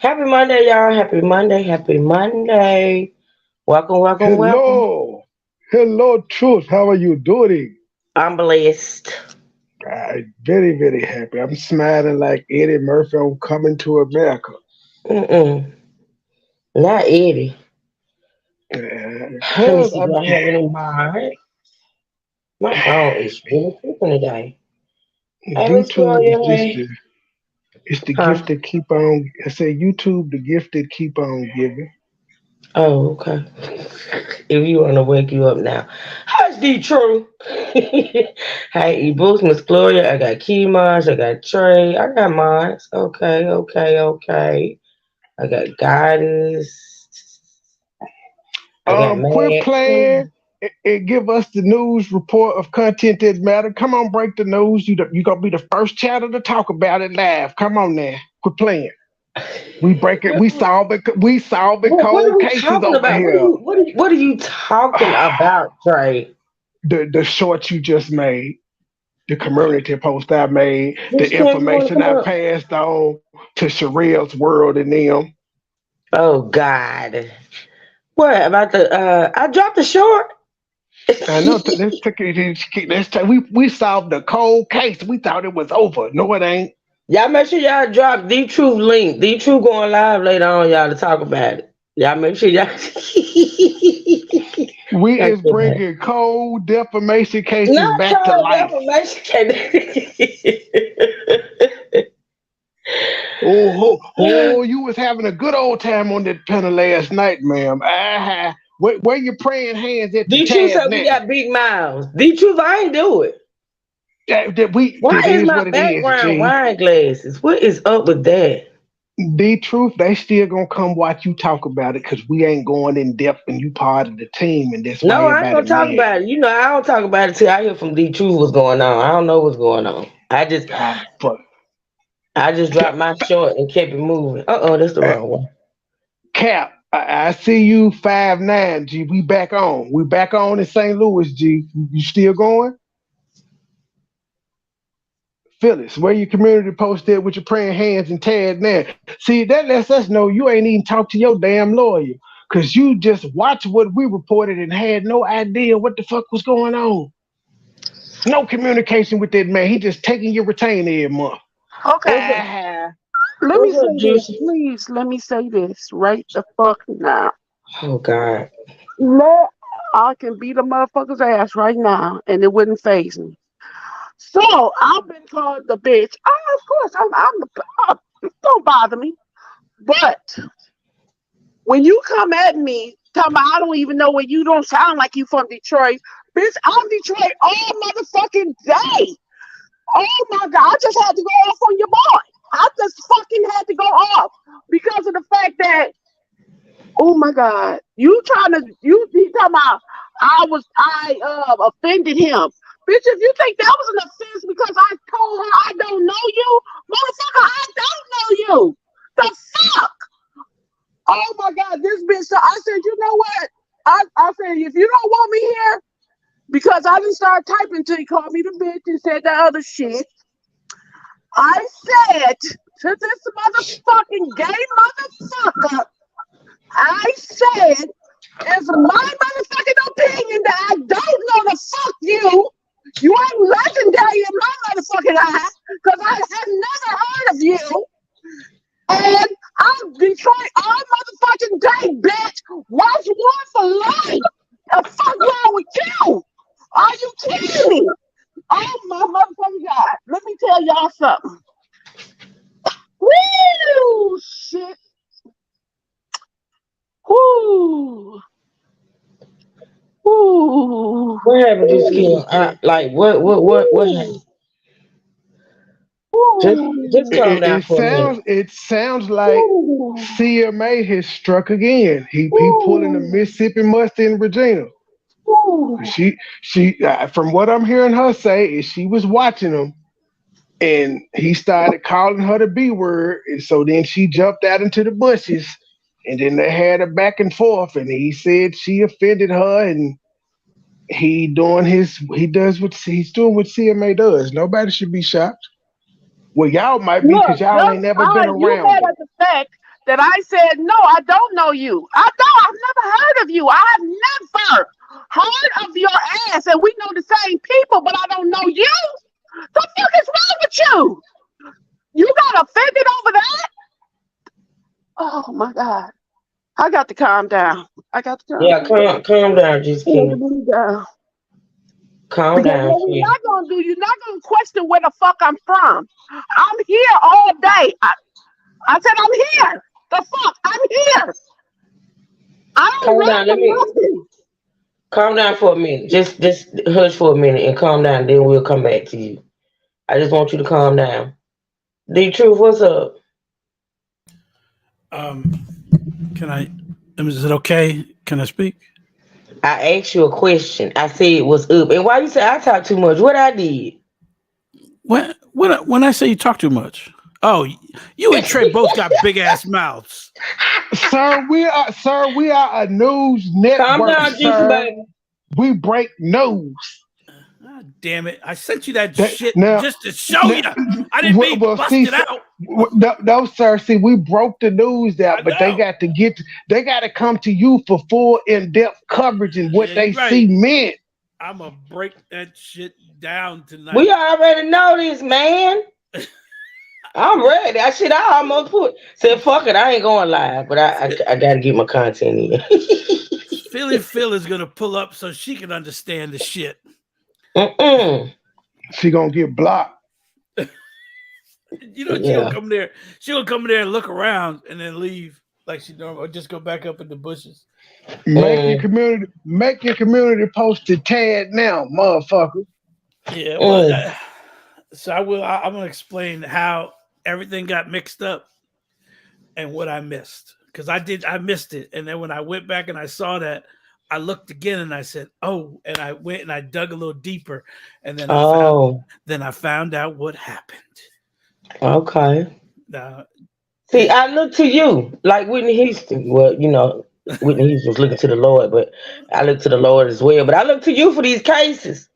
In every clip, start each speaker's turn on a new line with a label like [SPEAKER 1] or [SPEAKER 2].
[SPEAKER 1] Happy Monday, y'all. Happy Monday. Happy Monday. Welcome, welcome, welcome.
[SPEAKER 2] Hello, hello, Truth. How are you doing?
[SPEAKER 1] I'm blessed.
[SPEAKER 2] Very, very happy. I'm smiling like Eddie Murphy on Coming to America.
[SPEAKER 1] Mm-mm. Not Eddie. Let me
[SPEAKER 2] Cause
[SPEAKER 1] see. Do I have any more? My phone is really tripping today. Hey, Miss
[SPEAKER 2] YouTube is
[SPEAKER 1] Gloria.
[SPEAKER 2] just
[SPEAKER 1] Hey.
[SPEAKER 2] it's the
[SPEAKER 1] Huh?
[SPEAKER 2] gift that keep on. I say YouTube, the gift that keep on giving.
[SPEAKER 1] Oh, okay. If you want to wake you up now. How's the true? Hey, Boost, Miss Gloria. I got Keymars. I got Trey. I got Mons. Okay, okay, okay. I got Guidance. I got
[SPEAKER 2] Quit
[SPEAKER 1] Max.
[SPEAKER 2] playing and give us the news report of content that matter. Come on, break the news. You gonna be the first chatter to talk about it live. Come on now, quit playing. We break it. We solving
[SPEAKER 1] What are
[SPEAKER 2] cold
[SPEAKER 1] we
[SPEAKER 2] cases
[SPEAKER 1] talking
[SPEAKER 2] over
[SPEAKER 1] about?
[SPEAKER 2] here.
[SPEAKER 1] What are you talking about, Trey?
[SPEAKER 2] The short you just made, the community post I made, the
[SPEAKER 1] Miss Kim, you want to
[SPEAKER 2] information
[SPEAKER 1] come
[SPEAKER 2] I
[SPEAKER 1] up?
[SPEAKER 2] passed on to Sherelle's world and them.
[SPEAKER 1] Oh God. What about the I dropped the short?
[SPEAKER 2] I know. We solved the cold case. We thought it was over. No, it ain't.
[SPEAKER 1] Y'all make sure y'all drop D Truth link. D Truth going live later on, y'all, to talk about it. Y'all make sure y'all
[SPEAKER 2] We
[SPEAKER 1] That's
[SPEAKER 2] is
[SPEAKER 1] good, man.
[SPEAKER 2] bringing cold defamation cases
[SPEAKER 1] Not
[SPEAKER 2] back to
[SPEAKER 1] called
[SPEAKER 2] life.
[SPEAKER 1] defamation.
[SPEAKER 2] Oh, you was having a good old time on that panel last night, ma'am. Where you praying hands at the
[SPEAKER 1] D Truth
[SPEAKER 2] tab
[SPEAKER 1] said we
[SPEAKER 2] now?
[SPEAKER 1] got big mouths. D Truth, I ain't do it. Why
[SPEAKER 2] That
[SPEAKER 1] is
[SPEAKER 2] is
[SPEAKER 1] my
[SPEAKER 2] what it is,
[SPEAKER 1] background
[SPEAKER 2] G.
[SPEAKER 1] wine glasses? What is up with that?
[SPEAKER 2] The truth, they still gonna come watch you talk about it because we ain't going in depth and you part of the team, and that's why
[SPEAKER 1] No, I ain't
[SPEAKER 2] everybody
[SPEAKER 1] gonna talk
[SPEAKER 2] mad.
[SPEAKER 1] about it. You know, I don't talk about it till I hear from D Truth what's going on. I don't know what's going on.
[SPEAKER 2] Ah, fuck.
[SPEAKER 1] I just dropped my short and kept it moving. That's the
[SPEAKER 2] Uh,
[SPEAKER 1] wrong one.
[SPEAKER 2] Cap, I see you 5'9", G. We back on. We back on in St. Louis, G. You still going? Phyllis, where your community posted with your praying hands and Tad now. See, that lets us know you ain't even talked to your damn lawyer. Cause you just watched what we reported and had no idea what the fuck was going on. No communication with that man. He just taking your retainer every month.
[SPEAKER 1] What's
[SPEAKER 3] Okay,
[SPEAKER 1] up?
[SPEAKER 2] Ah,
[SPEAKER 3] let me
[SPEAKER 1] What's
[SPEAKER 3] say
[SPEAKER 1] up,
[SPEAKER 3] this,
[SPEAKER 1] Juicy?
[SPEAKER 3] please. Let me say this right the fuck now.
[SPEAKER 1] Oh God.
[SPEAKER 3] Let I can beat a motherfucker's ass right now, and it wouldn't phase me. So I've been called the bitch. Oh, of course, don't bother me. But when you come at me, talking about I don't even know where you don't sound like you from Detroit, bitch. I'm Detroit all motherfucking day. Oh my god, I just had to go off on your boy. I just fucking had to go off because of the fact that oh my God. You talking about I offended him. Bitch, if you think that was an offense because I told her I don't know you, motherfucker, I don't know you. The fuck? Oh my God, this bitch. So I said, you know what? I said, if you don't want me here, because I didn't start typing until he called me the bitch and said that other shit. I said to this motherfucking gay motherfucker, I said, it's my motherfucking opinion that I don't know the fuck you. You ain't legendary in my motherfucking eye because I have never heard of you. And I'm Detroit all motherfucking day, bitch. Watch one for life. The fuck wrong with you? Are you kidding me? Oh my motherfucking God. Let me tell y'all something. Woo! Shit. Woo! Woo!
[SPEAKER 1] What happened, Juicy Kim? Like what happened?
[SPEAKER 3] Woo!
[SPEAKER 1] Just calm
[SPEAKER 2] it,
[SPEAKER 1] down
[SPEAKER 2] it
[SPEAKER 1] for a minute.
[SPEAKER 2] sounds it sounds like
[SPEAKER 3] Woo!
[SPEAKER 2] CMA has struck again. He pulling a
[SPEAKER 3] Woo!
[SPEAKER 2] Mississippi Mustang in Regina.
[SPEAKER 3] Woo!
[SPEAKER 2] She from what I'm hearing her say is she was watching him and he started calling her the B word, and so then she jumped out into the bushes, and then they had a back and forth, and he said she offended her, and he doing what he's doing what CMA does. Nobody should be shocked. Well, y'all might be because
[SPEAKER 3] Look,
[SPEAKER 2] y'all ain't
[SPEAKER 3] just
[SPEAKER 2] never been
[SPEAKER 3] you
[SPEAKER 2] around
[SPEAKER 3] mad
[SPEAKER 2] her.
[SPEAKER 3] at the fact that I said no, I don't know you. I don't. I've never heard of you. I have never heard of your ass, and we know the same people, but I don't know you. The fuck is wrong with you? You got offended over that? Oh my god! I got to calm down. I got to calm
[SPEAKER 1] Yeah,
[SPEAKER 3] down.
[SPEAKER 1] calm down, just
[SPEAKER 3] I got to
[SPEAKER 1] Kim.
[SPEAKER 3] calm down.
[SPEAKER 1] Calm
[SPEAKER 3] Because
[SPEAKER 1] down,
[SPEAKER 3] what we're
[SPEAKER 1] sweetie.
[SPEAKER 3] not gonna do, you're not gonna question where the fuck I'm from. I'm here all day. I said I'm here. The fuck? I'm here. I don't
[SPEAKER 1] Calm
[SPEAKER 3] run
[SPEAKER 1] down. Let
[SPEAKER 3] from
[SPEAKER 1] me
[SPEAKER 3] nothing.
[SPEAKER 1] calm down for a minute. Just hush for a minute and calm down. Then we'll come back to you. I just want you to calm down. The truth, what's up?
[SPEAKER 4] Um, can I? Is it okay? Can I speak?
[SPEAKER 1] I asked you a question. I said what's up, and why you say I talk too much? What I did?
[SPEAKER 4] When I say you talk too much, oh, you and Trey both got big ass mouths.
[SPEAKER 2] Sir, we are a news
[SPEAKER 1] Calm
[SPEAKER 2] network,
[SPEAKER 1] down, juicy
[SPEAKER 2] sir.
[SPEAKER 1] baby.
[SPEAKER 2] We break news.
[SPEAKER 4] God damn it! I sent you that
[SPEAKER 2] That
[SPEAKER 4] shit
[SPEAKER 2] now,
[SPEAKER 4] just to show
[SPEAKER 2] now
[SPEAKER 4] you. I didn't mean
[SPEAKER 2] well,
[SPEAKER 4] bust
[SPEAKER 2] see,
[SPEAKER 4] it out.
[SPEAKER 2] no, no, sir. See, we broke the news
[SPEAKER 4] I
[SPEAKER 2] out, but
[SPEAKER 4] know.
[SPEAKER 2] they got to come to you for full in-depth coverage and what
[SPEAKER 4] Yeah,
[SPEAKER 2] they
[SPEAKER 4] you're right.
[SPEAKER 2] see meant.
[SPEAKER 4] I'm gonna break that shit down
[SPEAKER 1] We
[SPEAKER 4] tonight.
[SPEAKER 1] already know this, man. I'm ready. I almost put said fuck it. I ain't going live, but I gotta get my content in.
[SPEAKER 4] Philly Phil is gonna pull up so she can understand the shit.
[SPEAKER 1] Mm-mm.
[SPEAKER 2] She gonna get blocked.
[SPEAKER 4] You know, she gonna
[SPEAKER 1] Yeah.
[SPEAKER 4] come there. She gonna come there and look around and then leave like she normally, or just go back up in the bushes.
[SPEAKER 1] Mm,
[SPEAKER 2] Make your community post to Tad now, motherfucker.
[SPEAKER 4] Yeah, well,
[SPEAKER 1] mm.
[SPEAKER 4] so I will. I'm gonna explain how everything got mixed up and what I missed because I missed it, and then when I went back and I saw that, I looked again and I said, "Oh," and I went and I dug a little deeper, and
[SPEAKER 1] Oh,
[SPEAKER 4] then I found out what happened.
[SPEAKER 1] okay.
[SPEAKER 4] Now,
[SPEAKER 1] See, I look to you like Whitney Houston. Well, Whitney Houston was looking to the Lord, but I look to the Lord as well. But I look to you for these cases.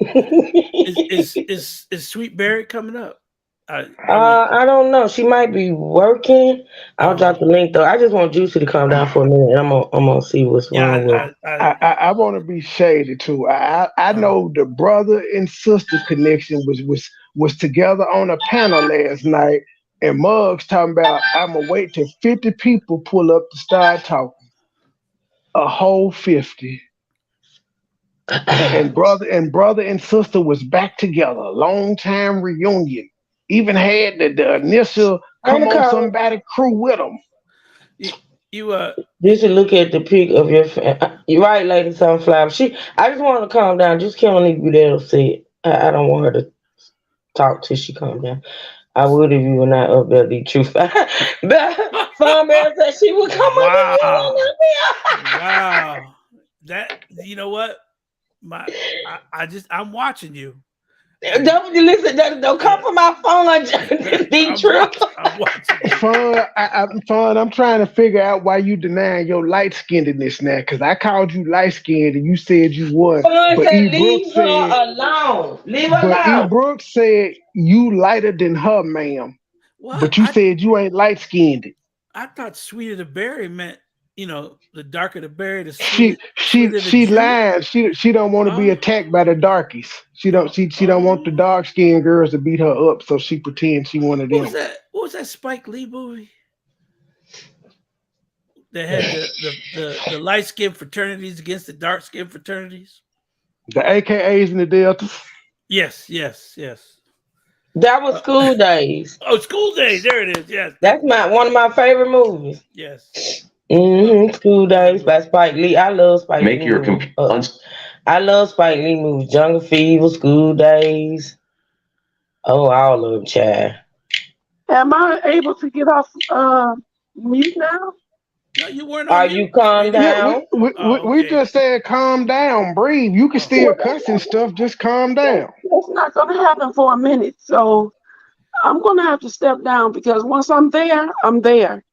[SPEAKER 4] is Sweet Berry coming up? I want.
[SPEAKER 1] I don't know. She might be working. I'll
[SPEAKER 4] Oh
[SPEAKER 1] drop the link though. I just want Juicy to calm down for a minute, and I'm gonna see what's
[SPEAKER 4] yeah,
[SPEAKER 1] wrong with.
[SPEAKER 2] I want to be shady too. I
[SPEAKER 4] uh,
[SPEAKER 2] know the brother and sister connection was together on a panel last night, and Muggs talking about I'ma wait till 50 people pull up to start talking. A whole 50. And brother and sister was back together. Long time reunion. Even had the initial
[SPEAKER 1] Ain't
[SPEAKER 2] come
[SPEAKER 1] a
[SPEAKER 2] on
[SPEAKER 1] call.
[SPEAKER 2] somebody crew with them.
[SPEAKER 4] you, you
[SPEAKER 1] You should look at the pic of your. You're right, Lady Sunflower. I just want her to calm down. Just can't leave you there upset. I don't want her to talk till she calm down. I would if you were not up there. The truth. But Farm said she would come up if you
[SPEAKER 4] wow,
[SPEAKER 1] were not
[SPEAKER 4] wow. That you know what? My I'm watching you,
[SPEAKER 1] there.
[SPEAKER 4] and
[SPEAKER 1] Don't you listen? Don't come
[SPEAKER 4] yeah,
[SPEAKER 1] from my phone like the truth.
[SPEAKER 4] I'm watching you.
[SPEAKER 2] Fun. I'm trying to figure out why you denying your light skinnedness now. Cause I called you light skinned and you said you was.
[SPEAKER 1] Fun
[SPEAKER 2] But
[SPEAKER 1] said,
[SPEAKER 2] E Brooks
[SPEAKER 1] leave her
[SPEAKER 2] said,
[SPEAKER 1] alone. Leave her
[SPEAKER 2] but E
[SPEAKER 1] alone.
[SPEAKER 2] Brooks said you lighter than her, ma'am.
[SPEAKER 4] What
[SPEAKER 2] But you said you ain't light skinned.
[SPEAKER 4] I thought sweeter the berry meant the darker the berry, the
[SPEAKER 2] She she
[SPEAKER 4] sweeter the
[SPEAKER 2] she
[SPEAKER 4] juice.
[SPEAKER 2] lied. She don't want to be
[SPEAKER 4] Oh,
[SPEAKER 2] attacked by the darkies. She don't want the
[SPEAKER 4] oh.
[SPEAKER 2] dark skinned girls to beat her up, so she pretends she one of
[SPEAKER 4] What was
[SPEAKER 2] them.
[SPEAKER 4] that? What was that Spike Lee movie? They had the light skin fraternities against the dark skin fraternities.
[SPEAKER 2] The AKAs and the Deltas.
[SPEAKER 4] Yes, yes, yes.
[SPEAKER 1] That was
[SPEAKER 4] Uh,
[SPEAKER 1] school days.
[SPEAKER 4] oh, School Days. There it is. Yes,
[SPEAKER 1] That's my one of my favorite movies.
[SPEAKER 4] yes. Love,
[SPEAKER 1] School
[SPEAKER 4] love that
[SPEAKER 1] Days by
[SPEAKER 4] movie.
[SPEAKER 1] Spike Lee. I love Spike Lee movies. I love Spike Lee movies. Jungle Fever, School Days. Oh, all of them, child.
[SPEAKER 3] Am I able to get off mute now?
[SPEAKER 4] No, you weren't on
[SPEAKER 1] Are
[SPEAKER 4] mute.
[SPEAKER 1] you calm
[SPEAKER 4] Sweetie.
[SPEAKER 2] Yeah,
[SPEAKER 1] down?
[SPEAKER 4] Oh,
[SPEAKER 2] we
[SPEAKER 4] okay.
[SPEAKER 2] just said calm down, breathe. You can
[SPEAKER 4] Oh,
[SPEAKER 2] still
[SPEAKER 3] Well,
[SPEAKER 2] cuss and stuff. Just calm down.
[SPEAKER 3] that's not going to happen for a minute. So I'm going to have to step down because once I'm there, I'm there.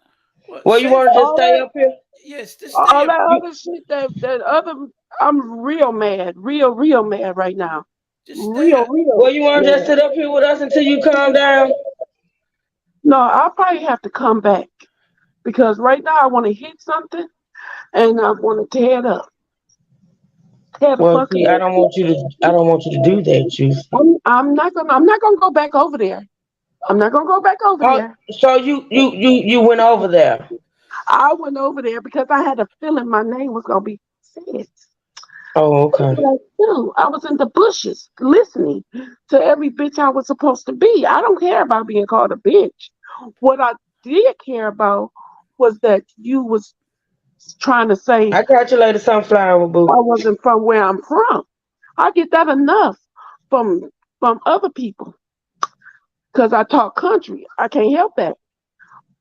[SPEAKER 4] well,
[SPEAKER 1] Well, you
[SPEAKER 4] say
[SPEAKER 1] want to just
[SPEAKER 3] All
[SPEAKER 1] stay
[SPEAKER 3] that,
[SPEAKER 1] up here?
[SPEAKER 4] yes. Just stay
[SPEAKER 3] all
[SPEAKER 4] up.
[SPEAKER 3] that
[SPEAKER 1] You,
[SPEAKER 3] other shit, that other, I'm real mad, real mad right now.
[SPEAKER 4] Just stay
[SPEAKER 3] Real,
[SPEAKER 4] up.
[SPEAKER 1] well,
[SPEAKER 3] real
[SPEAKER 1] you want to just
[SPEAKER 3] mad.
[SPEAKER 1] sit up here with us until you calm down?
[SPEAKER 3] No, I'll probably have to come back because right now I want to hit something and I want to tear it up, tear the
[SPEAKER 1] Well,
[SPEAKER 3] fuck
[SPEAKER 1] see,
[SPEAKER 3] up.
[SPEAKER 1] I don't want you to do that, Juicy.
[SPEAKER 3] I'm not gonna go back over there. I'm not gonna go back over
[SPEAKER 1] Oh,
[SPEAKER 3] there.
[SPEAKER 1] so you went over there.
[SPEAKER 3] I went over there because I had a feeling my name was gonna be said.
[SPEAKER 1] Oh,
[SPEAKER 3] That's
[SPEAKER 1] okay.
[SPEAKER 3] what I do. I was in the bushes listening to every bitch I was supposed to be. I don't care about being called a bitch. What I did care about was that you was trying to say
[SPEAKER 1] I got you later, sunflower
[SPEAKER 3] I
[SPEAKER 1] boo.
[SPEAKER 3] wasn't from where I'm from. I get that enough from from other people because I talk country. I can't help that.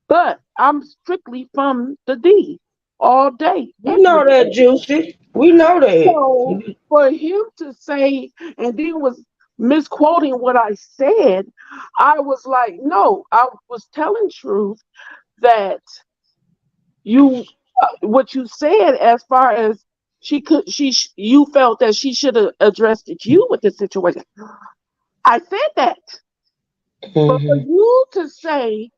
[SPEAKER 3] But I'm strictly from the D all day,
[SPEAKER 1] We
[SPEAKER 3] every
[SPEAKER 1] know that,
[SPEAKER 3] day.
[SPEAKER 1] Juicy. We know
[SPEAKER 3] So
[SPEAKER 1] that.
[SPEAKER 3] for him to say and then was misquoting what I said, I was like, no, I was telling truth that you what you said as far as you felt that she should have addressed it you with the situation. I said that. But for
[SPEAKER 1] Hmm.
[SPEAKER 3] you to say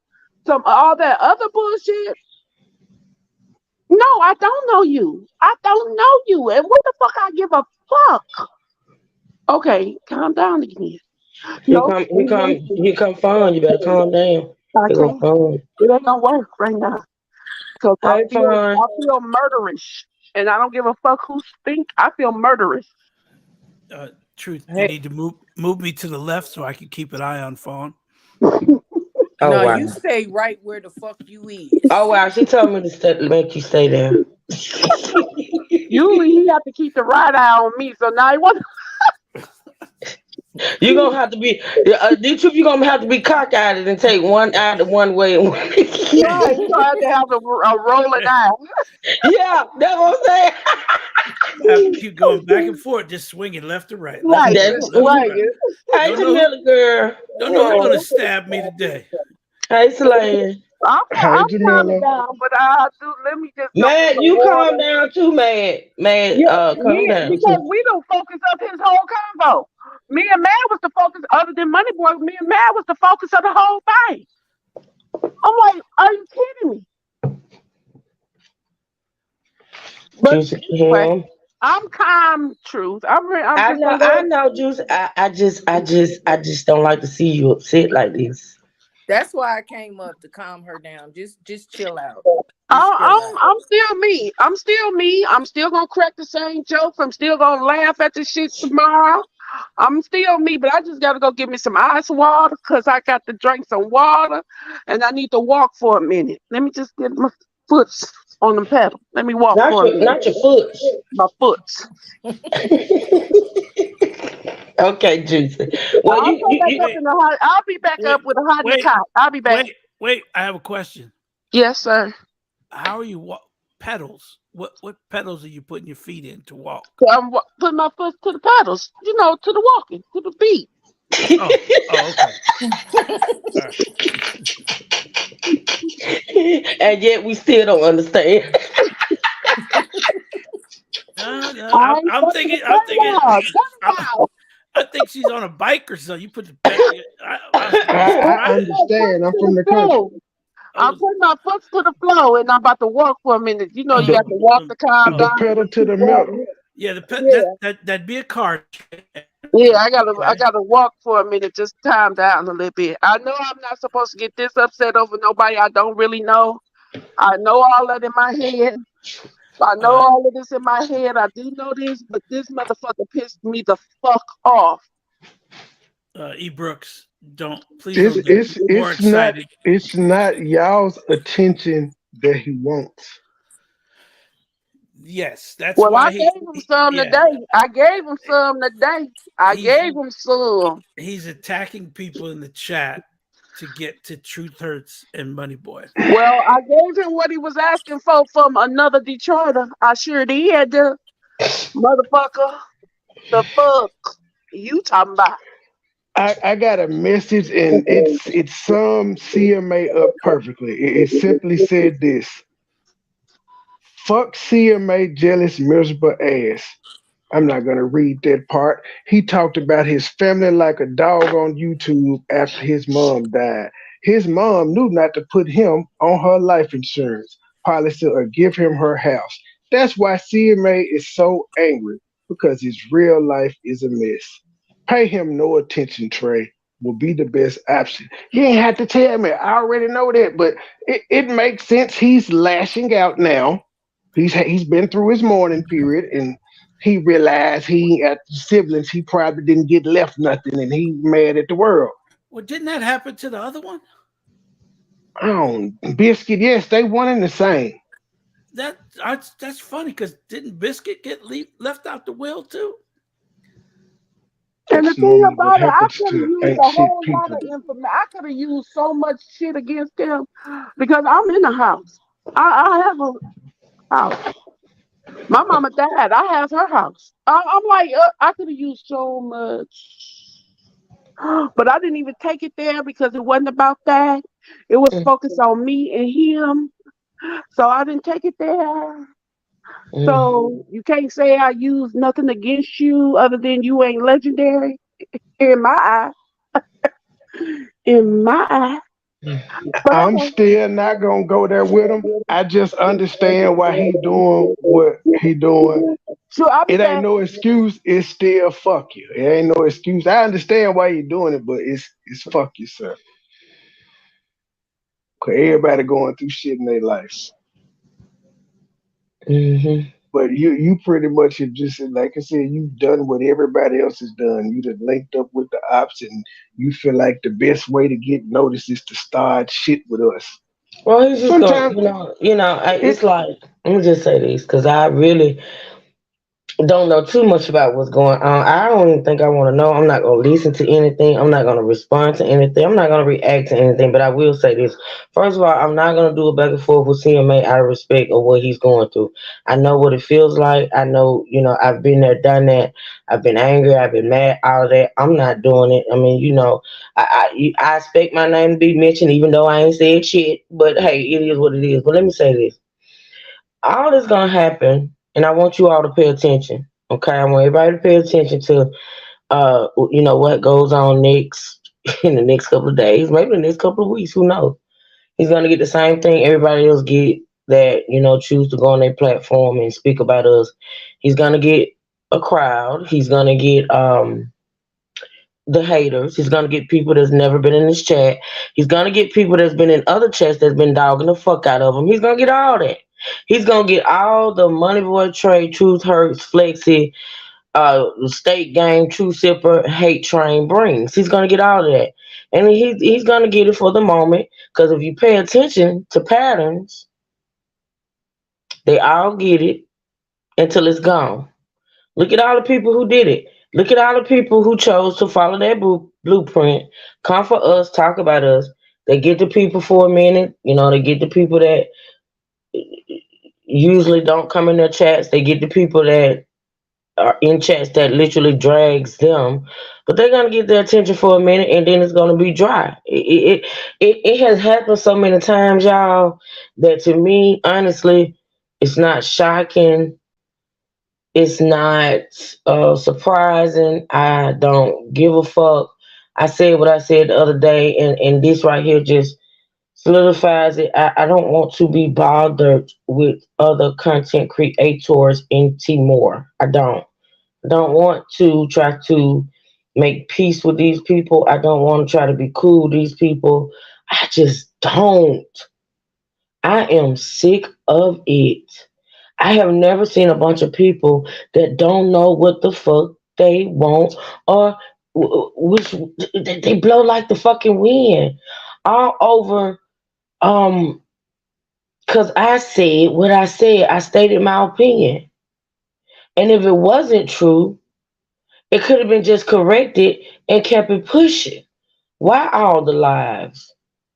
[SPEAKER 3] some all that other bullshit, no, I don't know you. I don't know you. And what the fuck I give a fuck? Okay, calm down again. No,
[SPEAKER 1] Here come fun. You better calm down.
[SPEAKER 3] I
[SPEAKER 1] Here go
[SPEAKER 3] can't.
[SPEAKER 1] fun.
[SPEAKER 3] It ain't gonna work right now. Cause I
[SPEAKER 1] Hey,
[SPEAKER 3] feel
[SPEAKER 1] fun.
[SPEAKER 3] I feel murderish. And I don't give a fuck who think. I feel murderish.
[SPEAKER 4] Truth, you
[SPEAKER 5] Hey,
[SPEAKER 4] need to move me to the left so I can keep an eye on phone.
[SPEAKER 1] Oh
[SPEAKER 5] no, you
[SPEAKER 1] wow.
[SPEAKER 5] stay right where the fuck you
[SPEAKER 1] Oh
[SPEAKER 5] is.
[SPEAKER 1] wow. She told me to make you stay there.
[SPEAKER 3] Usually he have to keep the right eye on me. So now he wants
[SPEAKER 1] You gonna have to be. The truth, you gonna have to be cockeyed and take one eye the one way. And one.
[SPEAKER 3] right. He gonna have to have a rolling eye.
[SPEAKER 1] Yeah, that's what I'm saying.
[SPEAKER 4] I have to keep going back and forth, just swinging left to
[SPEAKER 3] Right,
[SPEAKER 4] right,
[SPEAKER 1] That's
[SPEAKER 4] left to
[SPEAKER 3] right.
[SPEAKER 4] right.
[SPEAKER 1] hey
[SPEAKER 4] Don't know,
[SPEAKER 1] Jamila girl.
[SPEAKER 4] don't know who's gonna
[SPEAKER 3] Yeah.
[SPEAKER 4] stab me today.
[SPEAKER 1] Hey Slaying.
[SPEAKER 2] Hey,
[SPEAKER 3] I'm calming
[SPEAKER 2] Jamila.
[SPEAKER 3] down, but I do. Let me just go get
[SPEAKER 1] Mad,
[SPEAKER 3] some
[SPEAKER 1] you calm
[SPEAKER 3] water.
[SPEAKER 1] down too, mad. Mad,
[SPEAKER 3] Yeah,
[SPEAKER 1] calm down
[SPEAKER 3] because
[SPEAKER 1] too.
[SPEAKER 3] we don't focus up his whole convo. Me and Mad was the focus, other than Money Boy. Me and Mad was the focus of the whole thing. I'm like, are you kidding me? But
[SPEAKER 1] Juicy
[SPEAKER 3] anyway,
[SPEAKER 1] Kim.
[SPEAKER 3] I'm calm. Truth. I'm just gonna
[SPEAKER 1] I
[SPEAKER 3] go.
[SPEAKER 1] know, Juicy. I just don't like to see you upset like this.
[SPEAKER 5] That's why I came up to calm her down. Just chill out. Just chill out.
[SPEAKER 3] I'm still me. I'm still me. I'm still gonna crack the same jokes. I'm still gonna laugh at the shit tomorrow. I'm still me, but I just gotta go get me some ice water because I got to drink some water and I need to walk for a minute. Let me just get my foot on the pedal. Let me walk for a minute.
[SPEAKER 1] Not your foot.
[SPEAKER 3] My foot.
[SPEAKER 1] Okay, Juicy. Well,
[SPEAKER 3] I'll come back up
[SPEAKER 4] Wait,
[SPEAKER 3] in the hot. I'll be back
[SPEAKER 4] wait,
[SPEAKER 3] up with a hot in the
[SPEAKER 4] wait,
[SPEAKER 3] cot. I'll be back.
[SPEAKER 4] wait. I have a question.
[SPEAKER 3] Yes, sir.
[SPEAKER 4] How are you pedals? What pedals are you putting your feet in to walk?
[SPEAKER 3] So I'm putting my foot to the pedals. To the walking, to the beat.
[SPEAKER 4] Oh, oh, okay. All right.
[SPEAKER 1] And yet we still don't understand.
[SPEAKER 4] No,
[SPEAKER 3] I ain't
[SPEAKER 4] I'm
[SPEAKER 3] fucking the
[SPEAKER 4] thinking, I'm thinking,
[SPEAKER 3] pedal.
[SPEAKER 4] I,
[SPEAKER 3] Turn
[SPEAKER 4] I think she's on a bike or something. You put the pedal. I was
[SPEAKER 2] I
[SPEAKER 3] I'm
[SPEAKER 4] surprised.
[SPEAKER 3] putting my foot
[SPEAKER 2] understand. I'm
[SPEAKER 3] to
[SPEAKER 2] from
[SPEAKER 3] the
[SPEAKER 2] the country.
[SPEAKER 3] floor.
[SPEAKER 4] I
[SPEAKER 3] I'm
[SPEAKER 4] was,
[SPEAKER 3] putting my foot to the floor, and I'm about to walk for a minute. You
[SPEAKER 2] The
[SPEAKER 3] got to walk
[SPEAKER 4] um,
[SPEAKER 3] to calm
[SPEAKER 2] the
[SPEAKER 4] oh,
[SPEAKER 3] down.
[SPEAKER 2] pedal to
[SPEAKER 3] Keep
[SPEAKER 2] the metal.
[SPEAKER 3] walking.
[SPEAKER 4] yeah,
[SPEAKER 3] Yeah,
[SPEAKER 4] that'd be a car.
[SPEAKER 3] yeah. I
[SPEAKER 4] Okay.
[SPEAKER 3] gotta walk for a minute. Just calm down a little bit. I know I'm not supposed to get this upset over nobody I don't really know. I know all that in my head. I know
[SPEAKER 4] Uh,
[SPEAKER 3] all of this in my head. I do know this, but this motherfucker pissed me the fuck off.
[SPEAKER 4] E. Brooks, please don't get more
[SPEAKER 2] It's not
[SPEAKER 4] excited.
[SPEAKER 2] y'all's attention that he wants.
[SPEAKER 4] Yes, that's
[SPEAKER 3] Well, I
[SPEAKER 4] why
[SPEAKER 3] gave him some
[SPEAKER 4] yeah,
[SPEAKER 3] today. I gave him some today. I
[SPEAKER 4] he's
[SPEAKER 3] gave him some.
[SPEAKER 4] he's attacking people in the chat to get to Truth Hurts and Money Boy.
[SPEAKER 3] Well, I gave him what he was asking for from another Detroiter. I sure did. Motherfucker, the fuck you talking about?
[SPEAKER 2] I got a message and it's some CMA up perfectly. It simply said this: "Fuck CMA, jealous, miserable ass." I'm not gonna read that part. He talked about his family like a dog on YouTube after his mom died. His mom knew not to put him on her life insurance policy or give him her house. That's why CMA is so angry because his real life is a mess. Pay him no attention, Trey. Will be the best option. You ain't have to tell me. I already know that, but it makes sense. He's lashing out now. He's been through his mourning period, and he realized he at the siblings he probably didn't get left nothing, and he mad at the world.
[SPEAKER 4] Well, didn't that happen to the other one?
[SPEAKER 2] Oh, Biscuit, yes, they one and the same.
[SPEAKER 4] That's funny because didn't Biscuit get left out the will too?
[SPEAKER 3] And the
[SPEAKER 2] That's
[SPEAKER 3] thing
[SPEAKER 2] normally what
[SPEAKER 3] about it, I
[SPEAKER 2] happens
[SPEAKER 3] could have
[SPEAKER 2] to
[SPEAKER 3] used
[SPEAKER 2] ain't
[SPEAKER 3] a
[SPEAKER 2] shit
[SPEAKER 3] whole lot
[SPEAKER 2] people.
[SPEAKER 3] of information. I could have used so much shit against them because I'm in the house. I have a house. My mama died. I have her house. I'm like, I could have used so much, but I didn't even take it there because it wasn't about that. It was
[SPEAKER 1] Mm,
[SPEAKER 3] focused on me and him. So I didn't take it there.
[SPEAKER 1] mm.
[SPEAKER 3] So you can't say I used nothing against you other than you ain't legendary in my eye. In my eye. But
[SPEAKER 2] I'm
[SPEAKER 3] okay.
[SPEAKER 2] still not gonna go there with him. I just understand why he doing what he doing.
[SPEAKER 3] Sure, I'll be
[SPEAKER 2] It ain't
[SPEAKER 3] back.
[SPEAKER 2] no excuse. It's still fuck you. It ain't no excuse. I understand why you doing it, but it's fuck you, sir. Cause everybody going through shit in their life.
[SPEAKER 1] Mhm.
[SPEAKER 2] But you pretty much have just like I said, you've done what everybody else has done. You done linked up with the ops, and you feel like the best way to get noticed is to start shit with us.
[SPEAKER 1] Well, he's just gonna,
[SPEAKER 2] Sometimes
[SPEAKER 1] it's
[SPEAKER 2] it
[SPEAKER 1] like, let me just say this, because I really don't know too much about what's going on. I don't even think I want to know. I'm not going to listen to anything. I'm not going to respond to anything. I'm not going to react to anything. But I will say this. First of all, I'm not going to do a back and forth with CMA out of respect of what he's going through. I know what it feels like. I know, I've been there, done that. I've been angry. I've been mad, all of that. I'm not doing it. I mean, I expect my name to be mentioned, even though I ain't said shit. But hey, it is what it is. But let me say this, all this gonna happen, and I want you all to pay attention. Okay, I want everybody to pay attention to what goes on next in the next couple of days, maybe the next couple of weeks. Who knows? He's gonna get the same thing everybody else get that choose to go on their platform and speak about us. He's gonna get a crowd. He's gonna get the haters. He's gonna get people that's never been in this chat. He's gonna get people that's been in other chats that's been dogging the fuck out of him. He's gonna get all that. He's gonna get all the money boy trade, truth hurts, flexy, state game, true sipper, hate train brings. He's gonna get all of that. And he's gonna get it for the moment. Because if you pay attention to patterns, they all get it until it's gone. Look at all the people who did it. Look at all the people who chose to follow that blueprint, come for us, talk about us. They get the people for a minute. They get the people that usually don't come in their chats. They get the people that are in chats that literally drags them. But they're gonna get their attention for a minute, and then it's gonna be dry. It has happened so many times, y'all, that to me, honestly, it's not shocking. It's not surprising. I don't give a fuck. I said what I said the other day, and this right here just solidifies it. I don't want to be bothered with other content creators in Timor. I don't want to try to make peace with these people. I don't want to try to be cool with these people. I just don't. I am sick of it. I have never seen a bunch of people that don't know what the fuck they want, or which they blow like the fucking wind all over. Um, cause I said what I said. I stated my opinion, and if it wasn't true, it could have been just corrected and kept it pushing. Why all the lies?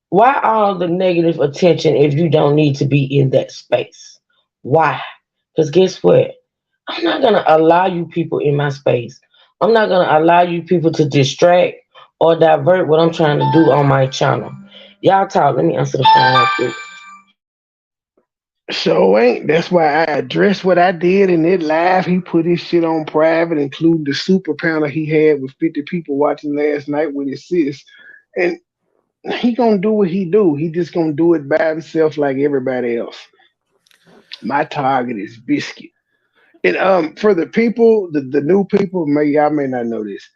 [SPEAKER 1] Why all the negative attention if you don't need to be in that space? Why? Because guess what? I'm not going to allow you people in my space. I'm not going to allow you people to distract or divert what I'm trying to do on my channel. Y'all talk. Let me answer the phone real quick.
[SPEAKER 2] so ain't. That's why I addressed what I did in that live. He put his shit on private, including the super panel he had with 50 people watching last night with his sis. And he gonna do what he do. He just gonna do it by himself like everybody else. My target is Biscuit. And for the people, the new people, y'all may not know this.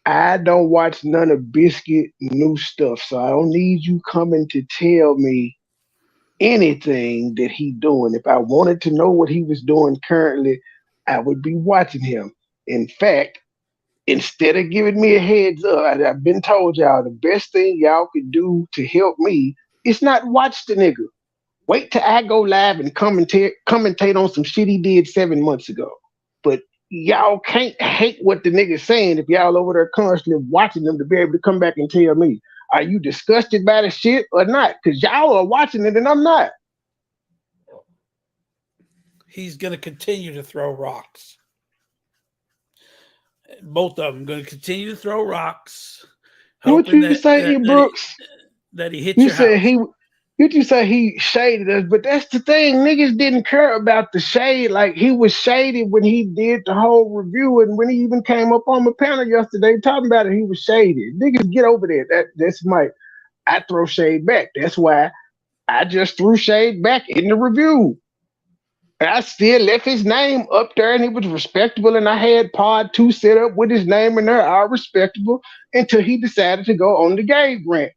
[SPEAKER 2] I don't watch none of Biscuit new stuff, so I don't need you coming to tell me anything that he doing. If I wanted to know what he was doing currently, I would be watching him. In fact, instead of giving me a heads up, I've been told y'all the best thing y'all could do to help me is not watch the nigga. Wait till I go live and commentate on some shit he did 7 months ago. But y'all can't hate what the nigga's saying if y'all over there constantly watching them to be able to come back and tell me, are you disgusted by the shit or not? Because y'all are watching it and I'm not.
[SPEAKER 4] He's going to continue to throw rocks. Both of them going to continue to throw rocks,
[SPEAKER 2] What
[SPEAKER 4] hoping
[SPEAKER 2] you say, E. Brooks?
[SPEAKER 4] that he hits
[SPEAKER 2] You
[SPEAKER 4] your
[SPEAKER 2] said
[SPEAKER 4] house.
[SPEAKER 2] he you say he shaded us, but that's the thing. Niggas didn't care about the shade. Like he was shaded when he did the whole review, and when he even came up on the panel yesterday talking about it, he was shaded. Niggas get over there. That's my I throw shade back. That's why I just threw shade back in the review. And I still left his name up there, and he was respectable. And I had Pod 2 set up with his name in there, all respectable, until he decided to go on the gay rant.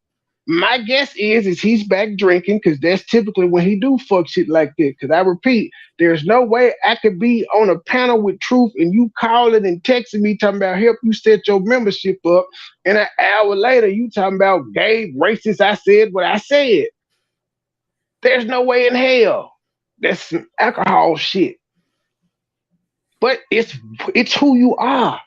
[SPEAKER 2] My guess is he's back drinking because that's typically when he do fuck shit like that. Because I repeat, there's no way I could be on a panel with Truth and you calling and texting me talking about help you set your membership up, and an hour later you talking about gay racist. I said what I said. There's no way in hell. That's some alcohol shit. But it's who you are.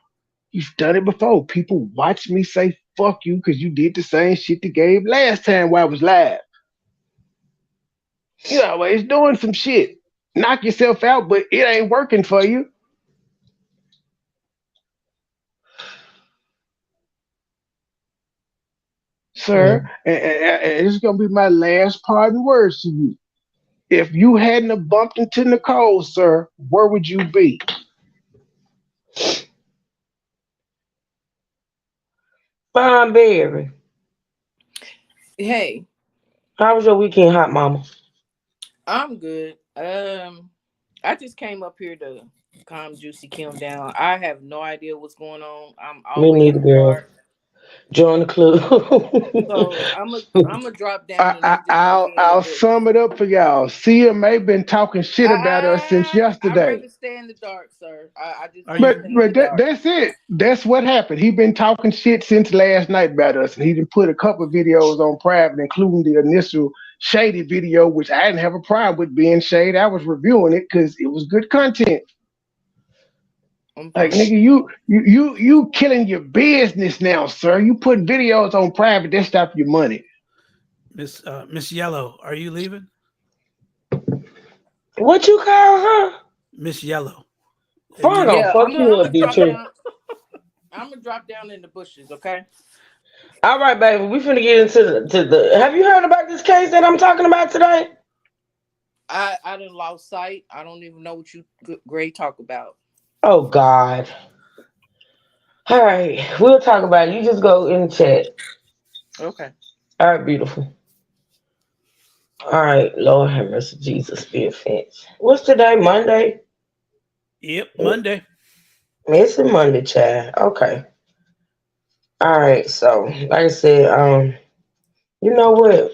[SPEAKER 2] You've done it before. People watch me say fuck you because you did the same shit to Gabe last time while I was live. You always doing some shit. Knock yourself out, but it ain't working for you. Sir,
[SPEAKER 1] Mm.
[SPEAKER 2] and it's gonna be my last parting words to you. If you hadn't have bumped into Nicole, sir, where would you be?
[SPEAKER 1] Fine, Barry.
[SPEAKER 5] Hey,
[SPEAKER 1] How was your weekend, hot mama?
[SPEAKER 5] I'm good. I just came up here to calm Juicy Kim down. I have no idea what's going on. I'm
[SPEAKER 1] Me
[SPEAKER 5] always in
[SPEAKER 1] neither,
[SPEAKER 5] the
[SPEAKER 1] girl.
[SPEAKER 5] dark.
[SPEAKER 1] Join the club.
[SPEAKER 5] So I'm a drop down and I'm just gonna be in the
[SPEAKER 2] I'll
[SPEAKER 5] bushes.
[SPEAKER 2] sum it up for y'all. Sia May been talking shit about us since
[SPEAKER 5] I'd
[SPEAKER 2] yesterday.
[SPEAKER 5] rather stay in the dark, sir. I just
[SPEAKER 4] Are
[SPEAKER 5] want to
[SPEAKER 2] But
[SPEAKER 4] you
[SPEAKER 5] stay in
[SPEAKER 2] but
[SPEAKER 5] the dark.
[SPEAKER 2] that's it. That's what happened. He been talking shit since last night about us, and he done put a couple videos on private, including the initial shady video, which I didn't have a problem with being shady. I was reviewing it because it was good content. Like
[SPEAKER 5] Okay.
[SPEAKER 2] nigga, you killing your business now, sir. You put videos on private, that stop your money.
[SPEAKER 4] Miss Yellow? Are you leaving,
[SPEAKER 1] What you call her?
[SPEAKER 4] Miss Yellow? And
[SPEAKER 1] Fine,
[SPEAKER 4] then
[SPEAKER 1] gonna
[SPEAKER 5] Yeah,
[SPEAKER 1] fuck you
[SPEAKER 5] I'm
[SPEAKER 1] up,
[SPEAKER 5] gonna drop
[SPEAKER 1] Detroit.
[SPEAKER 5] down. I'm gonna drop down in the bushes. Okay.
[SPEAKER 1] All right, baby. We finna get into the. Have you heard about this case that I'm talking about today?
[SPEAKER 5] I done lost sight. I don't even know what you Gray talk about.
[SPEAKER 1] Oh God. All right, we'll talk about it. You just go in the chat.
[SPEAKER 5] Okay.
[SPEAKER 1] All right, beautiful. All right, Lord have mercy, Jesus, be offense. What's today? Monday.
[SPEAKER 4] yep, Monday.
[SPEAKER 1] It's a Monday, child. Okay. All right. So, like I said, you know what?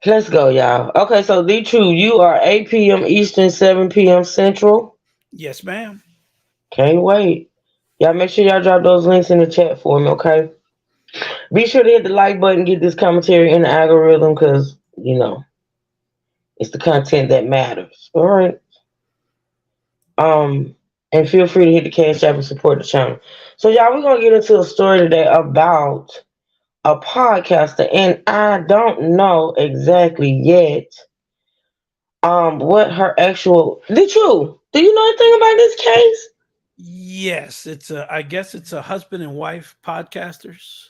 [SPEAKER 1] Let's go, y'all. Okay. So, the true, you are 8 p.m. Eastern, 7 p.m. Central.
[SPEAKER 4] Yes, ma'am.
[SPEAKER 1] Can't wait. Y'all make sure y'all drop those links in the chat for me, okay? Be sure to hit the like button, get this commentary in the algorithm, because it's the content that matters. All right. Um, and feel free to hit the cash app and support the channel. So, y'all, we're gonna get into a story today about a podcaster, and I don't know exactly yet what her actual. Did you? Do you know anything about this case?
[SPEAKER 4] Yes, I guess it's a husband and wife podcasters.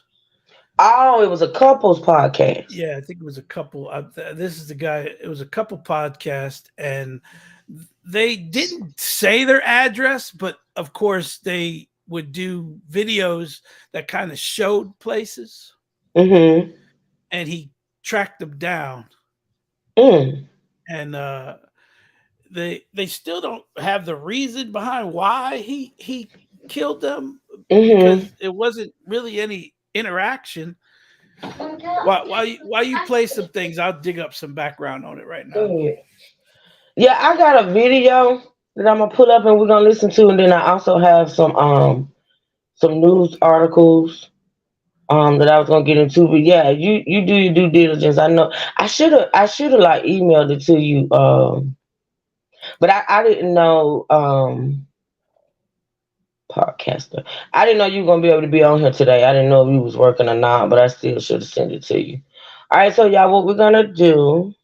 [SPEAKER 1] Oh, it was a couples podcast.
[SPEAKER 4] Yeah, I think it was a couple. This is the guy. It was a couple podcast, and they didn't say their address, but of course they would do videos that kind of showed places.
[SPEAKER 1] Mm-hmm.
[SPEAKER 4] and he tracked them down,
[SPEAKER 1] Mm.
[SPEAKER 4] and they still don't have the reason behind why he killed them,
[SPEAKER 1] Mm-hmm.
[SPEAKER 4] because it wasn't really any interaction. While you play some things, I'll dig up some background on it right now.
[SPEAKER 1] Mm. Yeah, I got a video that I'm gonna pull up and we're gonna listen to, and then I also have some news articles that I was gonna get into. But yeah, you do your due diligence. I know I should have like emailed it to you, but I didn't know podcaster. I didn't know you were gonna be able to be on here today. I didn't know if you was working or not, but I still should have sent it to you. All right, so y'all, what we're gonna do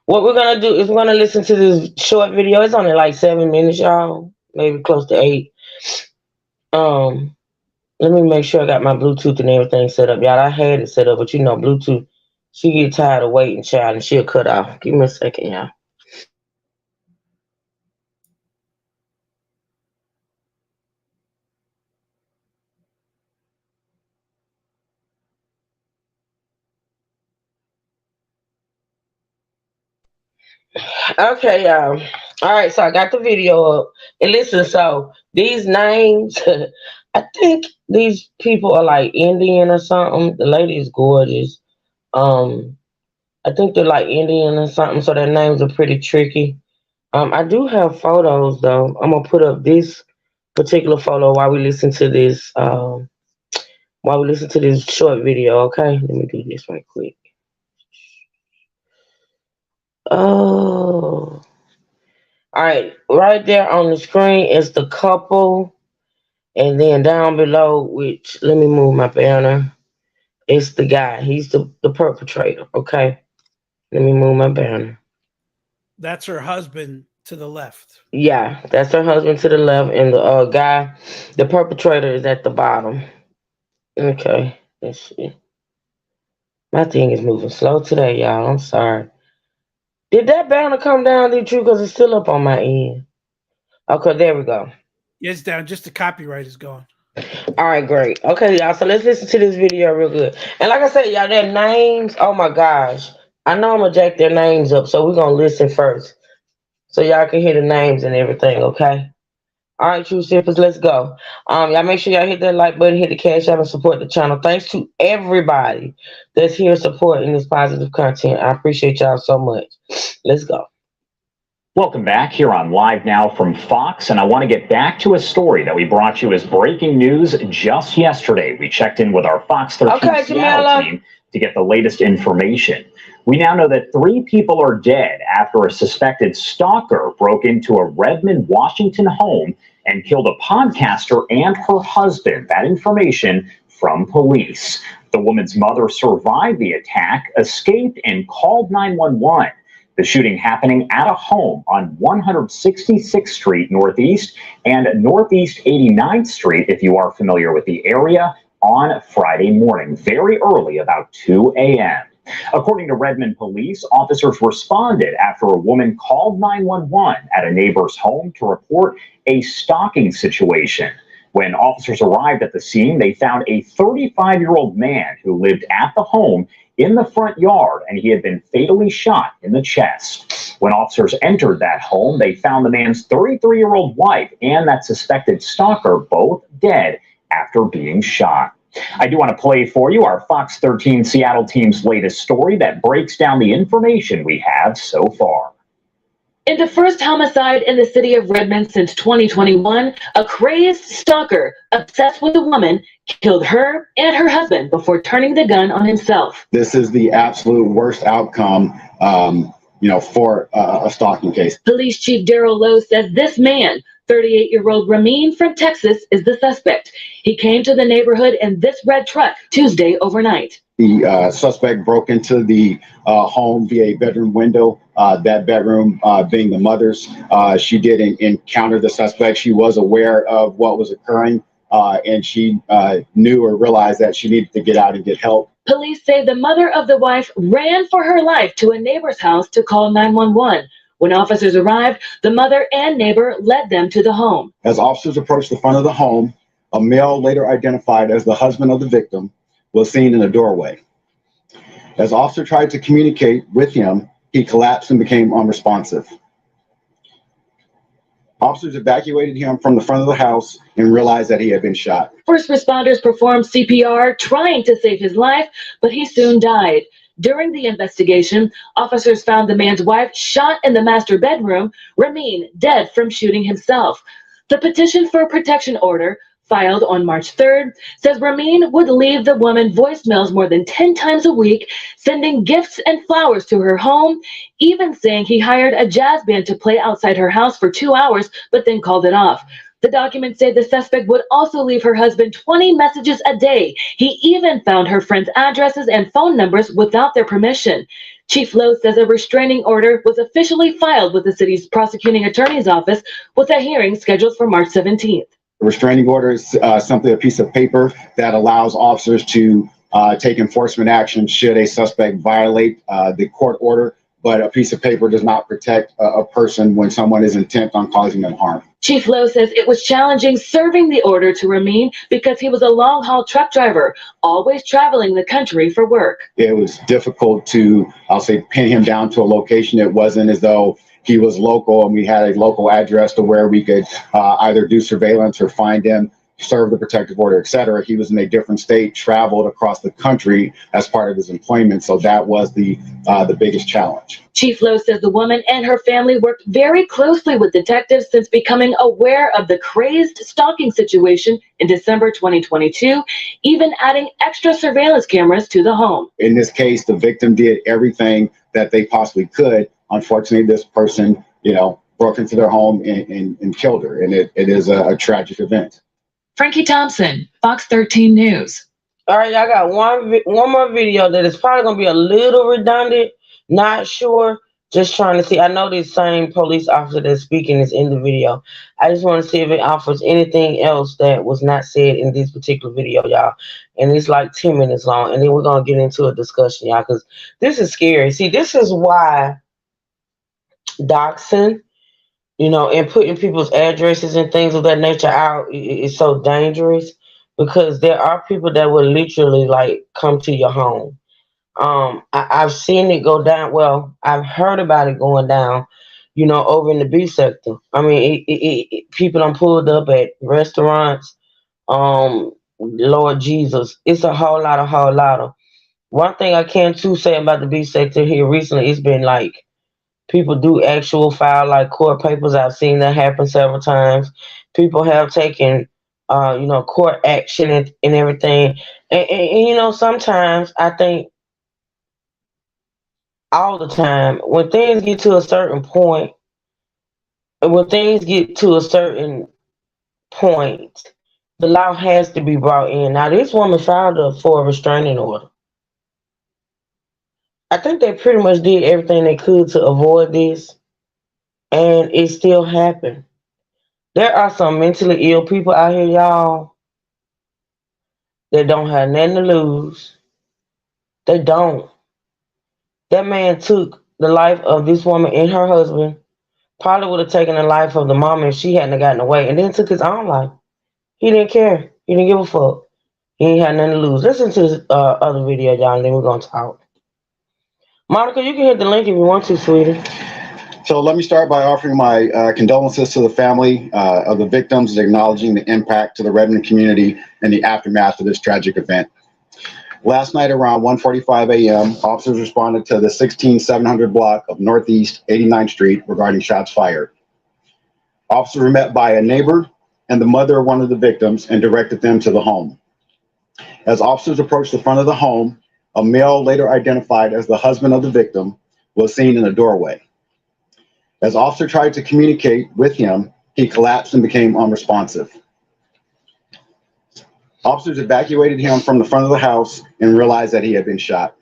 [SPEAKER 1] is we're gonna listen to this short video. It's only like 7 minutes, y'all, maybe close to 8. Um, Let me make sure I got my Bluetooth and everything set up, y'all. I had it set up, but Bluetooth, she get tired of waiting, child, and she'll cut off. Give me a second, y'all. Okay, y'all. All right, so I got the video up. And listen, so these names, I think these people are like Indian or something. The lady is gorgeous. Um, I think they're like Indian or something, so their names are pretty tricky. I do have photos though. I'm gonna put up this particular photo while we listen to this short video. Okay, let me do this right quick. Oh, all right, right there on the screen is the couple, and then down below, which let me move my banner. It's the guy. He's the perpetrator. Okay, let me move my banner.
[SPEAKER 4] That's her husband to the left.
[SPEAKER 1] Yeah, that's her husband to the left, and the guy, the perpetrator, is at the bottom. Okay, let's see. My thing is moving slow today, y'all. I'm sorry. Did that banner come down, D True? Because it's still up on my end. Okay, there we go.
[SPEAKER 4] It's down. Just the copyright is gone.
[SPEAKER 1] All right, great. Okay, y'all. So let's listen to this video real good. And like I said, y'all, their names. Oh my gosh, I know I'm gonna jack their names up, so we're gonna listen first, so y'all can hear the names and everything. Okay. All right, true sippers, let's go. Y'all make sure y'all hit that like button, hit the cash app, and support the channel. Thanks to everybody that's here supporting this positive content. I appreciate y'all so much. Let's go.
[SPEAKER 6] Welcome back here on Live Now from Fox, and I want to get back to a story that we brought you as breaking news just yesterday. We checked in with our Fox 13
[SPEAKER 1] Okay,
[SPEAKER 6] Seattle
[SPEAKER 1] Jamila.
[SPEAKER 6] team to get the latest information. We now know that 3 people are dead after a suspected stalker broke into a Redmond, Washington home and killed a podcaster and her husband. That information from police. The woman's mother survived the attack, escaped, and called 911. The shooting happening at a home on 166th Street Northeast and Northeast 89th Street, if you are familiar with the area, on Friday morning, very early, about 2 a.m. According to Redmond police, officers responded after a woman called 911 at a neighbor's home to report a stalking situation. When officers arrived at the scene, they found a 35-year-old man who lived at the home in the front yard, and he had been fatally shot in the chest. When officers entered that home, they found the man's 33-year-old wife and that suspected stalker both dead after being shot. I do want to play for you our Fox 13 Seattle team's latest story that breaks down the information we have so far.
[SPEAKER 7] In the first homicide in the city of Redmond since 2021, a crazed stalker obsessed with a woman killed her and her husband before turning the gun on himself.
[SPEAKER 8] This is the absolute worst outcome, for a stalking case.
[SPEAKER 7] Police Chief Daryl Lowe says this man, 38-year-old Ramin from Texas, is the suspect. He came to the neighborhood in this red truck Tuesday overnight.
[SPEAKER 8] The suspect broke into the home via a bedroom window. That bedroom being the mother's. She did encounter the suspect. She was aware of what was occurring, and she knew or realized that she needed to get out and get help.
[SPEAKER 7] Police say the mother of the wife ran for her life to a neighbor's house to call 911. When officers arrived, the mother and neighbor led them to the home.
[SPEAKER 8] As officers approached the front of the home, a male later identified as the husband of the victim was seen in the doorway. As officer tried to communicate with him, he collapsed and became unresponsive. Officers evacuated him from the front of the house and realized that he had been shot.
[SPEAKER 7] First responders performed CPR trying to save his life, but he soon died. During the investigation, officers found the man's wife shot in the master bedroom, Ramin dead from shooting himself. The petition for a protection order, filed on March 3rd, says Ramin would leave the woman voicemails more than 10 times a week, sending gifts and flowers to her home, even saying he hired a jazz band to play outside her house for 2 hours, but then called it off. The documents say the suspect would also leave her husband 20 messages a day. He even found her friends' addresses and phone numbers without their permission. Chief Lowe says a restraining order was officially filed with the city's prosecuting attorney's office, with a hearing scheduled for March 17th.
[SPEAKER 8] A restraining order is simply a piece of paper that allows officers to take enforcement action should a suspect violate the court order, but a piece of paper does not protect a person when someone is intent on causing them harm.
[SPEAKER 7] Chief Lowe says it was challenging serving the order to Ramin because he was a long-haul truck driver, always traveling the country for work.
[SPEAKER 8] It was difficult to, I'll say, pin him down to a location. It wasn't as though he was local and we had a local address to where we could either do surveillance or find him, serve the protective order, etc. He was in a different state, traveled across the country as part of his employment. So that was the biggest challenge.
[SPEAKER 7] Chief Lowe says the woman and her family worked very closely with detectives since becoming aware of the crazed stalking situation in December 2022, even adding extra surveillance cameras to the home.
[SPEAKER 8] In this case, the victim did everything that they possibly could. Unfortunately, this person, broke into their home and killed her. And it is a tragic event.
[SPEAKER 7] Frankie Thompson, Fox 13 News.
[SPEAKER 1] All right, y'all got one more video that is probably going to be a little redundant. Not sure. Just trying to see. I know this same police officer that's speaking is in the video. I just want to see if it offers anything else that was not said in this particular video, y'all. And it's like 10 minutes long. And then we're going to get into a discussion, y'all, because this is scary. See, this is why doxing, and putting people's addresses and things of that nature out is so dangerous, because there are people that will literally come to your home. I've seen it go down. Well, I've heard about it going down, over in the B sector. I mean, people done pulled up at restaurants. Lord Jesus, it's a whole lot. One thing I can too say about the B sector here recently, it's been people do actual file court papers. I've seen that happen several times. People have taken, court action and everything. And sometimes I think all the time when things get to a certain point, the law has to be brought in. Now, this woman filed for a restraining order. I think they pretty much did everything they could to avoid this, and it still happened. There are some mentally ill people out here, y'all, that don't have nothing to lose. They don't. That man took the life of this woman and her husband, probably would have taken the life of the mama if she hadn't gotten away, and then took his own life. He didn't care. He didn't give a fuck. He ain't had nothing to lose. Listen to this other video, y'all, and then we're going to talk. Monica, you can hit the link if you want to, sweetie.
[SPEAKER 8] So let me start by offering my condolences to the family of the victims and acknowledging the impact to the Redmond community in the aftermath of this tragic event. Last night around 1:45 a.m., officers responded to the 16700 block of Northeast 89th Street regarding shots fired. Officers were met by a neighbor and the mother of one of the victims and directed them to the home. As officers approached the front of the home, a male later identified as the husband of the victim was seen in the doorway. As officer tried to communicate with him, he collapsed and became unresponsive. Officers evacuated him from the front of the house and realized that he had been shot.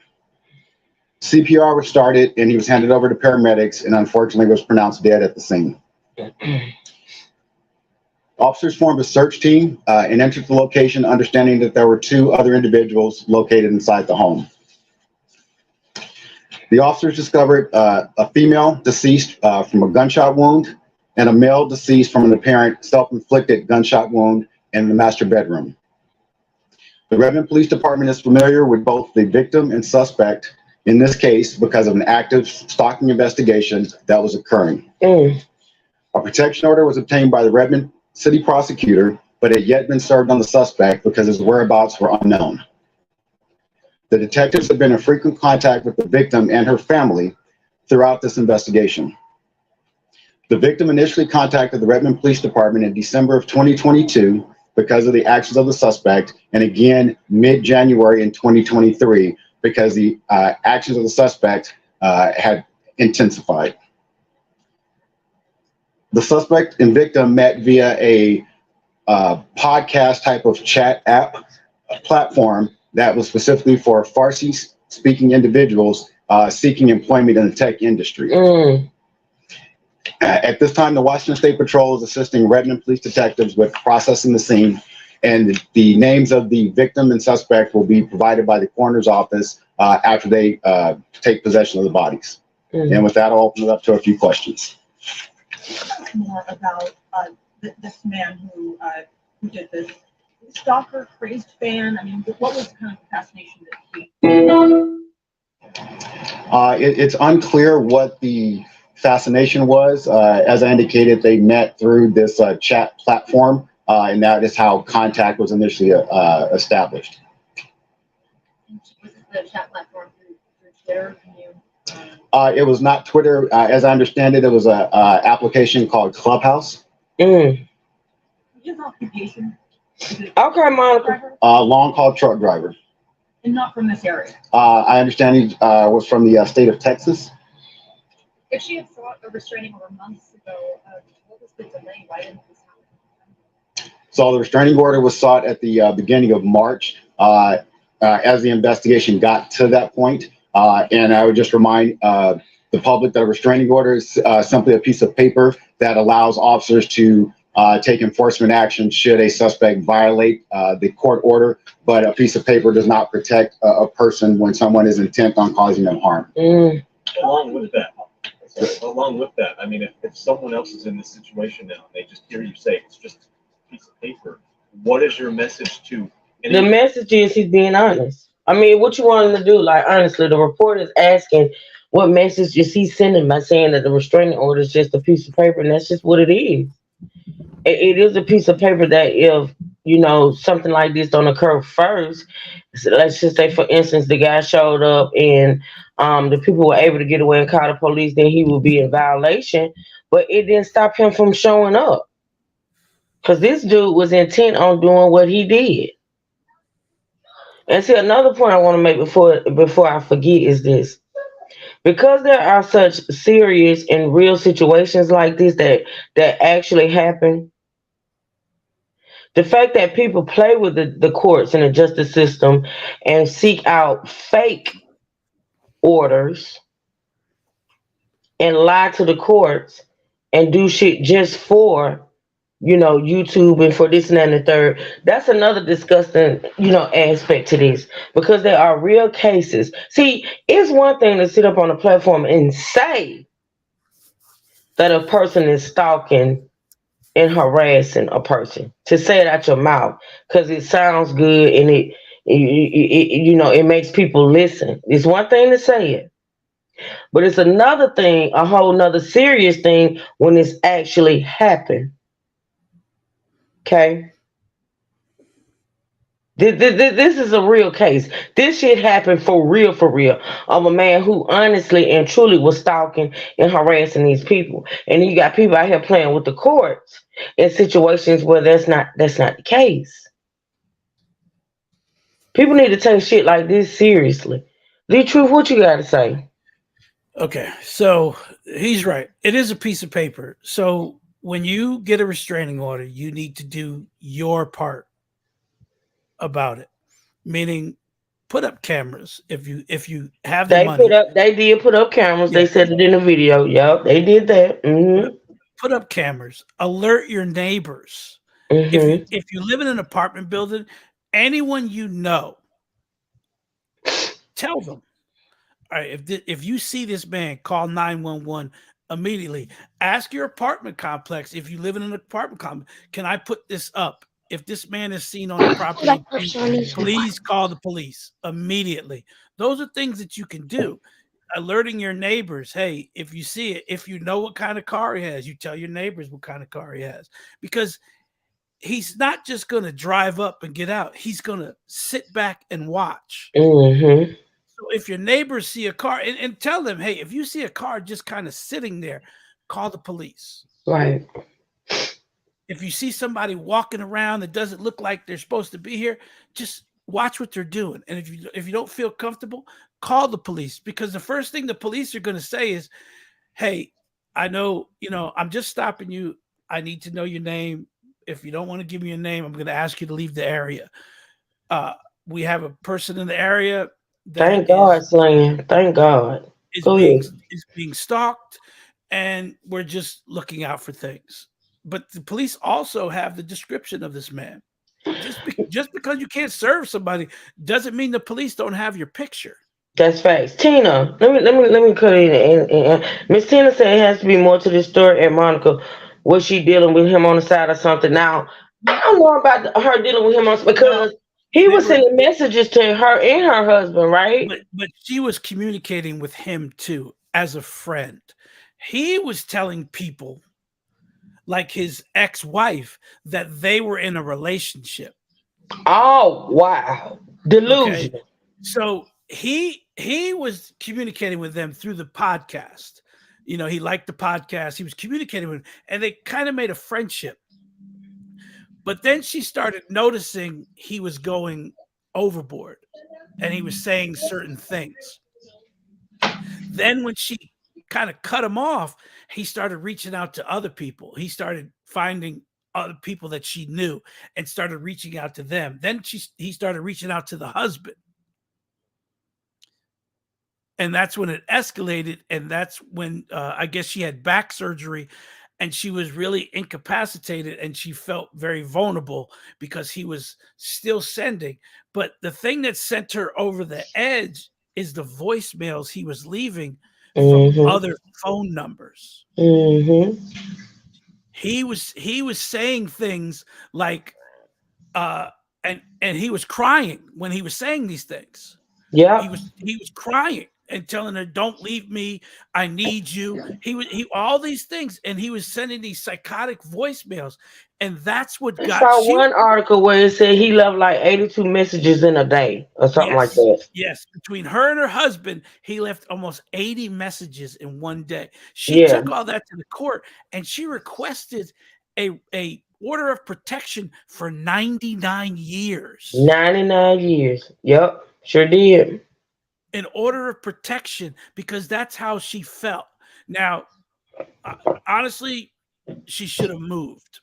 [SPEAKER 8] CPR was started and he was handed over to paramedics and unfortunately was pronounced dead at the scene. Officers formed a search team and entered the location, understanding that there were 2 other individuals located inside the home. The officers discovered a female deceased from a gunshot wound and a male deceased from an apparent self-inflicted gunshot wound in the master bedroom. The Redmond Police Department is familiar with both the victim and suspect in this case because of an active stalking investigation that was occurring. A protection order was obtained by the Redmond City prosecutor, but it had yet been served on the suspect because his whereabouts were unknown. The detectives have been in frequent contact with the victim and her family throughout this investigation. The victim initially contacted the Redmond Police Department in December of 2022 because of the actions of the suspect, and again mid-January in 2023 because the actions of the suspect had intensified. The suspect and victim met via a podcast type of chat app platform that was specifically for Farsi-speaking individuals seeking employment in the tech industry. At this time, the Washington State Patrol is assisting Redmond police detectives with processing the scene, and the names of the victim and suspect will be provided by the coroner's office after they take possession of the bodies. And with that, I'll open it up to a few questions.
[SPEAKER 9] More about this man who did this. Stalker, crazed fan. I mean, what was kind of the fascination that he?
[SPEAKER 8] It's unclear what the fascination was. As I indicated, they met through this chat platform, and that is how contact was initially established.
[SPEAKER 9] Was it the chat platform through Twitter?
[SPEAKER 8] It was not Twitter. As I understand it, it was an application called Clubhouse.
[SPEAKER 9] His occupation?
[SPEAKER 1] Okay, Monica.
[SPEAKER 8] Long-haul truck driver.
[SPEAKER 9] And not from this area?
[SPEAKER 8] I understand he was from the state of Texas.
[SPEAKER 9] If she had sought a restraining order months ago, what was the delay? Why didn't this happen?
[SPEAKER 8] So the restraining order was sought at the beginning of March as the investigation got to that point. And I would just remind the public that a restraining order is simply a piece of paper that allows officers to take enforcement action should a suspect violate the court order, but a piece of paper does not protect a person when someone is intent on causing them harm.
[SPEAKER 10] Along with that, I mean, if someone else is in this situation now, and they just hear you say it's just a piece of paper, what is your message to?
[SPEAKER 1] The message is he's being honest. I mean, what you want him to do? Like, honestly, the reporter is asking what message is he sending by saying that the restraining order is just a piece of paper, and that's just what it is. It is a piece of paper that if, something like this don't occur first, so let's just say, for instance, the guy showed up and the people were able to get away and call the police, then he would be in violation. But it didn't stop him from showing up. Because this dude was intent on doing what he did. And see, another point I want to make before I forget is this. Because there are such serious and real situations like this that actually happen, the fact that people play with the courts and the justice system and seek out fake orders and lie to the courts and do shit just for, YouTube and for this and that and the third, that's another disgusting, aspect to this, because there are real cases. See, it's one thing to sit up on a platform and say that a person is stalking and harassing a person, to say it out your mouth because it sounds good and it makes people listen. It's one thing to say it, but it's another thing, a whole nother serious thing, when it's actually happened. Okay, this is a real case. This shit happened for real, of a man who honestly and truly was stalking and harassing these people. And you got people out here playing with the courts in situations where that's not the case. People need to take shit like this seriously. The truth, what you got to say?
[SPEAKER 4] Okay, so he's right. It is a piece of paper. So when you get a restraining order, you need to do your part about it, meaning put up cameras if you have the money.
[SPEAKER 1] They did put up cameras. Yeah. They said it in the video. Yep, they did that. Mm-hmm.
[SPEAKER 4] Put up cameras. Alert your neighbors. Mm-hmm. If you live in an apartment building, anyone you know, tell them. All right, if you see this man, call 911 immediately. Ask your apartment complex, if you live in an apartment complex, can I put this up? if this man is seen on the property, please call the police immediately. Those are things that you can do. Alerting your neighbors, hey, if you see it, if you know what kind of car he has, you tell your neighbors what kind of car he has, because he's not just going to drive up and get out. He's going to sit back and watch.
[SPEAKER 1] Mm-hmm.
[SPEAKER 4] So if your neighbors see a car, and tell them, hey, if you see a car just kind of sitting there, call the police.
[SPEAKER 1] Right.
[SPEAKER 4] If you see somebody walking around that doesn't look like they're supposed to be here, just watch what they're doing. And if you don't feel comfortable, call the police, because the first thing the police are going to say is, hey, I know, I'm just stopping you. I need to know your name. If you don't want to give me your name, I'm going to ask you to leave the area. Uh, we have a person in the area that
[SPEAKER 1] Thank God, Slam. Thank God.
[SPEAKER 4] is
[SPEAKER 1] Go
[SPEAKER 4] being
[SPEAKER 1] ahead.
[SPEAKER 4] is being stalked, and we're just looking out for things. But the police also have the description of this man. Just because you can't serve somebody doesn't mean the police don't have your picture.
[SPEAKER 1] That's facts. Tina, let me cut in. Miss Tina said it has to be more to this story. And Monica, was she dealing with him on the side or something? Now, I don't know about her dealing with him on
[SPEAKER 4] No,
[SPEAKER 1] because he
[SPEAKER 4] they
[SPEAKER 1] was
[SPEAKER 4] were,
[SPEAKER 1] sending messages to her and her husband, right?
[SPEAKER 4] but she was communicating with him too as a friend. He was telling people, like his ex-wife, that they were in a relationship.
[SPEAKER 1] Oh wow,
[SPEAKER 4] Okay.
[SPEAKER 1] delusion.
[SPEAKER 4] So he was communicating with them through the podcast. He liked the podcast. He was communicating with them, and they kind of made a friendship. But then she started noticing he was going overboard and he was saying certain things. Then when she kind of cut him off, he started reaching out to other people. He started finding other people that she knew and started reaching out to them. Then he started reaching out to the husband. And that's when it escalated, and that's when I guess she had back surgery, and she was really incapacitated, and she felt very vulnerable because he was still sending. But the thing that sent her over the edge is the voicemails he was leaving from
[SPEAKER 1] Mm-hmm.
[SPEAKER 4] other phone numbers.
[SPEAKER 1] Mm-hmm.
[SPEAKER 4] He was saying things like, uh and he was crying when he was saying these things. He
[SPEAKER 1] Yep.
[SPEAKER 4] was he was crying and telling her, "Don't leave me. I need you." He all these things, and he was sending these psychotic voicemails, and that's what
[SPEAKER 1] I
[SPEAKER 4] got
[SPEAKER 1] saw
[SPEAKER 4] she.
[SPEAKER 1] one article where it said he left like 82 messages in a day or something like
[SPEAKER 4] Yes,
[SPEAKER 1] that.
[SPEAKER 4] yes. Between her and her husband, he left almost 80 messages in one day. She
[SPEAKER 1] Yeah,
[SPEAKER 4] took all that to the court, and she requested a order of protection for 99 years.
[SPEAKER 1] 99 years. Yep, sure did.
[SPEAKER 4] An order of protection, because that's how she felt. Now, uh, honestly, she should have moved.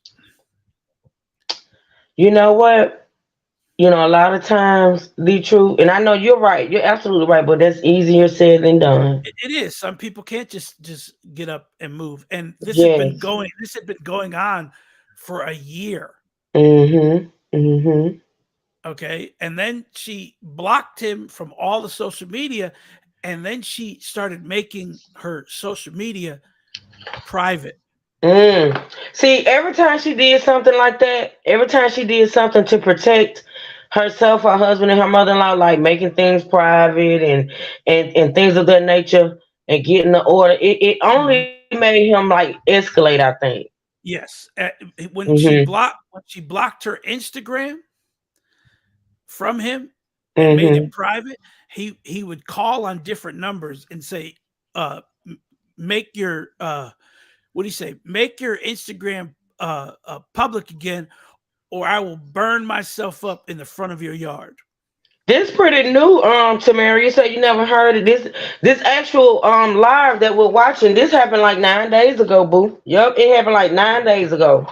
[SPEAKER 1] You know what? A lot of times, the truth, and I know you're right. You're absolutely right, but that's easier said than done.
[SPEAKER 4] It is. Some people can't just get up and move. And
[SPEAKER 1] Yes.
[SPEAKER 4] this had been going on for a year.
[SPEAKER 1] Mm-hmm. Mm-hmm.
[SPEAKER 4] Okay. And then she blocked him from all the social media. And then she started making her social media private.
[SPEAKER 1] Mm. See, every time she did something like that, every time she did something to protect herself, her husband, and her mother-in-law, like making things private and things of that nature, and getting the order, it only
[SPEAKER 4] Mhm.
[SPEAKER 1] made him like escalate. I think.
[SPEAKER 4] Yes.
[SPEAKER 1] Mm-hmm.
[SPEAKER 4] When she blocked her Instagram from him and made
[SPEAKER 1] Mm-hmm.
[SPEAKER 4] it private, he would call on different numbers and say, make your what do you say? Make your Instagram public again, or I will burn myself up in the front of your yard.
[SPEAKER 1] This pretty new, Tamara. You said you never heard of this. This actual live that we're watching. This happened like 9 days ago, boo. Yep, it happened like 9 days ago.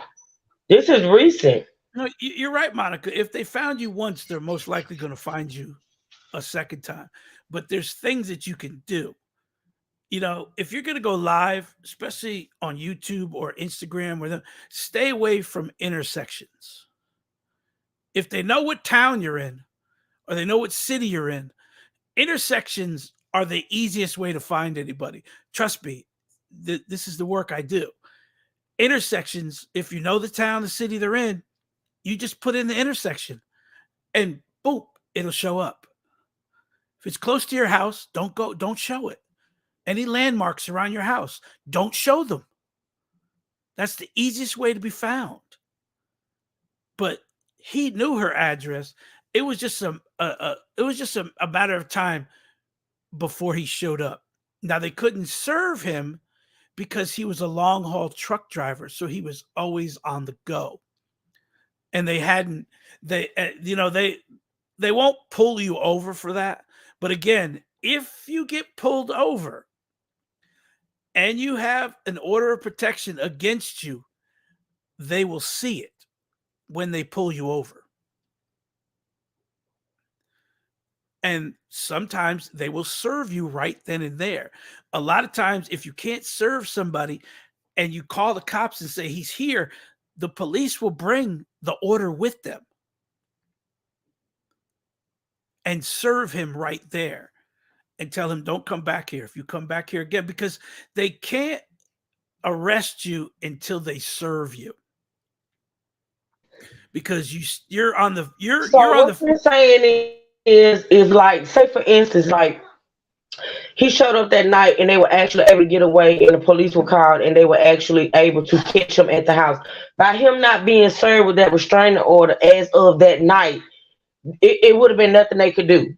[SPEAKER 1] This is recent.
[SPEAKER 4] No, you're right, Monica. If they found you once, they're most likely going to find you a second time. But there's things that you can do. If you're going to go live, especially on YouTube or Instagram, stay away from intersections. If they know what town you're in or they know what city you're in, intersections are the easiest way to find anybody. Trust me, this is the work I do. Intersections, if you know the town, the city they're in, You just put in the intersection and boom, it'll show up. If it's close to your house, don't show it. Any landmarks around your house, don't show them. That's the easiest way to be found. But he knew her address. It was just a matter of time before he showed up. Now they couldn't serve him because he was a long haul truck driver, so he was always on the go. And they hadn't they they won't pull you over for that. But again, if you get pulled over and you have an order of protection against you, they will see it when they pull you over. And sometimes they will serve you right then and there. A lot of times, if you can't serve somebody and you call the cops and say he's here, the police will bring the order with them and serve him right there and tell him, don't come back here if you come back here again, because they can't arrest you until they serve you. Because you're on the you're on
[SPEAKER 1] what you're saying is like, say for instance, like he showed up that night and they were actually able to get away and the police were called and they were actually able to catch him at the house. By him not being served with that restraining order as of that night, it would have been nothing they could do.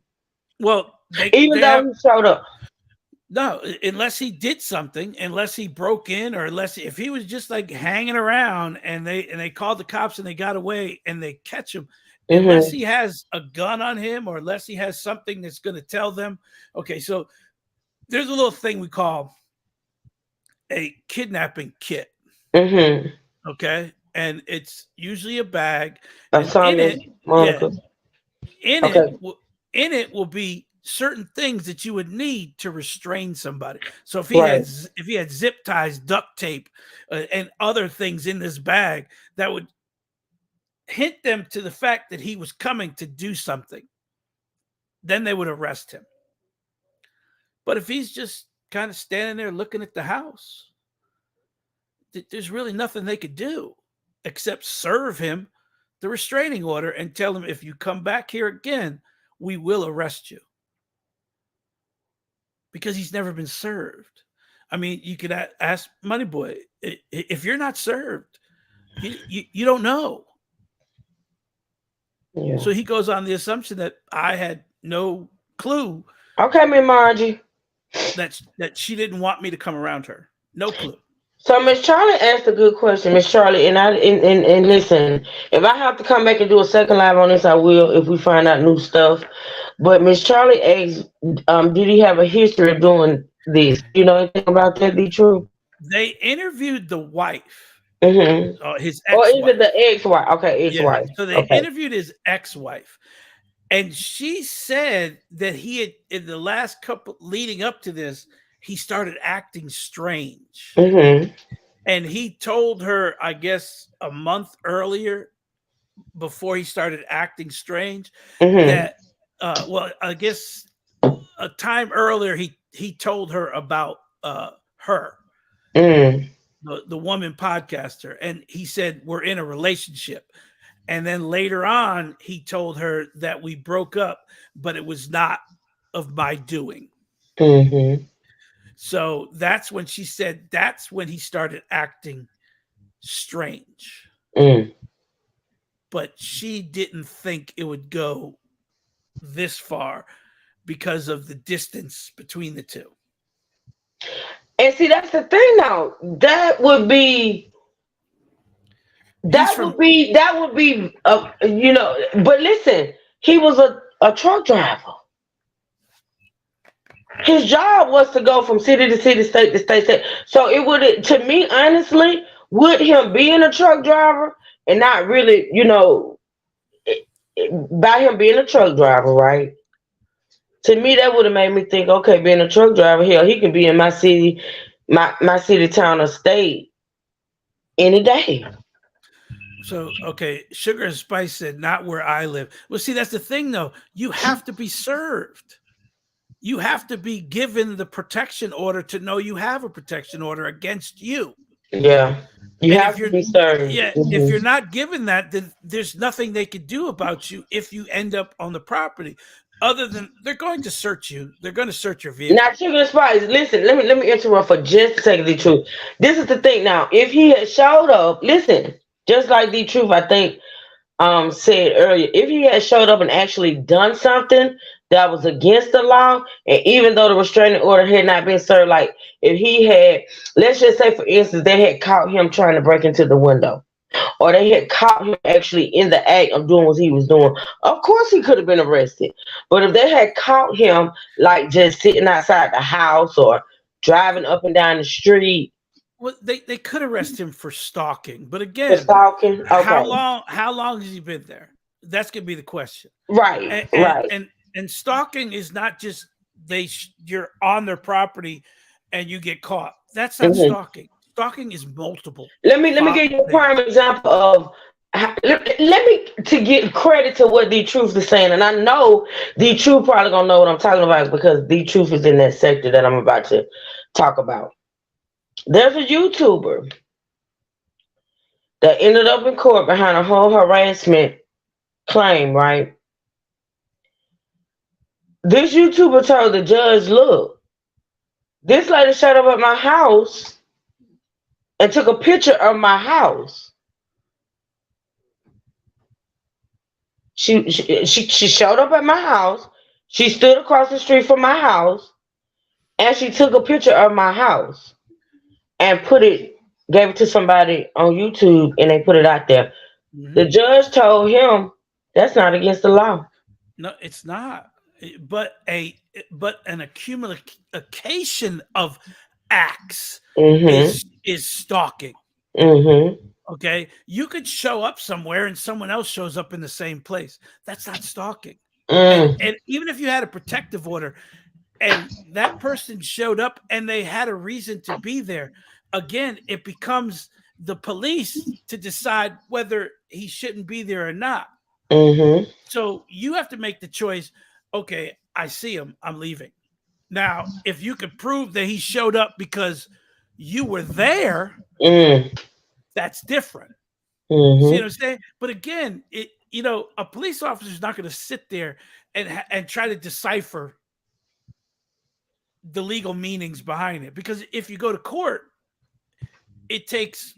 [SPEAKER 4] Well,
[SPEAKER 1] even though he showed up.
[SPEAKER 4] No, unless he did something, unless he broke in, or if he was just like hanging around and they called the cops and they got away and they catch him, unless he has a gun on him or unless he has something that's going to tell them. Okay, so there's a little thing we call a kidnapping kit. Okay, and it's usually a bag. And in it will be certain things that you would need to restrain somebody. So if he had zip ties, duct tape, and other things in this bag that would hint them to the fact that he was coming to do something, then they would arrest him. But if he's just kind of standing there looking at the house, there's really nothing they could do except serve him the restraining order and tell him, if you come back here again, we will arrest you. Because he's never been served. I mean, you could ask Money Boy, if you're not served, you don't know. Yeah. So he goes on the assumption that I had no clue.
[SPEAKER 1] Okay, Miss Margie.
[SPEAKER 4] That she didn't want me to come around her. No clue.
[SPEAKER 1] So Miss Charlie asked a good question, Miss Charlie, and listen, if I have to come back and do a second live on this, I will if we find out new stuff. But Miss Charlie asked, did he have a history of doing this? You know anything about that? Be true.
[SPEAKER 4] They interviewed the wife,
[SPEAKER 1] his
[SPEAKER 4] ex-wife.
[SPEAKER 1] Or is it the ex-wife? Okay, ex-wife.
[SPEAKER 4] Yeah. So they interviewed his ex-wife, and she said that he had, in the last couple leading up to this, he started acting strange. And he told her, I guess, a month earlier, before he started acting strange, that, well, I guess a time earlier, he told her about her, the woman podcaster. And he said, we're in a relationship. And then later on, he told her that we broke up, but it was not of my doing. So that's when she said that's when he started acting strange. But she didn't think it would go this far because of the distance between the two.
[SPEAKER 1] And see, that's the thing now. That would be, you know, but listen, he was a truck driver. His job was to go from city to city, state to state. So it would, to me, honestly, with him being a truck driver and not really, you know, by him being a truck driver, right? To me, that would have made me think, okay, being a truck driver, hell, he can be in my city, my city, town, or state any day.
[SPEAKER 4] So, okay, Sugar and Spice said, not where I live. Well, see, that's the thing, though. You have to be served. You have to be given the protection order to know you have a protection order against you.
[SPEAKER 1] Yeah. You
[SPEAKER 4] And
[SPEAKER 1] have
[SPEAKER 4] if
[SPEAKER 1] to
[SPEAKER 4] you're,
[SPEAKER 1] be served.
[SPEAKER 4] yeah, if you're not given that, then there's nothing they could do about you if you end up on the property, other than they're going to search you. They're going to search your
[SPEAKER 1] Now,
[SPEAKER 4] vehicle.
[SPEAKER 1] Sugar and Spice, listen, let me interrupt for just a second, the truth. This is the thing now. If he had showed up, listen, just like the truth, I think said earlier, if he had showed up and actually done something that was against the law, and even though the restraining order had not been served, like if he had, let's just say for instance, they had caught him trying to break into the window, or they had caught him actually in the act of doing what he was doing, of course he could have been arrested. But if they had caught him like just sitting outside the house or driving up and down the street
[SPEAKER 4] Well, they could arrest him for stalking, but
[SPEAKER 1] for
[SPEAKER 4] again,
[SPEAKER 1] stalking, okay,
[SPEAKER 4] how long has he been there? That's gonna be the question.
[SPEAKER 1] right,
[SPEAKER 4] And and
[SPEAKER 1] right,
[SPEAKER 4] and, and stalking is not just you're on their property and you get caught. That's not
[SPEAKER 1] hmm.
[SPEAKER 4] stalking. Stalking is multiple.
[SPEAKER 1] Let me give you a
[SPEAKER 4] Things.
[SPEAKER 1] prime example of let me to get credit to what the truth is saying, and I know the truth probably gonna know what I'm talking about because the truth is in that sector that I'm about to talk about. There's a YouTuber that ended up in court behind a whole harassment claim, right? This YouTuber told the judge, look, this lady showed up at my house and took a picture of my house. She showed up at my house. She stood across the street from my house, and she took a picture of my house and gave it to somebody on YouTube, and they put it out there. The
[SPEAKER 4] Mhm.
[SPEAKER 1] judge told him that's not against the law.
[SPEAKER 4] No, it's not. But an accumulation of acts
[SPEAKER 1] Mhm.
[SPEAKER 4] is stalking.
[SPEAKER 1] Mhm.
[SPEAKER 4] Okay, you could show up somewhere and someone else shows up in the same place. That's not stalking. And
[SPEAKER 1] Mm.
[SPEAKER 4] and even if you had a protective order and that person showed up and they had a reason to be there, again, it becomes the police to decide whether he shouldn't be there or not.
[SPEAKER 1] Mhm.
[SPEAKER 4] So you have to make the choice. Okay, I see him. I'm leaving. Now, if you could prove that he showed up because you were there,
[SPEAKER 1] Mm.
[SPEAKER 4] that's different. You see what
[SPEAKER 1] Mhm.
[SPEAKER 4] I'm saying? But again, a police officer is not going to sit there and try to decipher the legal meanings behind it, because if you go to court, it takes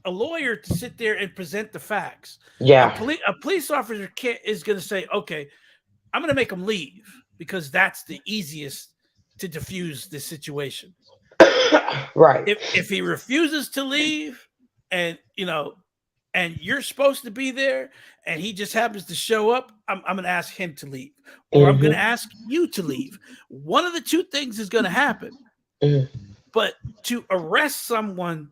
[SPEAKER 4] a lawyer to sit there and present the facts.
[SPEAKER 1] Yeah.
[SPEAKER 4] A police officer is going to say, okay, I'm going to make him leave because that's the easiest to diffuse this situation.
[SPEAKER 1] Right.
[SPEAKER 4] If he refuses to leave, and and you're supposed to be there, and he just happens to show up, I'm going to ask him to leave, or I'm going to
[SPEAKER 1] Mhm.
[SPEAKER 4] ask you to leave. One of the two things is going to happen.
[SPEAKER 1] Mm.
[SPEAKER 4] But to arrest someone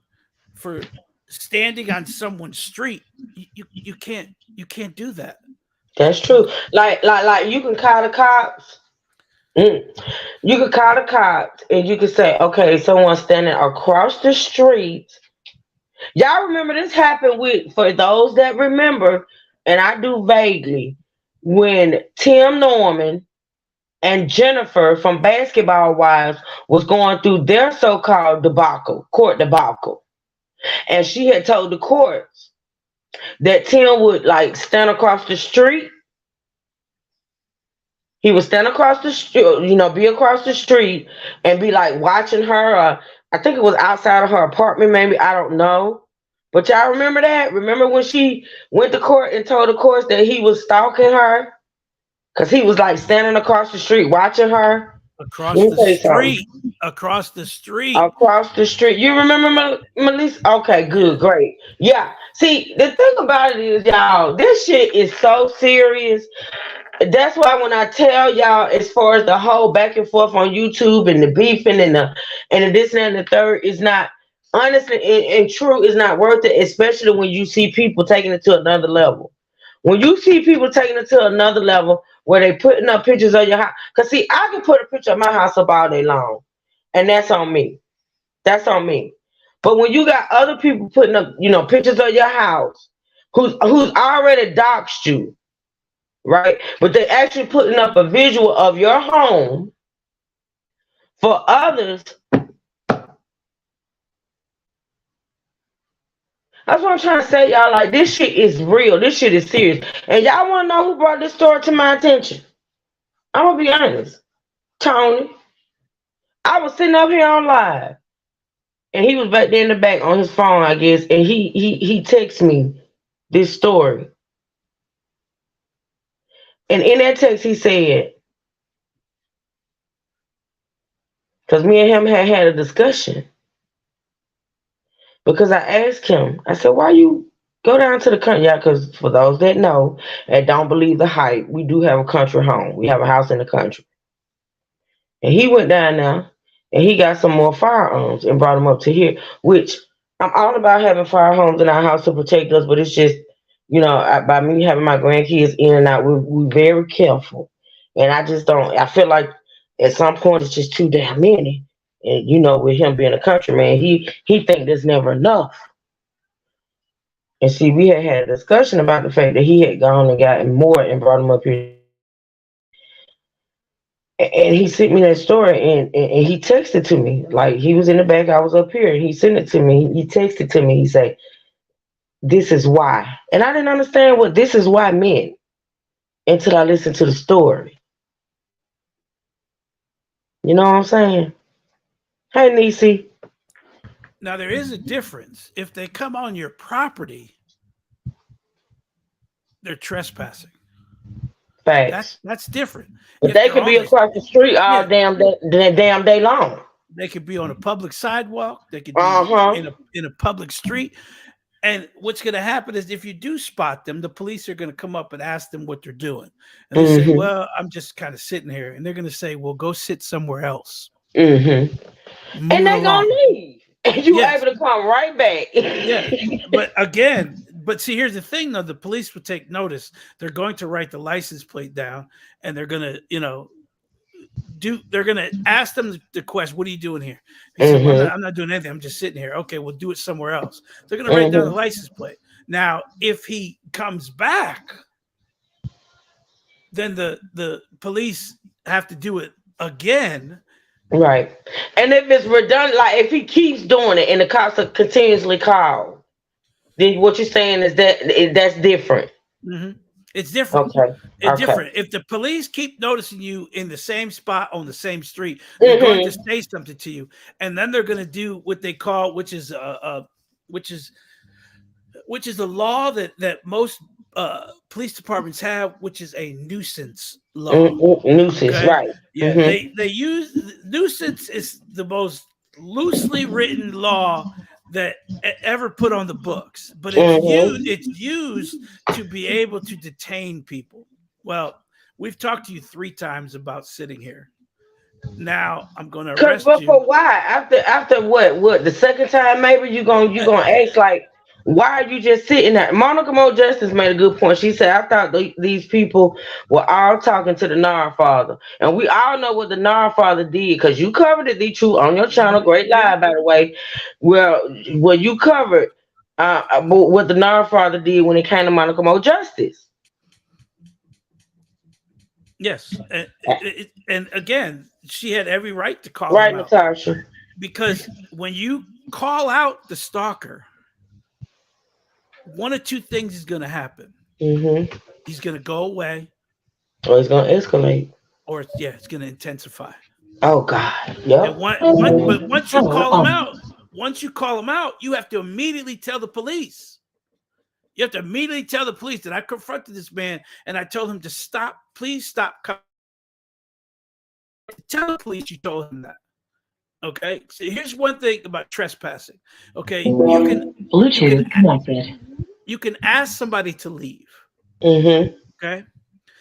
[SPEAKER 4] for standing on someone's street, you can't do that.
[SPEAKER 1] That's
[SPEAKER 4] You
[SPEAKER 1] true. Like you can call the cops. Mm. You could call the cops and you could say, okay, someone's standing across the street. Y'all remember this happened with, for those that remember, and I do vaguely, when Tim Norman and Jennifer from Basketball Wives was going through their so-called debacle, court debacle. And she had told the courts that Tim would like stand across the street. He would stand across the street, be across the street and be like watching her. I think it was outside of her apartment, maybe. I don't know. But y'all remember that? Remember when she went to court and told the courts that he was stalking her? Because he was like standing across the street watching her? Let
[SPEAKER 4] across
[SPEAKER 1] me
[SPEAKER 4] the
[SPEAKER 1] tell you something.
[SPEAKER 4] street, across the street.
[SPEAKER 1] Across the street. You remember Melissa? Okay,
[SPEAKER 4] Yeah.
[SPEAKER 1] good, great. Yeah. See, the thing about it is, y'all, this shit is so serious. That's why when I tell y'all, as far as the whole back and forth on YouTube and the beefing and the this and the third, is not honestly and true, is not worth it, especially when you see people taking it to another level. When you see people taking it to another level where they putting up pictures of your house, because see, I can put a picture of my house up all day long, and that's on me. That's on me. But when you got other people putting up, pictures of your house, who's already doxed you, right? But they're actually putting up a visual of your home for others That's what I'm trying to say, y'all. Like, this shit is real. This shit is serious. And y'all want to know who brought this story to my attention? I'm gonna be honest. Tony. I was sitting up here on live, and he was back there in the back on his phone, I guess, and he texted me this story. And in that text, he said, because me and him had a discussion. Because I asked him, I said, why you go down to the country? Yeah, because for those that know and don't believe the hype, we do have a country home. We have a house in the country. And he went down there and he got some more firearms and brought them up to here, which I'm all about having firearms in our house to protect us, but it's just, by me having my grandkids in and out, we're very careful. And I just don't, I feel like at some point it's just too damn many. And, with him being a countryman, he think there's never enough. And see, we had a discussion about the fact that he had gone and gotten more and brought them up here. And he sent me that story, and he texted to me. Like, he was in the back, I was up here, and he sent it to me. He texted to me. He said, this is why. And I didn't understand what this is why meant until I listened to the story. You know what I'm saying? Hey, Niecy.
[SPEAKER 4] Now, there is a difference. If they come on your property, they're trespassing.
[SPEAKER 1] Facts.
[SPEAKER 4] That's different.
[SPEAKER 1] But they could be across the street all damn day long.
[SPEAKER 4] They could be on a public sidewalk. They could be in a public street. And what's going to happen is if you do spot them, the police are going to come up and ask them what they're doing. And they say, well, I'm just kind of sitting here. And they're going to say, well, go sit somewhere else.
[SPEAKER 1] And they're going to leave. And you're able to come right back.
[SPEAKER 4] But see, here's the thing, though. The police will take notice. They're going to write the license plate down, and they're going to, they're going to ask them the question, what are you doing here? He said, well, I'm not doing anything. I'm just sitting here. Okay, we'll do it somewhere else. They're going to write down the license plate. Now, if he comes back, then the police have to do it again.
[SPEAKER 1] Right. And if it's redundant, like if he keeps doing it and the cops are continuously called, then what you're saying is that's different.
[SPEAKER 4] It's different.
[SPEAKER 1] Okay.
[SPEAKER 4] It's different. If the police keep noticing you in the same spot on the same street, they're going to say something to you, and then they're going to do what they call, which is a law that most police departments have, which is a nuisance law.
[SPEAKER 1] Nuisance, right?
[SPEAKER 4] Yeah, they use nuisance is the most loosely written law that ever put on the books, but it's used to be able to detain people. Well, we've talked to you 3 times about sitting here. Now I'm going to arrest you.
[SPEAKER 1] For why? After what? The second time, maybe you gonna ask like, why are you just sitting there? Monica Mo Justice made a good point. She said, I thought these people were all talking to the Nar Father. And we all know what the Nar Father did, because you covered it, the truth, on your channel. Great live, by the way. Well, you covered what the Nar Father did when it came to Monica Mo Justice.
[SPEAKER 4] Yes. And again, she had every right to call
[SPEAKER 1] right,
[SPEAKER 4] him out.
[SPEAKER 1] Natasha.
[SPEAKER 4] Because when you call out the stalker, one of 2 things is going to happen. He's going to go away,
[SPEAKER 1] or he's going to escalate,
[SPEAKER 4] or it's going to intensify.
[SPEAKER 1] Oh God! Yeah.
[SPEAKER 4] But once you call him out, you have to immediately tell the police. You have to immediately tell the police that I confronted this man and I told him to stop. Please stop. Tell the police you told him that. Okay. So here's one thing about trespassing. Okay.
[SPEAKER 7] Bluetooth connected.
[SPEAKER 4] You can ask somebody to leave. Okay.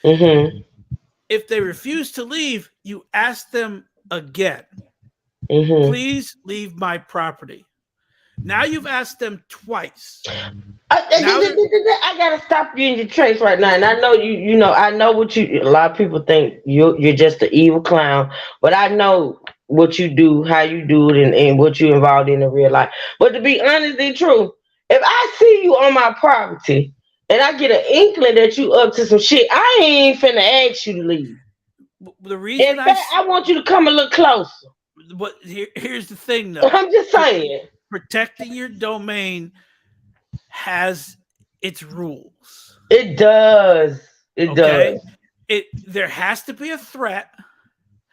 [SPEAKER 4] If they refuse to leave, you ask them again. Please leave my property. Now you've asked them twice.
[SPEAKER 1] I gotta stop you in your tracks right now, and I know you know I know what you. A lot of people think you're just an evil clown, but I know what you do, how you do it, and what you involved in real life. But to be honest and true, if I see you on my property and I get an inkling that you up to some shit, I ain't finna ask you to leave.
[SPEAKER 4] The reason
[SPEAKER 1] in fact, I want you to come a little closer.
[SPEAKER 4] But here's the thing, though.
[SPEAKER 1] I'm just saying.
[SPEAKER 4] Protecting your domain has its rules.
[SPEAKER 1] It does. It
[SPEAKER 4] Okay,
[SPEAKER 1] does.
[SPEAKER 4] there has to be a threat.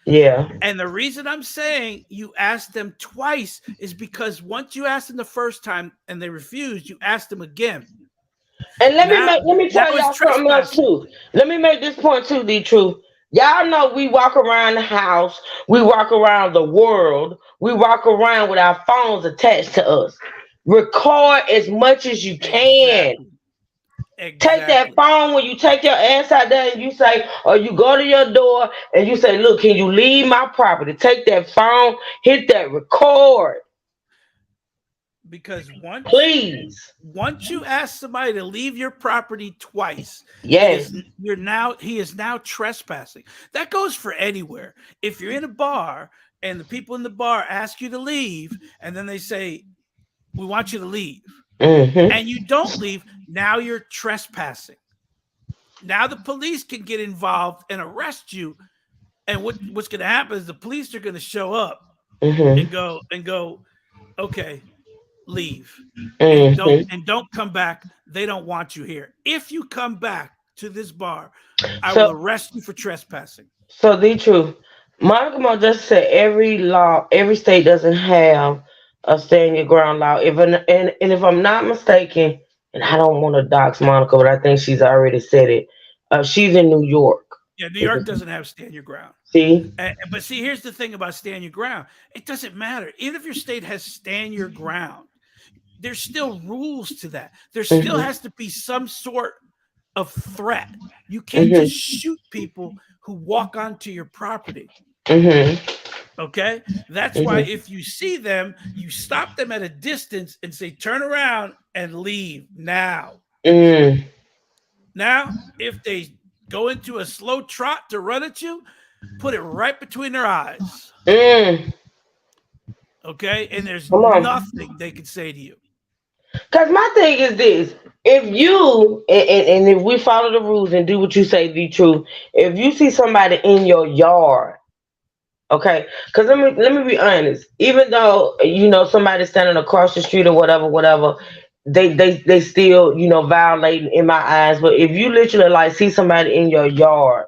[SPEAKER 1] Yeah.
[SPEAKER 4] And the reason I'm saying you asked them twice is because once you asked them the first time and they refused, you asked them again.
[SPEAKER 1] And
[SPEAKER 4] Now,
[SPEAKER 1] let me
[SPEAKER 4] now
[SPEAKER 1] tell
[SPEAKER 4] it's
[SPEAKER 1] y'all something else
[SPEAKER 4] trespassing.
[SPEAKER 1] too. Let me make this point too, the truth. Y'all know we walk around the house, we walk around the world, we walk around with our phones attached to us. Record as much as you can.
[SPEAKER 4] Exactly.
[SPEAKER 1] Take that
[SPEAKER 4] Exactly.
[SPEAKER 1] phone when you take your ass out there and you say, or you go to your door and you say, look, can you leave my property? Take that phone, hit that record,
[SPEAKER 4] Because
[SPEAKER 1] please.
[SPEAKER 4] once you ask somebody to leave your property twice,
[SPEAKER 1] Yes.
[SPEAKER 4] he is now trespassing. That goes for anywhere. If you're in a bar and the people in the bar ask you to leave, and then they say, we want you to leave,
[SPEAKER 1] Mm-hmm.
[SPEAKER 4] and you don't leave, now you're trespassing. Now the police can get involved and arrest you. And what's going to happen is the police are going to show up
[SPEAKER 1] Mm-hmm.
[SPEAKER 4] and go, okay, leave,
[SPEAKER 1] Mm-hmm.
[SPEAKER 4] and don't come back. They don't want you here. If you come back to this bar, I
[SPEAKER 1] So
[SPEAKER 4] will arrest you for trespassing.
[SPEAKER 1] So the truth, Monica Mo just said every law, every state doesn't have a stand your ground law. And if I'm not mistaken, and I don't want to dox Monica, but I think she's already said it. She's in New York.
[SPEAKER 4] Yeah, New York doesn't have stand your ground.
[SPEAKER 1] See?
[SPEAKER 4] But see, here's the thing about stand your ground. It doesn't matter. Even if your state has stand your ground, there's still rules to that. There still
[SPEAKER 1] Hmm.
[SPEAKER 4] has to be some sort of threat. You can't just
[SPEAKER 1] Hmm.
[SPEAKER 4] shoot people who walk onto your property.
[SPEAKER 1] Hmm.
[SPEAKER 4] Okay. That's why
[SPEAKER 1] Hmm.
[SPEAKER 4] if you see them, you stop them at a distance and say, turn around and leave now.
[SPEAKER 1] Mm.
[SPEAKER 4] Now, if they go into a slow trot to run at you, put it right between their eyes.
[SPEAKER 1] Mm.
[SPEAKER 4] Okay. And there's
[SPEAKER 1] Come on.
[SPEAKER 4] nothing they can say to you.
[SPEAKER 1] Because my thing is this. If you, and if we follow the rules and do what you say be true, if you see somebody in your yard. Okay, because let me be honest. Even though somebody standing across the street or whatever, whatever, they still violating in my eyes. But if you literally like see somebody in your yard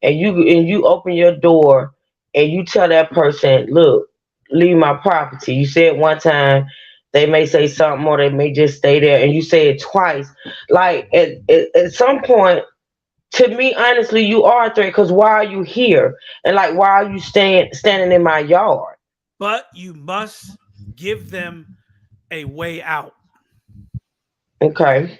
[SPEAKER 1] and you open your door and you tell that person, look, leave my property. You say it one time, they may say something or they may just stay there, and you say it twice. Like at some point, to me, honestly, you are a threat because why are you here? And like, why are you standing in my yard?
[SPEAKER 4] But you must give them a way out.
[SPEAKER 1] Okay.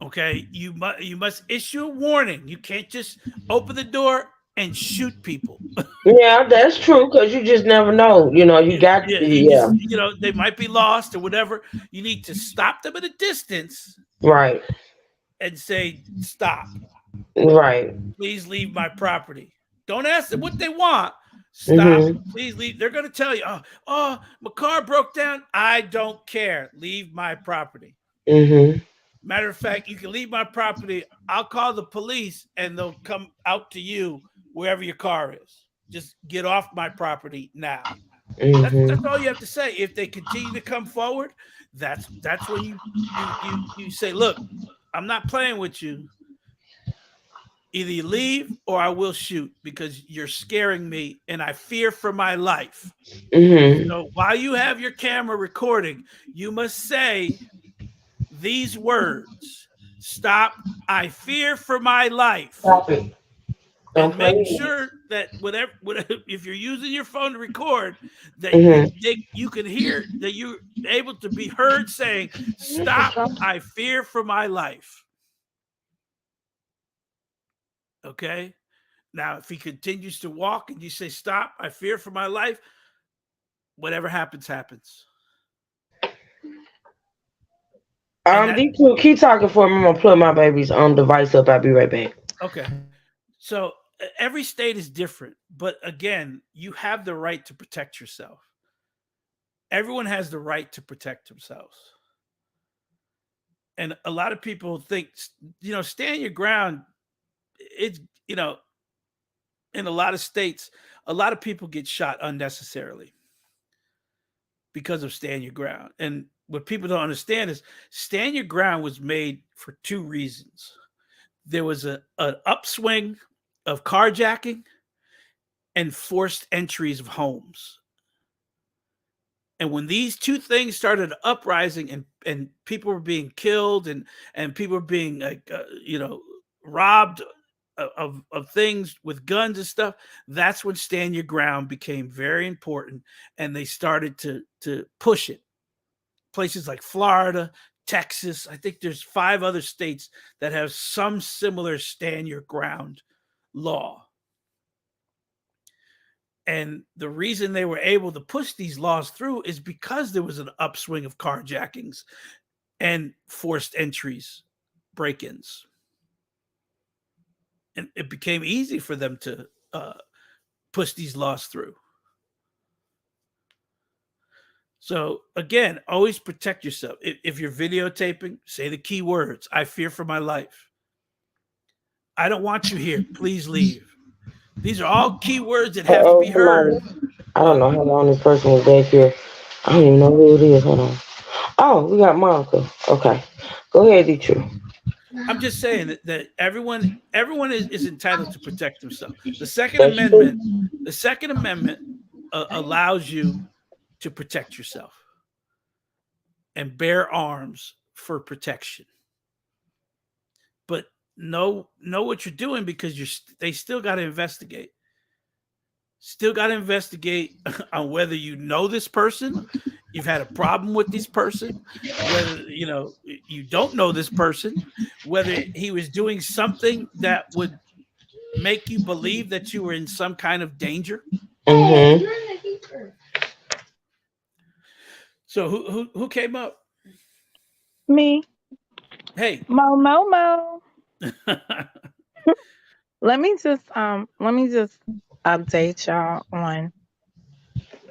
[SPEAKER 4] Okay. You must issue a warning. You can't just open the door and shoot people.
[SPEAKER 1] Yeah, that's true because you just never know. You got,
[SPEAKER 4] Yeah, you
[SPEAKER 1] yeah,
[SPEAKER 4] just they might be lost or whatever. You need to stop them at a distance
[SPEAKER 1] right,
[SPEAKER 4] and say, "Stop!
[SPEAKER 1] right.
[SPEAKER 4] Please leave my property." Don't ask them what they want. Stop!
[SPEAKER 1] Mhm,
[SPEAKER 4] Please leave. They're going to tell you, "Oh, my car broke down." I don't care. Leave my property.
[SPEAKER 1] mhm,
[SPEAKER 4] Matter of fact, you can leave my property. I'll call the police and they'll come out to you wherever your car is. Just get off my property now. That's
[SPEAKER 1] mhm,
[SPEAKER 4] all you have to say. If they continue to come forward, that's when you say, look, I'm not playing with you. Either you leave or I will shoot because you're scaring me and I fear for my life.
[SPEAKER 1] mhm.
[SPEAKER 4] So while you have your camera recording, you must say these words: stop, I fear for my life.
[SPEAKER 1] Stop it. Don't
[SPEAKER 4] And
[SPEAKER 1] play
[SPEAKER 4] make
[SPEAKER 1] with me.
[SPEAKER 4] sure that whatever if you're using your phone to record, that
[SPEAKER 1] Mhm,
[SPEAKER 4] you can hear that you're able to be heard saying, "Stop! I fear for my life." Okay. Now, if he continues to walk and you say, "Stop! I fear for my life," whatever happens, happens. And that
[SPEAKER 1] D2, keep talking for me. I'm gonna plug my baby's device up. I'll be right back.
[SPEAKER 4] okay. So every state is different, but again, you have the right to protect yourself. Everyone has the right to protect themselves. And a lot of people think, stand your ground. It's, you know, in a lot of states, a lot of people get shot unnecessarily because of stand your ground. And what people don't understand is stand your ground was made for two reasons. There was an upswing of carjacking and forced entries of homes. And when these two things started uprising and people were being killed and people were being like robbed of things with guns and stuff, that's when stand your ground became very important, and they started to push it. Places like Florida, Texas, I think there's 5 other states that have some similar stand your ground law. And the reason they were able to push these laws through is because there was an upswing of carjackings and forced entries, break ins. And it became easy for them to push these laws through. So, again, always protect yourself. If you're videotaping, say the key words: I fear for my life. I don't want you here. Please leave. These are all key words that have to
[SPEAKER 1] Oh,
[SPEAKER 4] be heard.
[SPEAKER 1] somebody. I don't
[SPEAKER 4] What?
[SPEAKER 1] know how long this person was back here. I don't even know who it is. Hold on. Oh, we got Monica. Okay. Go ahead, Deidre.
[SPEAKER 4] I'm just saying that everyone is entitled to protect themselves.
[SPEAKER 1] That's true.
[SPEAKER 4] The Second Amendment allows you to protect yourself and bear arms for protection. But know what you're doing, because they still got to investigate. Still got to investigate on whether you know this person, you've had a problem with this person, whether you don't know this person, whether he was doing something that would make you believe that you were in some kind of danger.
[SPEAKER 1] Mm-hmm.
[SPEAKER 4] So who came up?
[SPEAKER 11] Me,
[SPEAKER 4] Hey.
[SPEAKER 11] Mo. Let me just update y'all on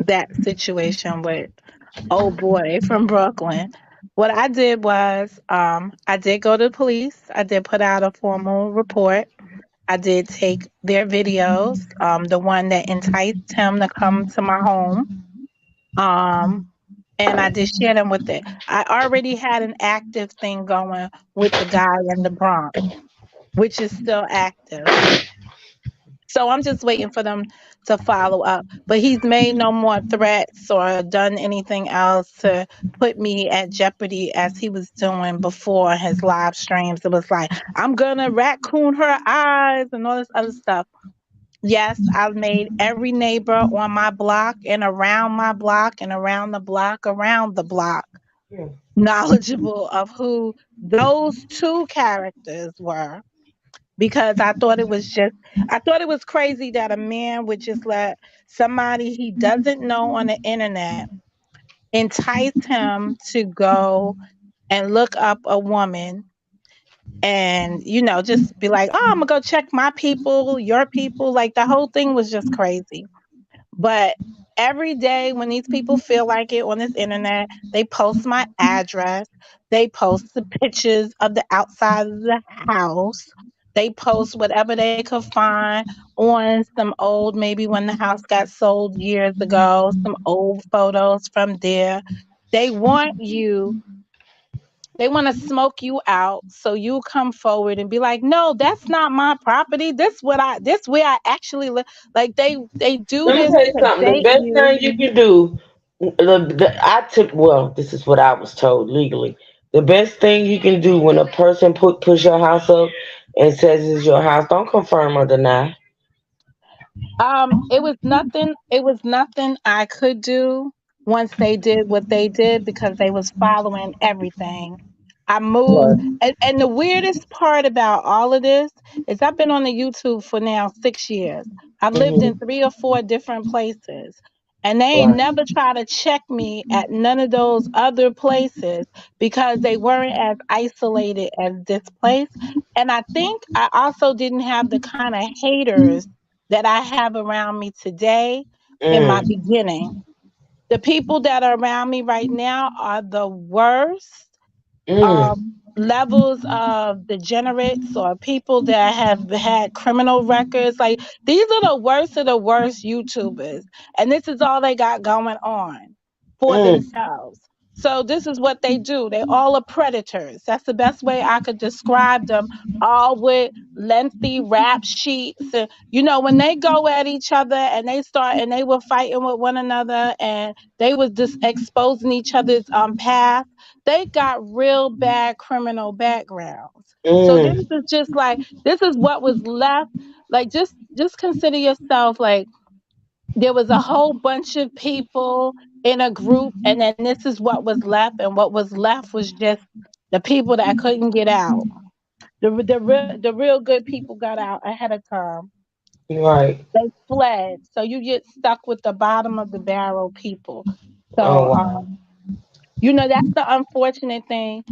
[SPEAKER 11] that situation with old boy from Brooklyn. What I did was I did go to the police. I did put out a formal report. I did take their videos, the one that enticed him to come to my home. Um and I did share them with it. I already had an active thing going with the guy in the Bronx, which is still active. So I'm just waiting for them to follow up. But he's made no more threats or done anything else to put me at jeopardy as he was doing before his live streams. It was like, I'm gonna raccoon her eyes and all this other stuff. Yes, I've made every neighbor on my block and around my block and around the block knowledgeable of who those two characters were, because I thought it was crazy that a man would just let somebody he doesn't know on the internet entice him to go and look up a woman and just be like, oh, I'm gonna go check my people, your people. Like, the whole thing was just crazy. But every day when these people feel like it on this internet, they post my address. They post the pictures of the outside of the house. They post whatever they could find on some old, maybe when the house got sold years ago, some old photos from there. They want you they want to smoke you out so you come forward and be like, "No, that's not my property. This where I actually live." Like, they do
[SPEAKER 1] Let me
[SPEAKER 11] this
[SPEAKER 1] tell you
[SPEAKER 11] to
[SPEAKER 1] something. The
[SPEAKER 11] bait
[SPEAKER 1] best
[SPEAKER 11] you.
[SPEAKER 1] thing you can do, I took. Well, this is what I was told legally. The best thing you can do when a person push your house up and says it's your house, don't confirm or deny.
[SPEAKER 11] It was nothing I could do once they did what they did, because they was following everything. I moved,
[SPEAKER 1] Right.
[SPEAKER 11] and the weirdest part about all of this is I've been on the YouTube for now 6 years. I've lived in
[SPEAKER 1] Mm-hmm.
[SPEAKER 11] 3 or 4 different places, and they ain't
[SPEAKER 1] Right.
[SPEAKER 11] never try to check me at none of those other places because they weren't as isolated as this place. And I think I also didn't have the kind of haters that I have around me today in my
[SPEAKER 1] Mm.
[SPEAKER 11] beginning. The people that are around me right now are the worst
[SPEAKER 1] Mm.
[SPEAKER 11] levels of degenerates or people that have had criminal records. Like, these are the worst of the worst YouTubers. And this is all they got going on for
[SPEAKER 1] Mm.
[SPEAKER 11] themselves. So this is what they do. They all are predators. That's the best way I could describe them. All with lengthy rap sheets. And, when they go at each other and they were fighting with one another and they was just exposing each other's path, they got real bad criminal backgrounds. So this
[SPEAKER 1] Mm,
[SPEAKER 11] is just like this is what was left. Like just consider yourself like there was a whole bunch of people in a group, and then this is what was left, and what was left was just the people that couldn't get out. The real good people got out ahead of time.
[SPEAKER 1] right.
[SPEAKER 11] They fled, so you get stuck with the bottom of the barrel people.
[SPEAKER 1] Oh
[SPEAKER 11] So
[SPEAKER 1] wow.
[SPEAKER 11] that's the unfortunate thing.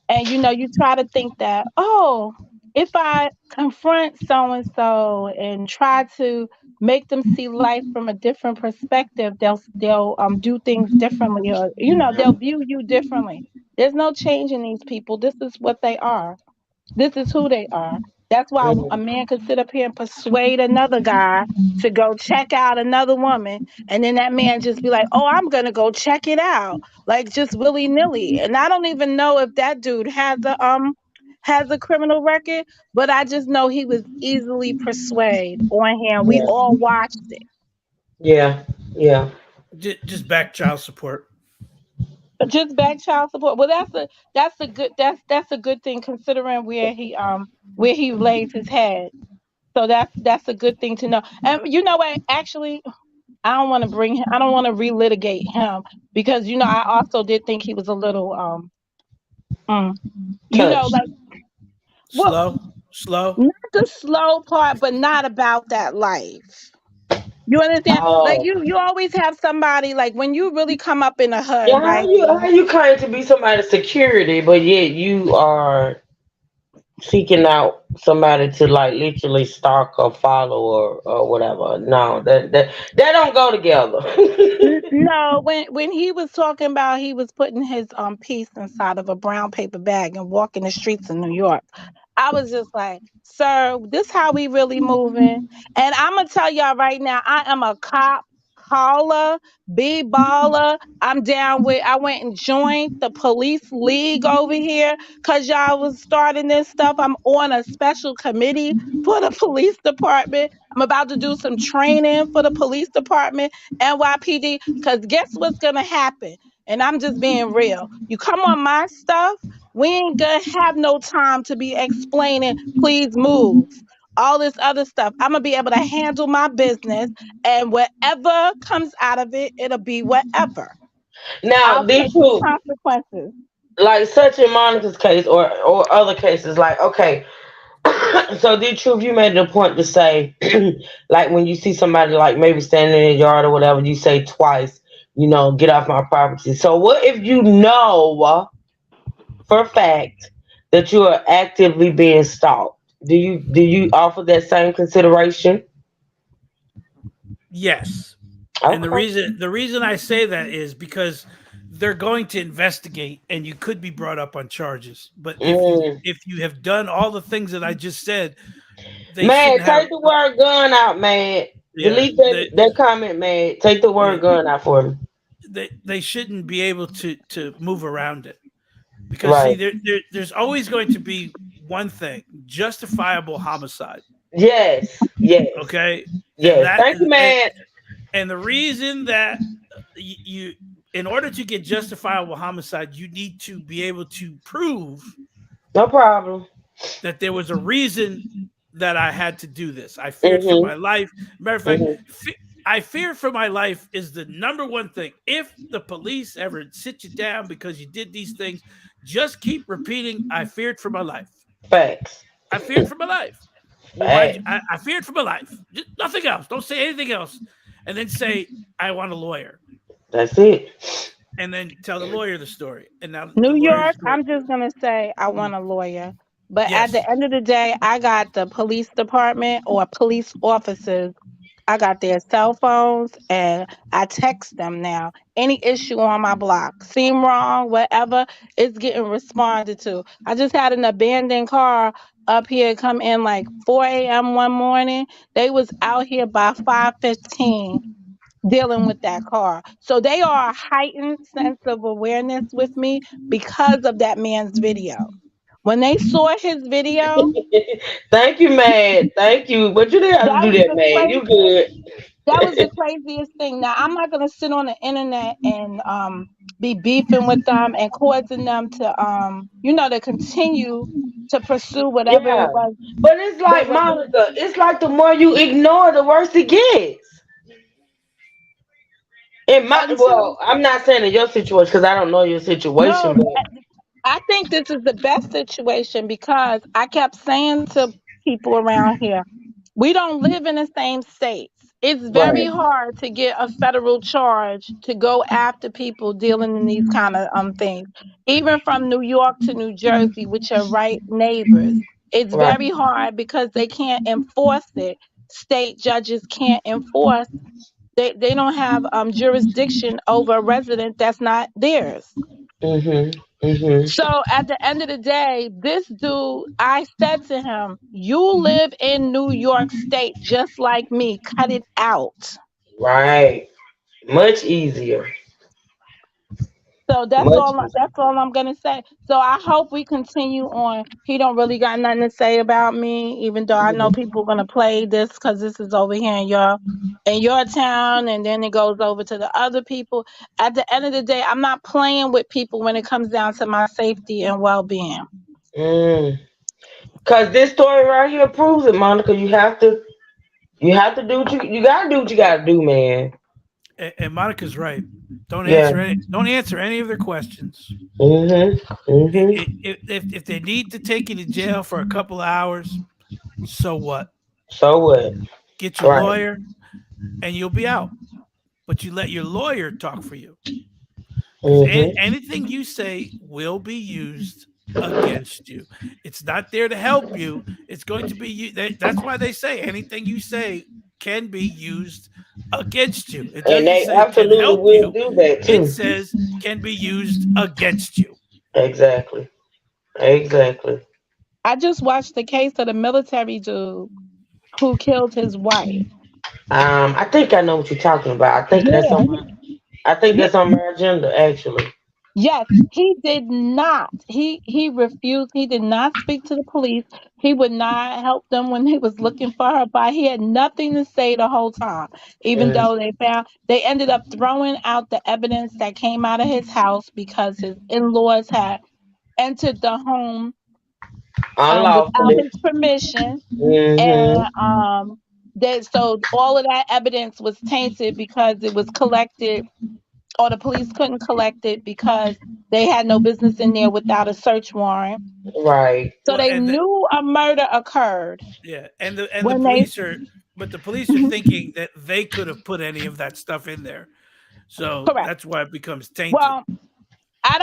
[SPEAKER 11] And you try to think that, oh, if I confront so and so and try to make them see life from a different perspective, they'll do things differently, or they'll view you differently. There's no change in these people. This is what they are. This is who they are. That's why a
[SPEAKER 1] Mm,
[SPEAKER 11] man could sit up here and persuade another guy to go check out another woman, and then that man just be like, "Oh, I'm gonna go check it out," like just willy nilly. And I don't even know if that dude has a criminal record, but I just know he was easily persuaded on him. We
[SPEAKER 1] yeah.
[SPEAKER 11] all watched it.
[SPEAKER 1] Yeah. Yeah.
[SPEAKER 4] Just back child support.
[SPEAKER 11] Just back child support. Well, that's a good thing considering where he lays his head. So that's a good thing to know. And you know what? Actually, I don't want to relitigate him because I also did think he was a little mm,
[SPEAKER 1] Touch.
[SPEAKER 11] like well,
[SPEAKER 4] Slow.
[SPEAKER 11] not the slow part, but not about that life. You understand? Like
[SPEAKER 1] Oh.
[SPEAKER 11] you always have somebody like when you really come up in the
[SPEAKER 1] Yeah,
[SPEAKER 11] hood,
[SPEAKER 1] how
[SPEAKER 11] right?
[SPEAKER 1] you claim to be somebody's security, but yet you are seeking out somebody to like literally stalk or follow or whatever. No, that don't go together.
[SPEAKER 11] No, when he was talking about he was putting his piece inside of a brown paper bag and walking the streets of New York, I was just like, "Sir, this how we really moving?" And I'm gonna tell y'all right now, I am a cop caller, b baller. I'm down with. I went and joined the police league over here because y'all was starting this stuff. I'm on a special committee for the police department. I'm about to do some training for the police department NYPD, because guess what's gonna happen? And I'm just being real. You come on my stuff, we ain't gonna have no time to be explaining, please move. All this other stuff. I'm gonna be able to handle my business, and whatever comes out of it, it'll be whatever.
[SPEAKER 1] Now,
[SPEAKER 11] I'll
[SPEAKER 1] the
[SPEAKER 11] take the
[SPEAKER 1] truth,
[SPEAKER 11] consequences.
[SPEAKER 1] like such in Monica's case or other cases, like okay, so the truth, you made it a point to say, like when you see somebody like maybe standing in your yard or whatever, you say twice, get off my property. So what if you know for a fact that you are actively being stalked? Do you offer that same consideration?
[SPEAKER 4] Yes. And
[SPEAKER 1] Okay.
[SPEAKER 4] the reason I say that is because they're going to investigate and you could be brought up on charges. But
[SPEAKER 1] Mm.
[SPEAKER 4] if you have done all the things that I just said, they
[SPEAKER 1] Man,
[SPEAKER 4] shouldn't have
[SPEAKER 1] take the word gun out, man.
[SPEAKER 4] yeah,
[SPEAKER 1] Delete that comment, man. Take the
[SPEAKER 4] yeah,
[SPEAKER 1] word gun out for me.
[SPEAKER 4] they shouldn't be able to move around it. Because see
[SPEAKER 1] Right.
[SPEAKER 4] there's always going to be one thing, justifiable homicide.
[SPEAKER 1] Yes. Yes.
[SPEAKER 4] Okay? And
[SPEAKER 1] Yes.
[SPEAKER 4] that
[SPEAKER 1] Thank you,
[SPEAKER 4] and
[SPEAKER 1] man.
[SPEAKER 4] and the reason that you in order to get justifiable homicide, you need to be able to prove
[SPEAKER 1] No problem.
[SPEAKER 4] that there was a reason that I had to do this. I feared for
[SPEAKER 1] Mhm.
[SPEAKER 4] my life. Matter of fact,
[SPEAKER 1] Mhm.
[SPEAKER 4] I fear for my life is the number one thing. If the police ever sit you down because you did these things, just keep repeating, I feared for my life.
[SPEAKER 1] Facts.
[SPEAKER 4] I feared for my life. Well,
[SPEAKER 1] Facts.
[SPEAKER 4] I feared for my life. Just nothing else. Don't say anything else. And then say, I want a lawyer.
[SPEAKER 1] That's it.
[SPEAKER 4] And then tell the lawyer the story. And now the
[SPEAKER 11] New
[SPEAKER 4] lawyer's
[SPEAKER 11] York,
[SPEAKER 4] going,
[SPEAKER 11] I'm just gonna say I want a lawyer. But at the
[SPEAKER 4] yes,
[SPEAKER 11] end of the day, I got the police department or police officers. I got their cell phones and I text them now. Any issue on my block, seem wrong, whatever, it's getting responded to. I just had an abandoned car up here come in like 4 a.m. one morning. They was out here by 5:15. dealing with that car. So they are a heightened sense of awareness with me because of that man's video. When they saw his video,
[SPEAKER 1] Thank you, man. Thank you. But you didn't have to
[SPEAKER 11] that
[SPEAKER 1] do
[SPEAKER 11] was
[SPEAKER 1] that,
[SPEAKER 11] the
[SPEAKER 1] man. You
[SPEAKER 11] craziest.
[SPEAKER 1] good.
[SPEAKER 11] That was the craziest thing. Now I'm not gonna sit on the internet and be beefing with them and causing them to to continue to pursue whatever
[SPEAKER 1] Yeah.
[SPEAKER 11] it was
[SPEAKER 1] But it's
[SPEAKER 11] that
[SPEAKER 1] like,
[SPEAKER 11] was.
[SPEAKER 1] Monica, it's like the more you ignore, the worse it gets.
[SPEAKER 11] Until
[SPEAKER 1] I'm not saying in your situation because I don't know your situation,
[SPEAKER 11] no,
[SPEAKER 1] but
[SPEAKER 11] I think this is the best situation because I kept saying to people around here, we don't live in the same states. It's very
[SPEAKER 1] right.
[SPEAKER 11] hard to get a federal charge to go after people dealing in these kind of things. Even from New York to New Jersey, which are right neighbors, it's
[SPEAKER 1] Right.
[SPEAKER 11] very hard because they can't enforce it. State judges can't enforce. They don't have jurisdiction over a resident that's not theirs.
[SPEAKER 1] Mhm. Mhm.
[SPEAKER 11] So at the end of the day, this dude, I said to him, you live in New York State just like me. Cut it out.
[SPEAKER 1] Right. Much easier.
[SPEAKER 11] So
[SPEAKER 1] Much easier.
[SPEAKER 11] that's all I'm gonna say. So I hope we continue on. He don't really got nothing to say about me, even though I know people are gonna play this because this is over here in your town, and then it goes over to the other people. At the end of the day, I'm not playing with people when it comes down to my safety and well being.
[SPEAKER 1] Mm. Cause this story right here proves it, Monica. You have to do what you gotta do what you gotta do, man.
[SPEAKER 4] And Monica's right.
[SPEAKER 1] Yeah.
[SPEAKER 4] Don't answer any of their questions.
[SPEAKER 1] Mhm. Mhm.
[SPEAKER 4] If they need to take you to jail for a couple of hours, so what?
[SPEAKER 1] So what?
[SPEAKER 4] Get your
[SPEAKER 1] Right.
[SPEAKER 4] lawyer and you'll be out. But you let your lawyer talk for you because
[SPEAKER 1] Mhm.
[SPEAKER 4] anything you say will be used against you. It's not there to help you. It's going to be you. That's why they say anything you say can be used against you. It
[SPEAKER 1] And
[SPEAKER 4] doesn't
[SPEAKER 1] they
[SPEAKER 4] say can
[SPEAKER 1] absolutely
[SPEAKER 4] help
[SPEAKER 1] will
[SPEAKER 4] you.
[SPEAKER 1] do that
[SPEAKER 4] It
[SPEAKER 1] too.
[SPEAKER 4] says can be used against you.
[SPEAKER 1] Exactly. Exactly.
[SPEAKER 11] I just watched the case of the military dude who killed his wife.
[SPEAKER 1] I think I know what you're talking about.
[SPEAKER 11] Yeah,
[SPEAKER 1] I think
[SPEAKER 11] yeah,
[SPEAKER 1] that's on my agenda actually.
[SPEAKER 11] yes. He did not. He refused. He did not speak to the police. He would not help them when he was looking for her body. He had nothing to say the whole time. Even
[SPEAKER 1] Mm.
[SPEAKER 11] though they ended up throwing out the evidence that came out of his house because his in-laws had entered the home without
[SPEAKER 1] Unlawfully.
[SPEAKER 11] his permission, and
[SPEAKER 1] Mhm.
[SPEAKER 11] that so all of that evidence was tainted because it was collected, or the police couldn't collect it because they had no business in there without a search warrant.
[SPEAKER 1] Right.
[SPEAKER 11] So
[SPEAKER 4] Well,
[SPEAKER 11] they knew a murder occurred
[SPEAKER 4] yeah, and the
[SPEAKER 11] when they.
[SPEAKER 4] police are, but the police are thinking that they could have put any of that stuff in there, so
[SPEAKER 11] Correct.
[SPEAKER 4] that's why it becomes tainted.
[SPEAKER 11] Well, I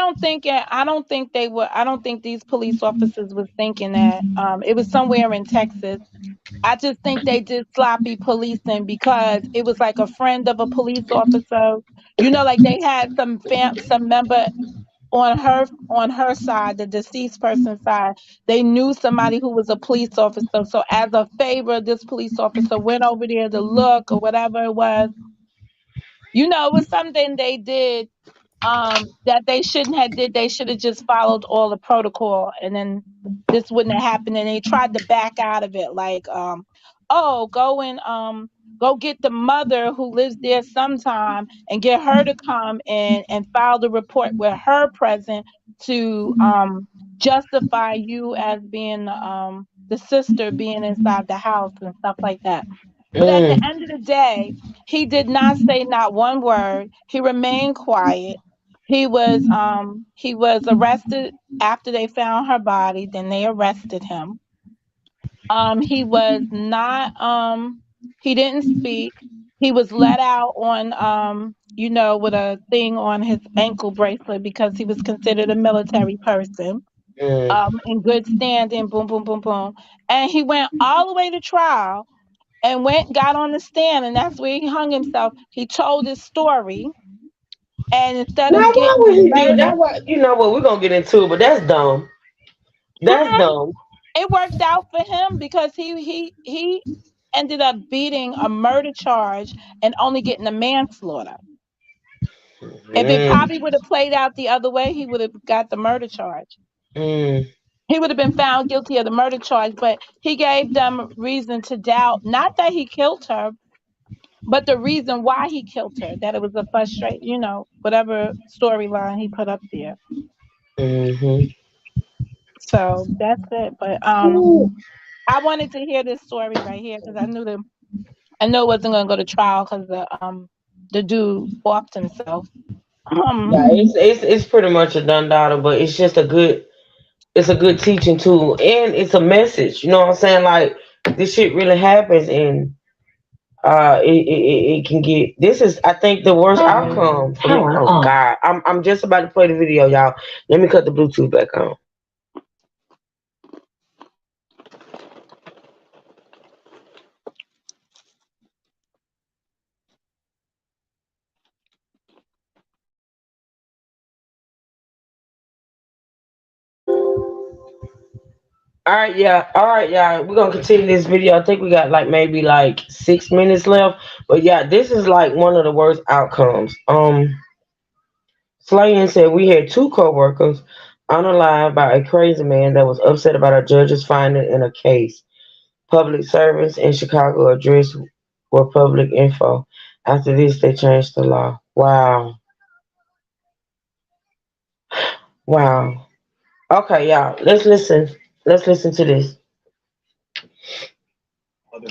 [SPEAKER 11] don't think these police officers was thinking that it was somewhere in Texas. I just think they did sloppy policing because it was like a friend of a police officer. Like they had some member on her side, the deceased person's side. They knew somebody who was a police officer. So as a favor, this police officer went over there to look or whatever it was. It was something they did that they shouldn't have did. They should have just followed all the protocol, and then this wouldn't have happened. And they tried to back out of it, like oh, go get the mother who lives there sometime and get her to come and file the report with her present to justify you as being the sister being inside the house and stuff like that. But at the
[SPEAKER 1] Mm.
[SPEAKER 11] end of the day, he did not say not one word. He remained quiet. He was arrested after they found her body. Then they arrested him. He was not he didn't speak. He was let out on with a thing on his ankle bracelet because he was considered a military person.
[SPEAKER 1] Mm.
[SPEAKER 11] In good standing, boom, boom, boom, boom. And he went all the way to trial and got on the stand, and that's where he hung himself. He told his story, and instead
[SPEAKER 1] Now
[SPEAKER 11] of
[SPEAKER 1] why would
[SPEAKER 11] getting
[SPEAKER 1] he do
[SPEAKER 11] murdered,
[SPEAKER 1] that? You know what? We're gonna get into it, but that's dumb. That's
[SPEAKER 11] mhm,
[SPEAKER 1] dumb.
[SPEAKER 11] it worked out for him because he ended up beating a murder charge and only getting a manslaughter. If it
[SPEAKER 1] Mm,
[SPEAKER 11] probably would have played out the other way, he would have got the murder charge.
[SPEAKER 1] mm,
[SPEAKER 11] He would have been found guilty of the murder charge, but he gave them reason to doubt, not that he killed her, but the reason why he killed her, that it was a frustrate, whatever storyline he put up there.
[SPEAKER 1] mm-hmm.
[SPEAKER 11] So that's it. But
[SPEAKER 1] Ooh.
[SPEAKER 11] I wanted to hear this story right here because I knew it wasn't going to go to trial because the dude offed himself.
[SPEAKER 1] Yeah,
[SPEAKER 11] Um,
[SPEAKER 1] it's pretty much a done daughter, but it's a good teaching tool, and it's a message. You know what I'm saying? Like this shit really happens, and it can get. This is, I think, the worst outcome for me. Oh God, I'm just about to play the video, y'all. Let me cut the Bluetooth back on. All right, yeah. We're gonna continue this video. I think we got like maybe like 6 minutes left. But yeah, this is like one of the worst outcomes. Slayan said we had two co-workers unalive by a crazy man that was upset about a judge's finding in a case. Public servants in Chicago addressed were public info. After this, they changed the law. Wow, wow. Okay, y'all. Let's listen. Let's listen to this.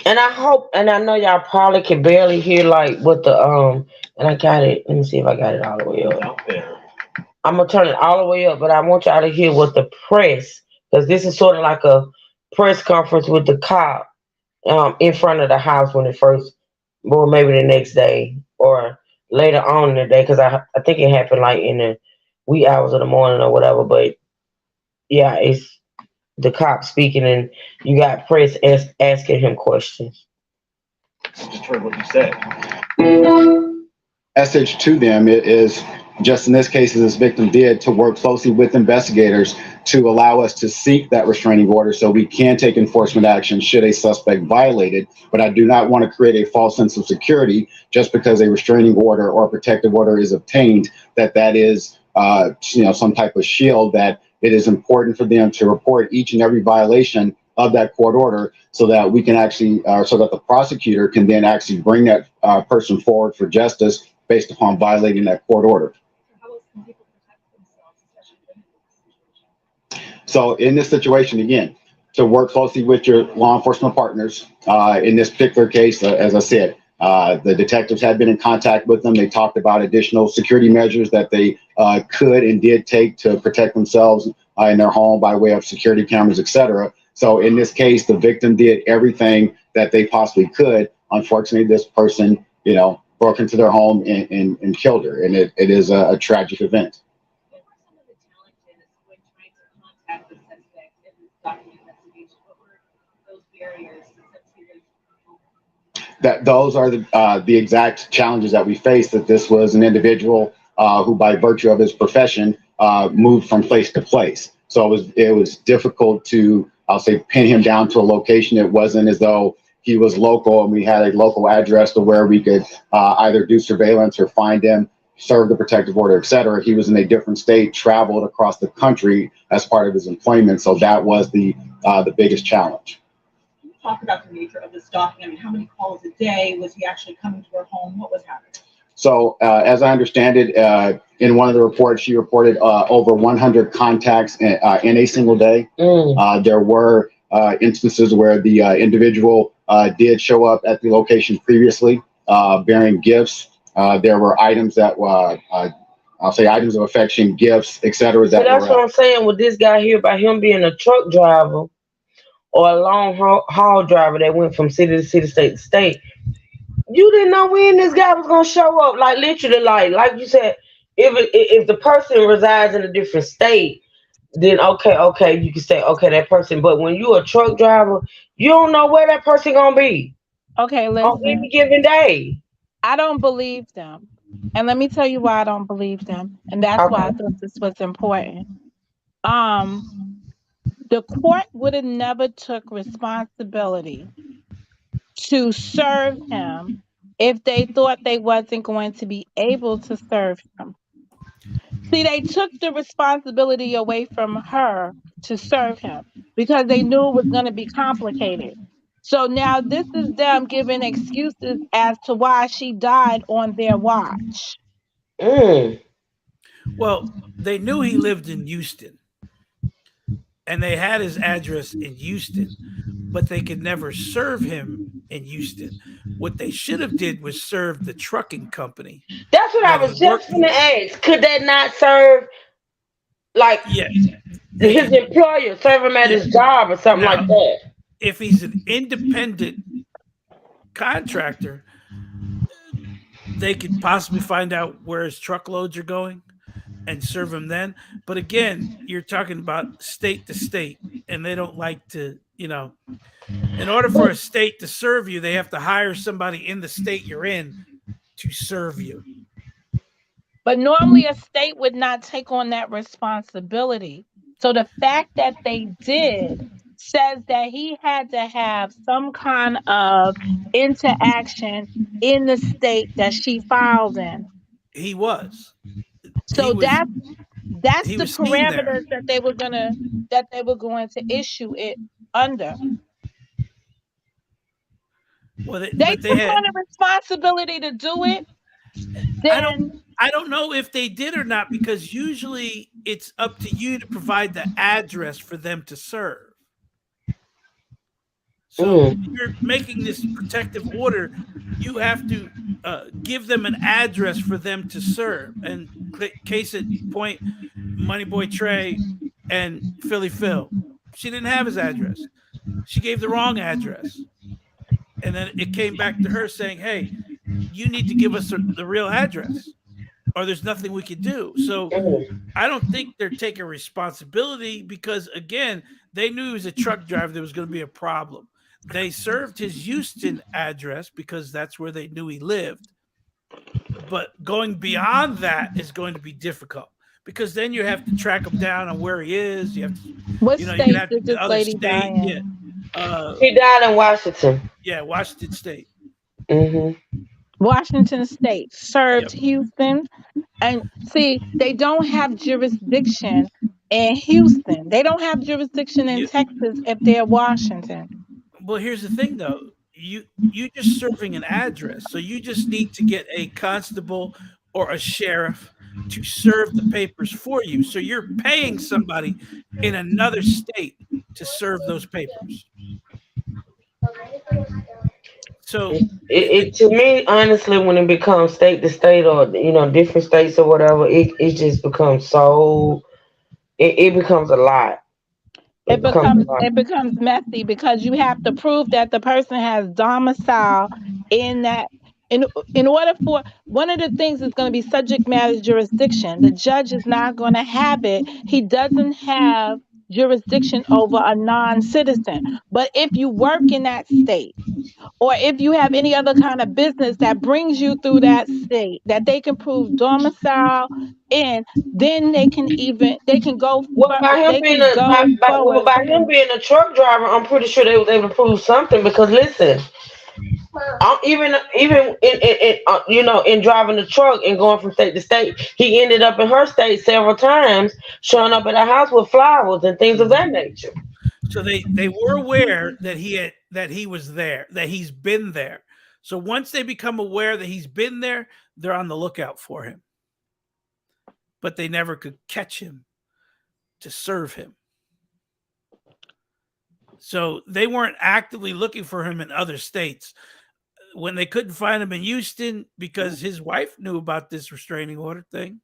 [SPEAKER 1] And I hope, and I know y'all probably can barely hear like what the and I got it. Let me see if I got it all the way up. I'm gonna turn it all the way up, but I want y'all to hear what the press, because this is sort of like a press conference with the cop in front of the house when it first, well, maybe the next day or later on in the day, because I think it happened like in the wee hours of the morning or whatever. But yeah, it's the cop speaking, and you got press asking him questions.
[SPEAKER 10] Just heard what you said.
[SPEAKER 8] Message to them is just in this case, as this victim did, to work closely with investigators to allow us to seek that restraining order so we can take enforcement action should a suspect violate it. But I do not want to create a false sense of security just because a restraining order or a protective order is obtained, that is some type of shield, that it is important for them to report each and every violation of that court order so that we can actually, so that the prosecutor can then actually bring that person forward for justice based upon violating that court order. So in this situation, again, to work closely with your law enforcement partners. In this particular case, as I said, the detectives had been in contact with them. They talked about additional security measures that they could and did take to protect themselves in their home by way of security cameras, etc. So in this case, the victim did everything that they possibly could. Unfortunately, this person, broke into their home and killed her, and it is a tragic event. That those are the exact challenges that we faced. That this was an individual who, by virtue of his profession, moved from place to place. So it was difficult to, I'll say, pin him down to a location. It wasn't as though he was local and we had a local address to where we could either do surveillance or find him, serve the protective order, et cetera. He was in a different state, traveled across the country as part of his employment. So that was the biggest challenge.
[SPEAKER 9] Talk about the nature of the stalking. I mean, how many calls a day? Was he actually coming to her home? What was happening?
[SPEAKER 8] So, as I understand it, in one of the reports, she reported over 100 contacts in a single day. There were instances where the individual did show up at the location previously, bearing gifts. There were items that were, I'll say, items of affection, gifts, etc.
[SPEAKER 1] So that's what I'm saying with this guy here about him being a truck driver or a long haul driver that went from city to city, state to state. You didn't know when this guy was gonna show up. Like literally, like you said, if the person resides in a different state, then okay, you can say okay that person. But when you're a truck driver, you don't know where that person gonna be
[SPEAKER 11] Okay,
[SPEAKER 1] on
[SPEAKER 11] listen.
[SPEAKER 1] any given day.
[SPEAKER 11] I don't believe them. And let me tell you why I don't believe them. And that's why I
[SPEAKER 1] Okay.
[SPEAKER 11] thought this was important. Um, the court would have never took responsibility to serve him if they thought they wasn't going to be able to serve him. See, they took the responsibility away from her to serve him because they knew it was going to be complicated. So now this is them giving excuses as to why she died on their watch.
[SPEAKER 1] Mm.
[SPEAKER 4] Well, they knew he lived in Houston and they had his address in Houston, but they could never serve him in Houston. What they should have did was serve the trucking company
[SPEAKER 1] That's what I
[SPEAKER 4] that he
[SPEAKER 1] was just
[SPEAKER 4] worked
[SPEAKER 1] gonna
[SPEAKER 4] for.
[SPEAKER 1] ask. Could that not serve like
[SPEAKER 4] Yeah, they
[SPEAKER 1] his
[SPEAKER 4] can.
[SPEAKER 1] employer, serve him at
[SPEAKER 4] Yeah.
[SPEAKER 1] his job or something like
[SPEAKER 4] Now,
[SPEAKER 1] that?
[SPEAKER 4] if he's an independent contractor, they could possibly find out where his truckloads are going and serve him then. But again, you're talking about state to state, and they don't like to, in order for a state to serve you, they have to hire somebody in the state you're in to serve you.
[SPEAKER 11] But normally a state would not take on that responsibility. So the fact that they did says that he had to have some kind of interaction in the state that she filed in.
[SPEAKER 4] He was. He
[SPEAKER 11] So
[SPEAKER 4] was
[SPEAKER 11] that's
[SPEAKER 4] he
[SPEAKER 11] the
[SPEAKER 4] was seen there.
[SPEAKER 11] parameters that they were going to issue it under.
[SPEAKER 4] Well,
[SPEAKER 11] They
[SPEAKER 4] but they
[SPEAKER 11] took
[SPEAKER 4] had
[SPEAKER 11] on the responsibility to do it.
[SPEAKER 4] I don't
[SPEAKER 11] Then
[SPEAKER 4] I don't know if they did or not because usually it's up to you to provide the address for them to serve. So
[SPEAKER 1] Mm.
[SPEAKER 4] you're making this protective order. You have to give them an address for them to serve. And case in point, Money Boy Trey and Philly Phil. She didn't have his address. She gave the wrong address. And then it came back to her saying, hey, you need to give us the real address or there's nothing we could do. So
[SPEAKER 1] Mm.
[SPEAKER 4] I don't think they're taking responsibility because, again, they knew he was a truck driver. There was going to be a problem. They served his Houston address because that's where they knew he lived. But going beyond that is going to be difficult because then you have to track him down on where he is. You have to,
[SPEAKER 11] what
[SPEAKER 4] you're gonna
[SPEAKER 11] state
[SPEAKER 4] have to
[SPEAKER 11] did
[SPEAKER 4] the
[SPEAKER 11] this
[SPEAKER 4] other
[SPEAKER 11] lady die
[SPEAKER 4] state. Yeah,
[SPEAKER 11] in?
[SPEAKER 1] She died in Washington.
[SPEAKER 4] yeah, Washington State.
[SPEAKER 1] Hmm.
[SPEAKER 11] Washington State served
[SPEAKER 4] Yep,
[SPEAKER 11] Houston. And see, they don't have jurisdiction in Houston. They don't have jurisdiction in
[SPEAKER 4] you,
[SPEAKER 11] Texas if they're Washington.
[SPEAKER 4] well, here's the thing, though. You just serving an address, so you just need to get a constable or a sheriff to serve the papers for you. So you're paying somebody in another state to serve those papers. So
[SPEAKER 1] It to me, honestly, when it becomes state to state or different states or whatever, it just becomes so it becomes a lot. It becomes a lot.
[SPEAKER 11] It becomes messy because you have to prove that the person has domicile in that in in order for one of the things is going to be subject matter jurisdiction. The judge is not going to have it. He doesn't have jurisdiction over a non-citizen. But if you work in that state or if you have any other kind of business that brings you through that state that they can prove domicile in, then they can go
[SPEAKER 1] Well, by him
[SPEAKER 11] they
[SPEAKER 1] being
[SPEAKER 11] can
[SPEAKER 1] a
[SPEAKER 11] go
[SPEAKER 1] well,
[SPEAKER 11] forward.
[SPEAKER 1] by him being a truck driver, I'm pretty sure they was able to prove something because listen, even in driving the truck and going from state to state, he ended up in her state several times, showing up at her house with flowers and things of that nature.
[SPEAKER 4] so they were aware that he was there, that he's been there. So once they become aware that he's been there, they're on the lookout for him. But they never could catch him to serve him. So they weren't actively looking for him in other states. When they couldn't find him in Houston because his wife knew about this restraining order thing.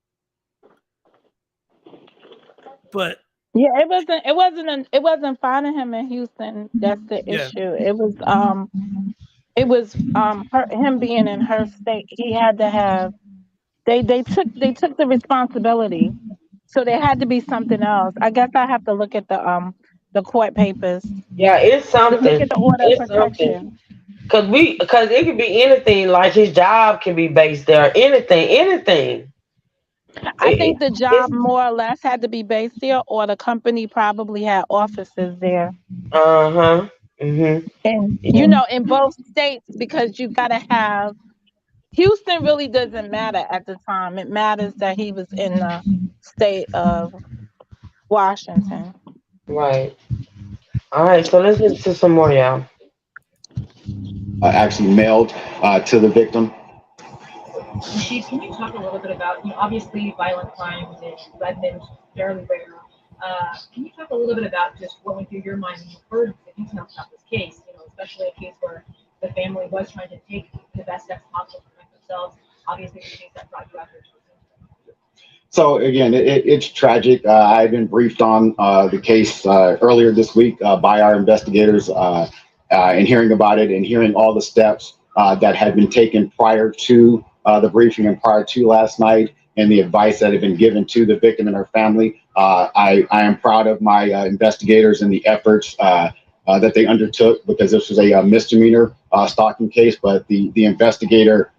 [SPEAKER 4] But
[SPEAKER 11] Yeah, it wasn't finding him in Houston. That's the
[SPEAKER 4] yeah,
[SPEAKER 11] issue. It was him being in her state. He had to have they took the responsibility. So there had to be something else. I guess I have to look at the court papers
[SPEAKER 1] Yeah, it's
[SPEAKER 11] to look
[SPEAKER 1] something.
[SPEAKER 11] at the order of
[SPEAKER 1] It's something.
[SPEAKER 11] protection.
[SPEAKER 1] Because it could be anything. Like his job can be based there. Anything.
[SPEAKER 11] I think the job
[SPEAKER 1] It's
[SPEAKER 11] more or less had to be based there, or the company probably had offices there.
[SPEAKER 1] uh huh. Mm-hmm.
[SPEAKER 11] And you know, in both states, because you gotta have Houston really doesn't matter at the time. It matters that he was in the state of Washington.
[SPEAKER 1] Right. All right. So let's listen to some more, y'all.
[SPEAKER 8] Actually mailed to the victim.
[SPEAKER 9] Chief, can you talk a little bit about, obviously violent crimes in Redmond, fairly rare. Can you talk a little bit about just what went through your mind when you heard the details about this case, especially a case where the family was trying to take the best steps possible to protect themselves, obviously the case that brought you out here to
[SPEAKER 8] So again, it's tragic. I've been briefed on the case earlier this week by our investigators, and hearing about it and hearing all the steps that had been taken prior to the briefing and prior to last night, and the advice that had been given to the victim and her family. I am proud of my investigators and the efforts that they undertook, because this was a misdemeanor stalking case, but the investigator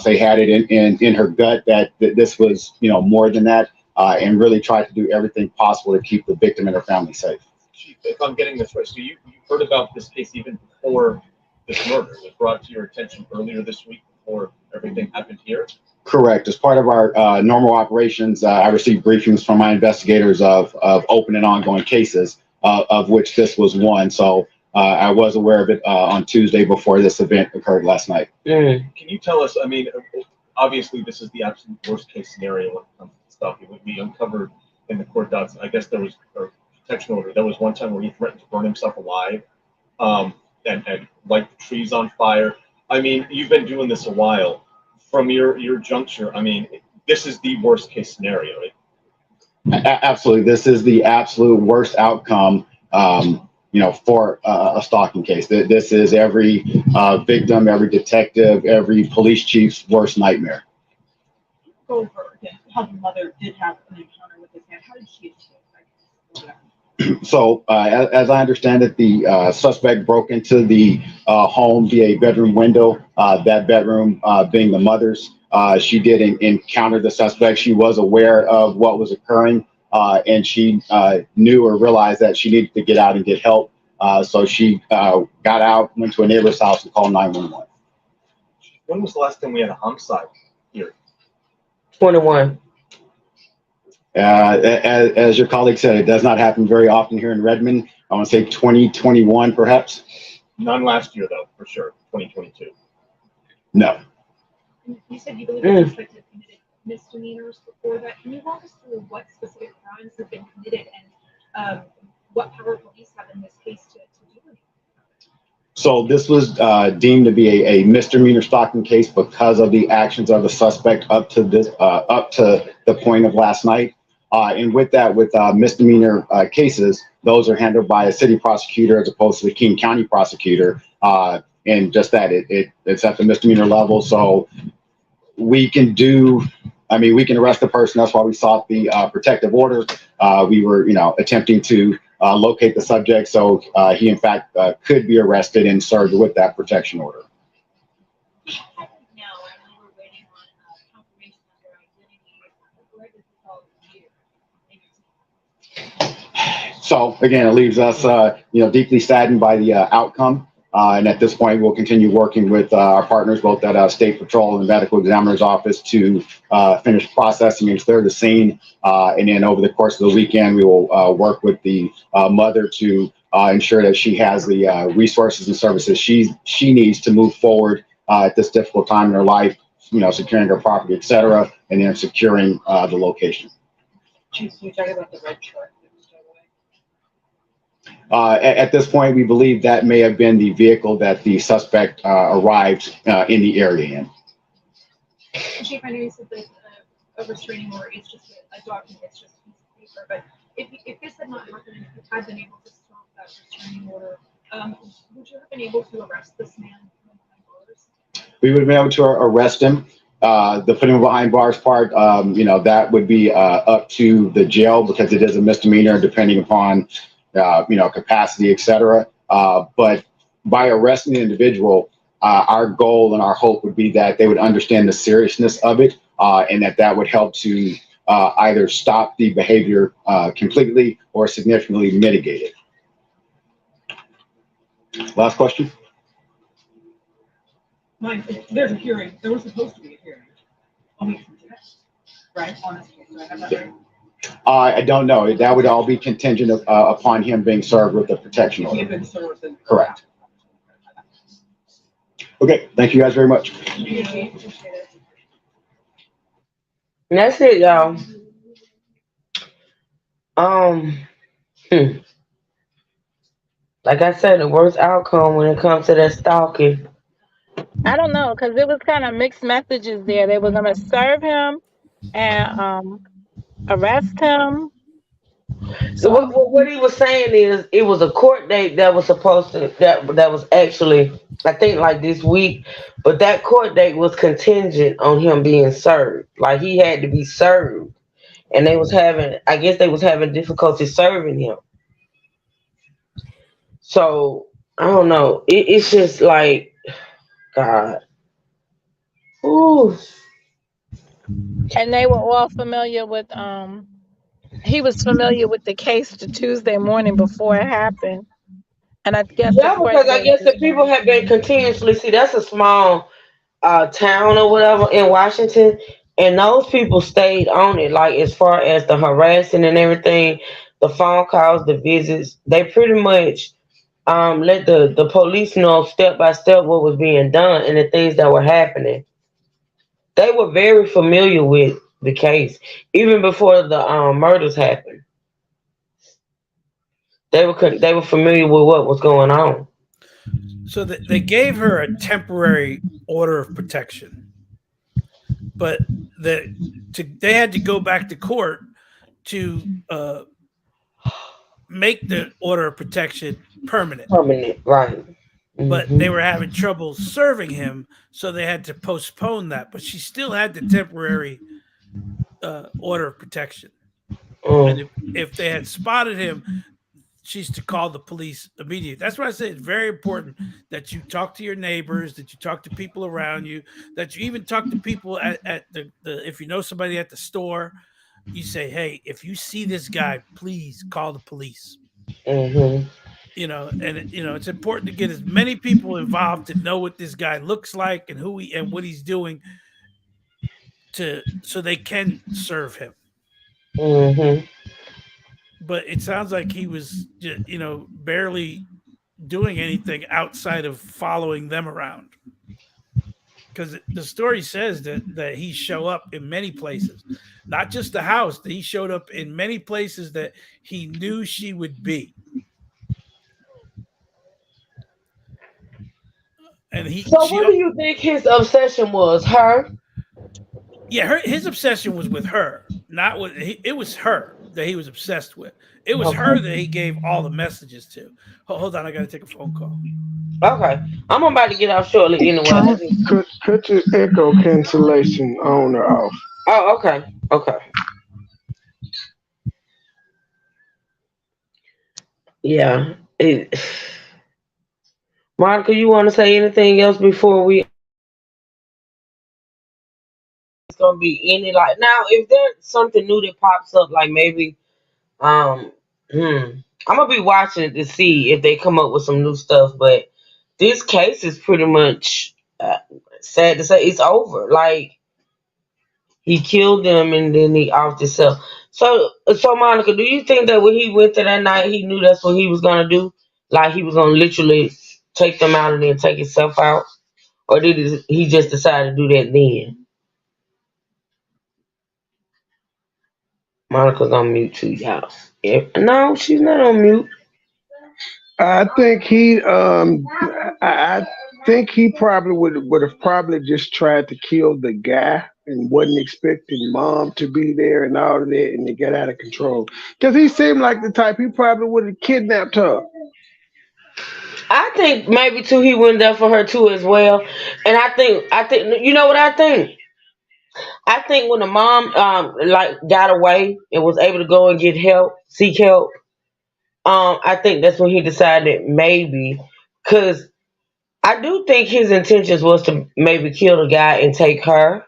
[SPEAKER 8] they had it in her gut that this was, more than that, and really tried to do everything possible to keep the victim and her family safe.
[SPEAKER 10] Chief, if I'm getting this right, so you heard about this case even before this murder was brought to your attention earlier this week, before everything happened here?
[SPEAKER 8] Correct. As part of our normal operations, I received briefings from my investigators of open and ongoing cases, of which this was one. So I was aware of it on Tuesday before this event occurred last night.
[SPEAKER 10] Can you tell us, obviously this is the absolute worst case scenario when it comes to stuff. It would be uncovered in the court docs. I guess there was a protection order. There was one time where he threatened to burn himself alive, and light the trees on fire. You've been doing this a while. From your juncture, this is the worst case scenario.
[SPEAKER 8] Absolutely. This is the absolute worst outcome, for a stalking case. This is every victim, every detective, every police chief's worst nightmare.
[SPEAKER 9] go over again how the mother did have an encounter with this man? How did she escape?
[SPEAKER 8] So, as I understand it, the suspect broke into the home via a bedroom window, that bedroom being the mother's. She did encounter the suspect. She was aware of what was occurring, and she knew or realized that she needed to get out and get help. So she got out, went to a neighbor's house, and called 911.
[SPEAKER 10] When was the last time we had a homicide here?
[SPEAKER 1] 21.
[SPEAKER 8] As your colleague said, it does not happen very often here in Redmond. I want to say 2021, perhaps.
[SPEAKER 10] None last year, though, for sure. 2022.
[SPEAKER 8] No.
[SPEAKER 9] You said you believe the suspect had committed misdemeanors before that. Can you walk us through what specific crimes have been committed and what power police have in this case to do anything?
[SPEAKER 8] So this was deemed to be a misdemeanor stalking case because of the actions of the suspect up to the point of last night. And with that, with misdemeanor cases, those are handled by a city prosecutor as opposed to the King County prosecutor. And just that, it's at the misdemeanor level. So we can we can arrest the person. That's why we sought the protective order. We were, attempting to locate the subject. So he, in fact, could be arrested and served with that protection order. So again, it leaves us, deeply saddened by the outcome. And at this point, we'll continue working with our partners, both at State Patrol and the Medical Examiner's Office, to finish processing and clear the scene. And then over the course of the weekend, we will work with the mother to ensure that she has the resources and services she needs to move forward at this difficult time in her life, securing her property, et cetera, and then securing the location.
[SPEAKER 9] Chief, can you talk about the red truck?
[SPEAKER 8] At this point, we believe that may have been the vehicle that the suspect arrived in the area in.
[SPEAKER 9] Chief, I know you said that a restraining order is just a document, it's just a piece of paper, but if this had not happened, if you had been able to stop that restraining order, would you have been able to arrest this man behind bars?
[SPEAKER 8] We would have been able to arrest him. The putting him behind bars part, that would be up to the jail because it is a misdemeanor depending upon capacity, et cetera. But by arresting the individual, our goal and our hope would be that they would understand the seriousness of it, and that would help to either stop the behavior completely or significantly mitigate it. Last question.
[SPEAKER 9] Mine, there's a hearing. There was supposed to be a hearing a week from today, right? Honestly, do I have that right?
[SPEAKER 8] I don't know. That would all be contingent upon him being served with the protection
[SPEAKER 9] If he had
[SPEAKER 8] order.
[SPEAKER 9] been served, then
[SPEAKER 8] Correct. Okay. Thank you guys very much.
[SPEAKER 9] appreciate it.
[SPEAKER 1] And that's it, y'all. Um, hmm. Like I said, the worst outcome when it comes to that stalking.
[SPEAKER 11] I don't know because it was kind of mixed messages there. They were gonna serve him and arrest him.
[SPEAKER 1] So what he was saying is it was a court date that was supposed to that was actually I think like this week, but that court date was contingent on him being served. Like he had to be served, and they was having I guess they was having difficulty serving him. So I don't know. It's just like God. Ooh.
[SPEAKER 11] And they were all familiar with he was familiar with the case the Tuesday morning before it happened. And I guess the
[SPEAKER 1] Yeah,
[SPEAKER 11] court
[SPEAKER 1] because I
[SPEAKER 11] date
[SPEAKER 1] guess
[SPEAKER 11] is
[SPEAKER 1] the people have been continuously see that's a small town or whatever in Washington, and those people stayed on it. Like as far as the harassing and everything, the phone calls, the visits, they pretty much let the police know step by step what was being done and the things that were happening. They were very familiar with the case even before the murders happened. They were familiar with what was going on.
[SPEAKER 4] So they gave her a temporary order of protection, but they had to go back to court to make the order of protection permanent.
[SPEAKER 1] Permanent, right?
[SPEAKER 4] But they
[SPEAKER 1] Hmm.
[SPEAKER 4] were having trouble serving him, so they had to postpone that. But she still had the temporary order of protection. And
[SPEAKER 1] Mm,
[SPEAKER 4] if they had spotted him, she's to call the police immediately. That's why I say it's very important that you talk to your neighbors, that you talk to people around you, that you even talk to people at the if you know somebody at the store, you say, hey, if you see this guy, please call the police.
[SPEAKER 1] hmm.
[SPEAKER 4] And it's important to get as many people involved to know what this guy looks like and who he and what he's doing to so they can serve him.
[SPEAKER 1] Hmm.
[SPEAKER 4] But it sounds like he was barely doing anything outside of following them around, because the story says that he show up in many places, not just the house, that he showed up in many places that he knew she would be. And he
[SPEAKER 1] So,
[SPEAKER 4] she
[SPEAKER 1] what do you think his obsession was? Her?
[SPEAKER 4] yeah, his obsession was with her, not with it was her that he was obsessed with. It was her
[SPEAKER 1] Okay.
[SPEAKER 4] that he gave all the messages to. Hold on, I gotta take a phone call.
[SPEAKER 1] Okay. I'm about to get off shortly anyway. I just,
[SPEAKER 2] Cut your echo cancellation on or off.
[SPEAKER 1] oh, okay. Okay. Yeah. Monica, you want to say anything else before we? It's gonna be any like now. If there's something new that pops up, like maybe um, I'm gonna be watching to see if they come up with some new stuff. But this case is pretty much sad to say it's over. Like he killed them and then he offed himself. So Monica, do you think that when he went to that night, he knew that's what he was gonna do? Like he was gonna literally take them out and then take himself out, or did he just decide to do that then? Monica's on mute too, y'all. No, she's not on mute.
[SPEAKER 2] I think I think he probably would have probably just tried to kill the guy and wasn't expecting mom to be there and all of that, and it got out of control. Because he seemed like the type he probably would have kidnapped her.
[SPEAKER 1] I think maybe too he went there for her too as well. And I think you know what I think? I think when the mom like got away and was able to go and get help, seek help, I think that's when he decided maybe because I do think his intentions was to maybe kill the guy and take her,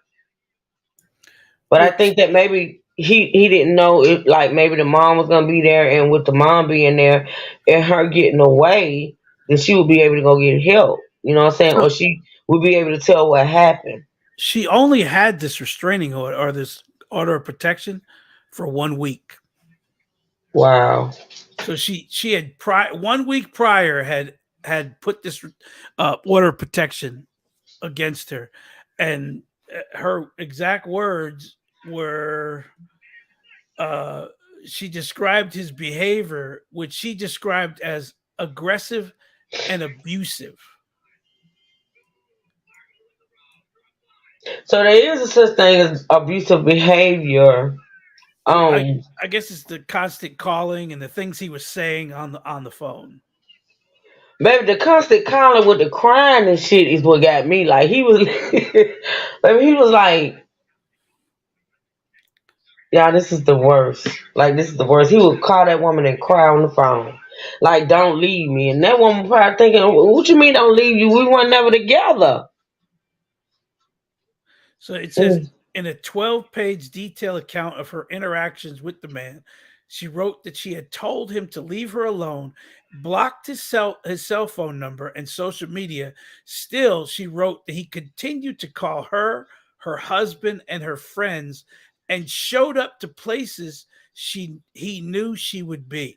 [SPEAKER 1] but I
[SPEAKER 4] Which
[SPEAKER 1] think that maybe he didn't know if like maybe the mom was gonna be there, and with the mom being there and her getting away. then she would be able to go get help. You know what I'm saying?
[SPEAKER 4] So
[SPEAKER 1] Or she would be able to tell what happened.
[SPEAKER 4] she only had this restraining order or this order of protection for 1 week.
[SPEAKER 1] Wow.
[SPEAKER 4] So she had 1 week prior had put this order of protection against her, and her exact words were, uh, she described his behavior, which she described as aggressive and abusive.
[SPEAKER 1] So there is a such thing as abusive behavior.
[SPEAKER 4] I
[SPEAKER 1] Um,
[SPEAKER 4] I guess it's the constant calling and the things he was saying on the phone.
[SPEAKER 1] Baby, the constant calling with the crying and shit is what got me. Like he was, baby, he was like, "Yeah, this is the worst. Like this is the worst." He would call that woman and cry on the phone, like, "Don't leave me." And that woman probably thinking, "What you mean don't leave you? We weren't never together."
[SPEAKER 4] So it says
[SPEAKER 1] Mm.
[SPEAKER 4] in a 12-page detailed account of her interactions with the man, she wrote that she had told him to leave her alone, blocked his cell phone number and social media. Still, she wrote that he continued to call her, her husband, and her friends, and showed up to places he knew she would be.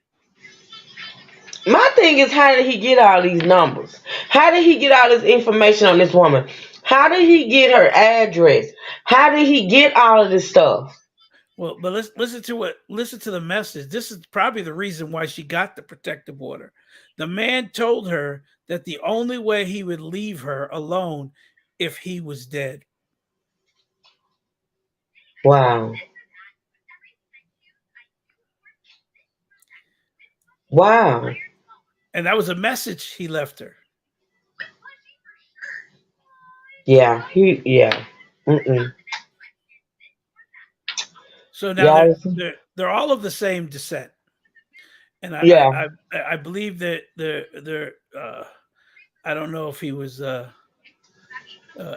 [SPEAKER 1] My thing is, how did he get all these numbers? How did he get all this information on this woman? How did he get her address? How did he get all of this stuff?
[SPEAKER 4] Well, but let's listen to the message. This is probably the reason why she got the protective order. The man told her that the only way he would leave her alone if he was dead.
[SPEAKER 1] Wow. Wow.
[SPEAKER 4] And that was a message he left her.
[SPEAKER 1] Yeah. Yeah. Mm-mm.
[SPEAKER 4] So now
[SPEAKER 1] Yeah.
[SPEAKER 4] they're all of the same descent. And
[SPEAKER 1] Yeah.
[SPEAKER 4] I believe that they're I don't know if he was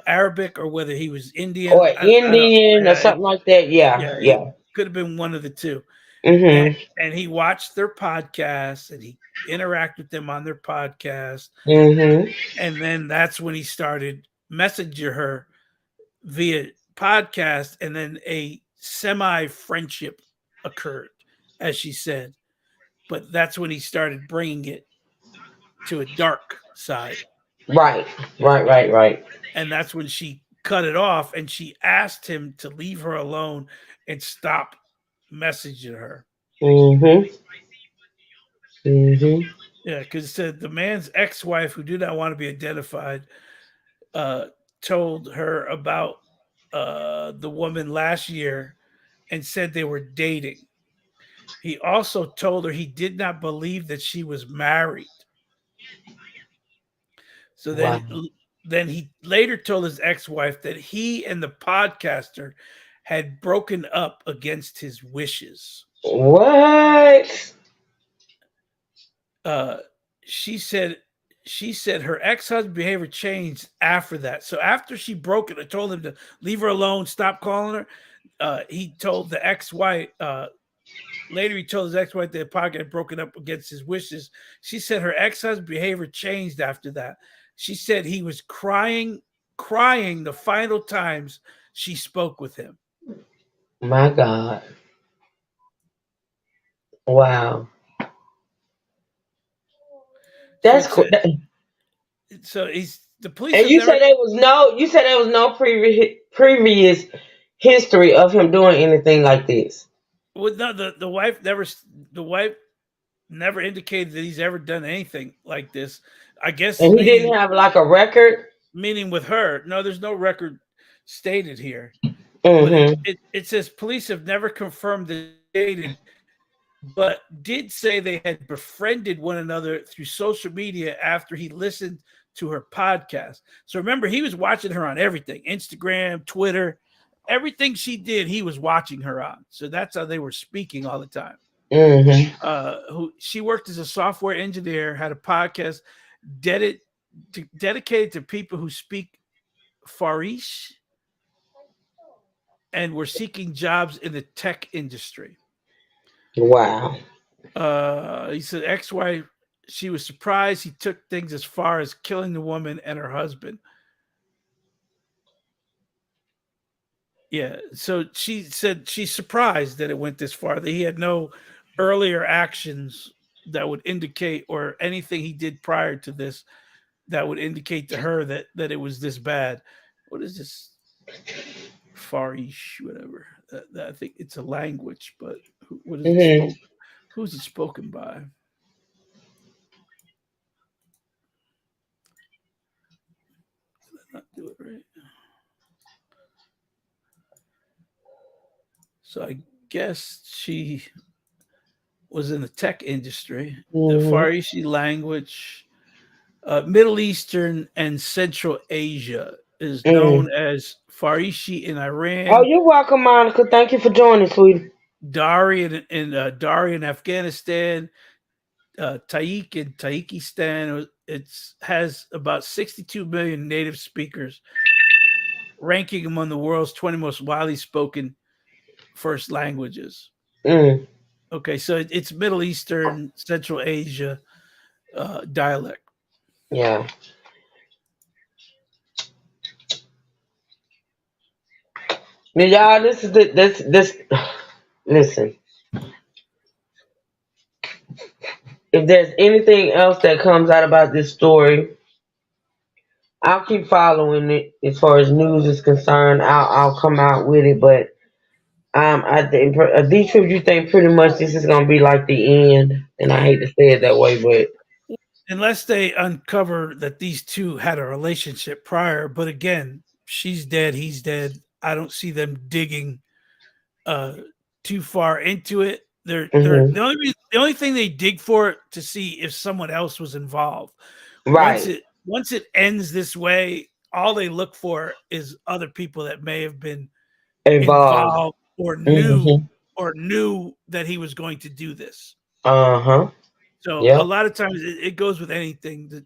[SPEAKER 4] Arabic or whether he was Indian.
[SPEAKER 1] Or
[SPEAKER 4] I don't.
[SPEAKER 1] Indian or something like that. Yeah.
[SPEAKER 4] Yeah, he
[SPEAKER 1] Yeah.
[SPEAKER 4] could have been one of the two. and,
[SPEAKER 1] Mm-hmm.
[SPEAKER 4] and he watched their podcast and he interacted with them on their podcast,
[SPEAKER 1] Mm-hmm.
[SPEAKER 4] and then that's when he started messaging her via podcast, and then a semi friendship occurred, as she said, but that's when he started bringing it to a dark side,
[SPEAKER 1] Right. Right. Right. Right.
[SPEAKER 4] and that's when she cut it off and she asked him to leave her alone and stop messaging her.
[SPEAKER 1] Mm-hmm. Mm-hmm.
[SPEAKER 4] Yeah, because it said the man's ex-wife, who did not want to be identified, uh, told her about the woman last year and said they were dating. He also told her he did not believe that she was married. So
[SPEAKER 1] Wow.
[SPEAKER 4] then he later told his ex-wife that he and the podcaster had broken up against his wishes.
[SPEAKER 1] What?
[SPEAKER 4] uh she said her ex-husband's behavior changed after that. So after she broke it, I told him to leave her alone, stop calling her. He told the ex-wife, later he told his ex-wife that the pocket had broken up against his wishes. She said her ex-husband's behavior changed after that. She said he was crying the final times she spoke with him.
[SPEAKER 1] My God. Wow.
[SPEAKER 4] So
[SPEAKER 1] That's
[SPEAKER 4] it's
[SPEAKER 1] cool.
[SPEAKER 4] a, so he's the police
[SPEAKER 1] And
[SPEAKER 4] have never.
[SPEAKER 1] you said there was no previous history of him doing anything like this.
[SPEAKER 4] Well, no, the wife never indicated that he's ever done anything like this. I guess
[SPEAKER 1] And he didn't have like a record.
[SPEAKER 4] meaning with her. No, there's no record stated here, but
[SPEAKER 1] Mm-hmm.
[SPEAKER 4] it says police have never confirmed that they dated, but did say they had befriended one another through social media after he listened to her podcast. So remember, he was watching her on everything: Instagram, Twitter, everything she did, he was watching her on. So that's how they were speaking all the time.
[SPEAKER 1] Mm-hmm.
[SPEAKER 4] Who she worked as a software engineer, had a podcast dedicated dedicated to people who speak Farish and were seeking jobs in the tech industry.
[SPEAKER 1] Wow.
[SPEAKER 4] He said ex-wife. she was surprised he took things as far as killing the woman and her husband. Yeah, so she said she's surprised that it went this far, that he had no earlier actions that would indicate, or anything he did prior to this that would indicate to her that it was this bad. What is this? Farish, whatever. I think it's a language, but what is it
[SPEAKER 1] Mhm.
[SPEAKER 4] spoke? Who's it spoken by? Did I not do it right? So I guess she was in the tech industry. The
[SPEAKER 1] Mhm.
[SPEAKER 4] Farishi language, Middle Eastern and Central Asia, is known
[SPEAKER 1] Mm.
[SPEAKER 4] as Farishi in
[SPEAKER 1] Oh,
[SPEAKER 4] Iran,
[SPEAKER 1] you're welcome, Monica. Thank you for joining, sweetie.
[SPEAKER 4] Dari in Afghanistan, Taik in Tajikistan. It's has about 62 million native speakers, ranking among the world's 20 most widely spoken first languages.
[SPEAKER 1] Mm.
[SPEAKER 4] Okay, so it's Middle Eastern, Central Asia dialect.
[SPEAKER 1] Yeah. Now, y'all, this is this. Listen, if there's anything else that comes out about this story, I'll keep following it as far as news is concerned. I'll come out with it, but I think these trips, you think pretty much this is gonna be like the end, and I hate to say it that way, but
[SPEAKER 4] Unless they uncover that these two had a relationship prior, but again, she's dead, he's dead. I don't see them digging uh too far into it. They're
[SPEAKER 1] hmm
[SPEAKER 4] the only thing they dig for it to see if someone else was involved.
[SPEAKER 1] right,
[SPEAKER 4] Once it ends this way, all they look for is other people that may have been
[SPEAKER 1] involved.
[SPEAKER 4] involved,
[SPEAKER 1] Hmm.
[SPEAKER 4] or knew that he was going to do this.
[SPEAKER 1] Uh huh.
[SPEAKER 4] So a
[SPEAKER 1] Yep.
[SPEAKER 4] lot of times it goes with anything that,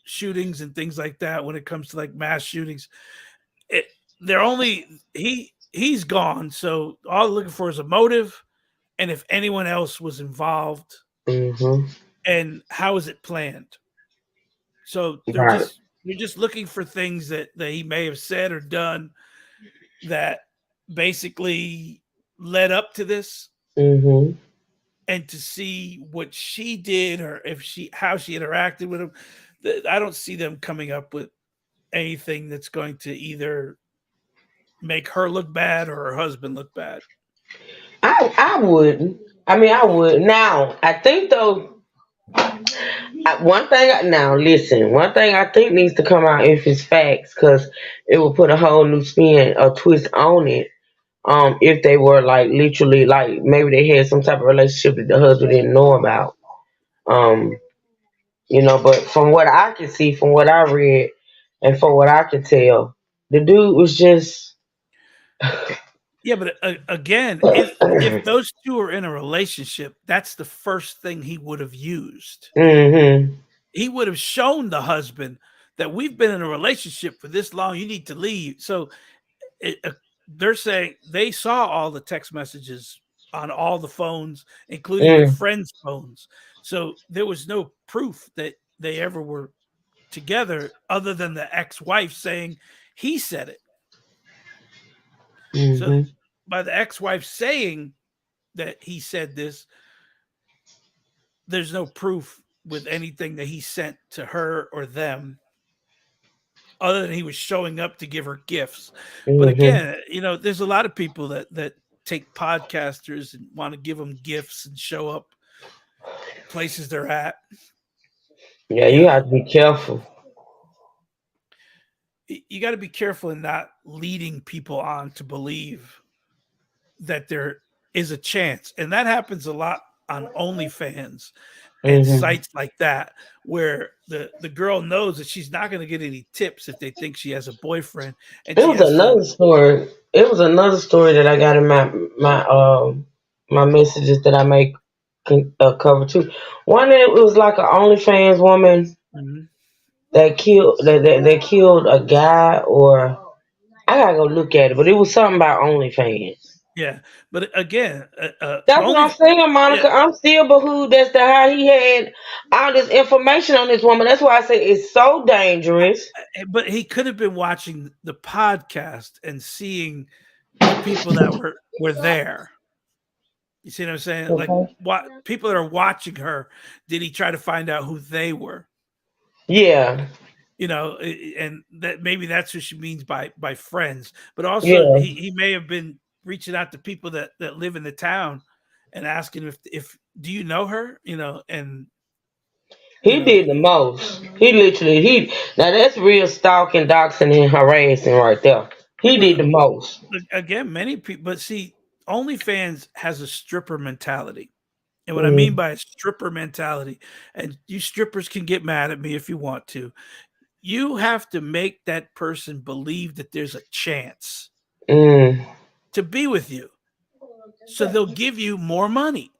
[SPEAKER 4] shootings and things like that. When it comes to like mass shootings, it, they're only he's gone. So all they're looking for is a motive, and if anyone else was involved,
[SPEAKER 1] Hmm.
[SPEAKER 4] and how is it planned. So
[SPEAKER 1] Right.
[SPEAKER 4] they're just looking for things that he may have said or done that basically led up to this,
[SPEAKER 1] Hmm.
[SPEAKER 4] and to see what she did, or if she how she interacted with him. I don't see them coming up with anything that's going to either make her look bad or her husband look bad.
[SPEAKER 1] I wouldn't. I mean, I would. Now, I think though, one thing. Now, listen. One thing I think needs to come out if it's facts, because it will put a whole new spin, a twist on it. If they were like literally, like maybe they had some type of relationship that the husband didn't know about. Um, but from what I can see, from what I read, and from what I can tell, the dude was just.
[SPEAKER 4] Yeah, but again, if those two are in a relationship, that's the first thing he would have used.
[SPEAKER 1] Hmm.
[SPEAKER 4] He would have shown the husband that we've been in a relationship for this long. You need to leave. So they're saying they saw all the text messages on all the phones, including their
[SPEAKER 1] Mm,
[SPEAKER 4] friends' phones. So there was no proof that they ever were together, other than the ex-wife saying he said it. So
[SPEAKER 1] hmm
[SPEAKER 4] by the ex-wife saying that he said this, there's no proof with anything that he sent to her or them, other than he was showing up to give her gifts. But
[SPEAKER 1] hmm
[SPEAKER 4] again, there's a lot of people that take podcasters and want to give them gifts and show up places they're at.
[SPEAKER 1] Yeah,
[SPEAKER 4] You
[SPEAKER 1] you have
[SPEAKER 4] know,
[SPEAKER 1] to be careful.
[SPEAKER 4] you got to be careful in not leading people on to believe that there is a chance. And that happens a lot on OnlyFans and
[SPEAKER 1] Hmm.
[SPEAKER 4] sites like that, where the girl knows that she's not going to get any tips if they think she has a boyfriend, and
[SPEAKER 1] It
[SPEAKER 4] she
[SPEAKER 1] was
[SPEAKER 4] has to.
[SPEAKER 1] another story. It was another story that I got in my messages that I make cover too. One, it was like an OnlyFans woman
[SPEAKER 4] Mhm.
[SPEAKER 1] that killed a guy, or I gotta go look at it, but it was something about OnlyFans.
[SPEAKER 4] Yeah, but again,
[SPEAKER 1] That's what I'm
[SPEAKER 4] only
[SPEAKER 1] saying,
[SPEAKER 4] yeah,
[SPEAKER 1] Monica. I'm still behooved as to how he had all this information on this woman. That's why I say it's so dangerous.
[SPEAKER 4] but he could have been watching the podcast and seeing the people that were there. You see what I'm saying? Like
[SPEAKER 1] Okay.
[SPEAKER 4] what people that are watching her, did he try to find out who they were?
[SPEAKER 1] Yeah.
[SPEAKER 4] And that maybe that's what she means by friends. But also
[SPEAKER 1] Yeah.
[SPEAKER 4] he may have been reaching out to people that live in the town and asking if do you know her? And you
[SPEAKER 1] He
[SPEAKER 4] know
[SPEAKER 1] did the most. He literally he now that's real stalking, doxing, and harassing right there. He did
[SPEAKER 4] but
[SPEAKER 1] the most.
[SPEAKER 4] again, many people, but see, OnlyFans has a stripper mentality. And what I mean
[SPEAKER 1] Mm,
[SPEAKER 4] by a stripper mentality, and you strippers can get mad at me if you want to, you have to make that person believe that there's a chance
[SPEAKER 1] mm,
[SPEAKER 4] to be with you. So they'll give you more money.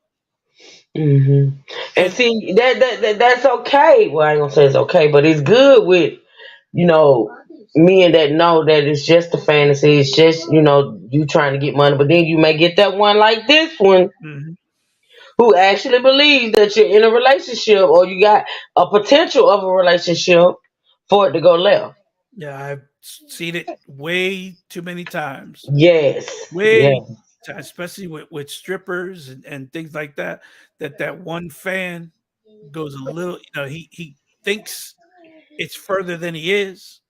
[SPEAKER 1] hmm. And
[SPEAKER 4] And
[SPEAKER 1] see that's okay. Well, I ain't gonna say it's okay, but it's good with you know men that know that it's just a fantasy. It's just you trying to get money, but then you may get that one like this one
[SPEAKER 4] mhm,
[SPEAKER 1] who actually believes that you're in a relationship or you got a potential of a relationship for it to go left.
[SPEAKER 4] yeah, I've seen it way too many times.
[SPEAKER 1] Yes.
[SPEAKER 4] Way,
[SPEAKER 1] Yeah.
[SPEAKER 4] especially with strippers and things like that. That one fan goes a little, he thinks it's further than he is,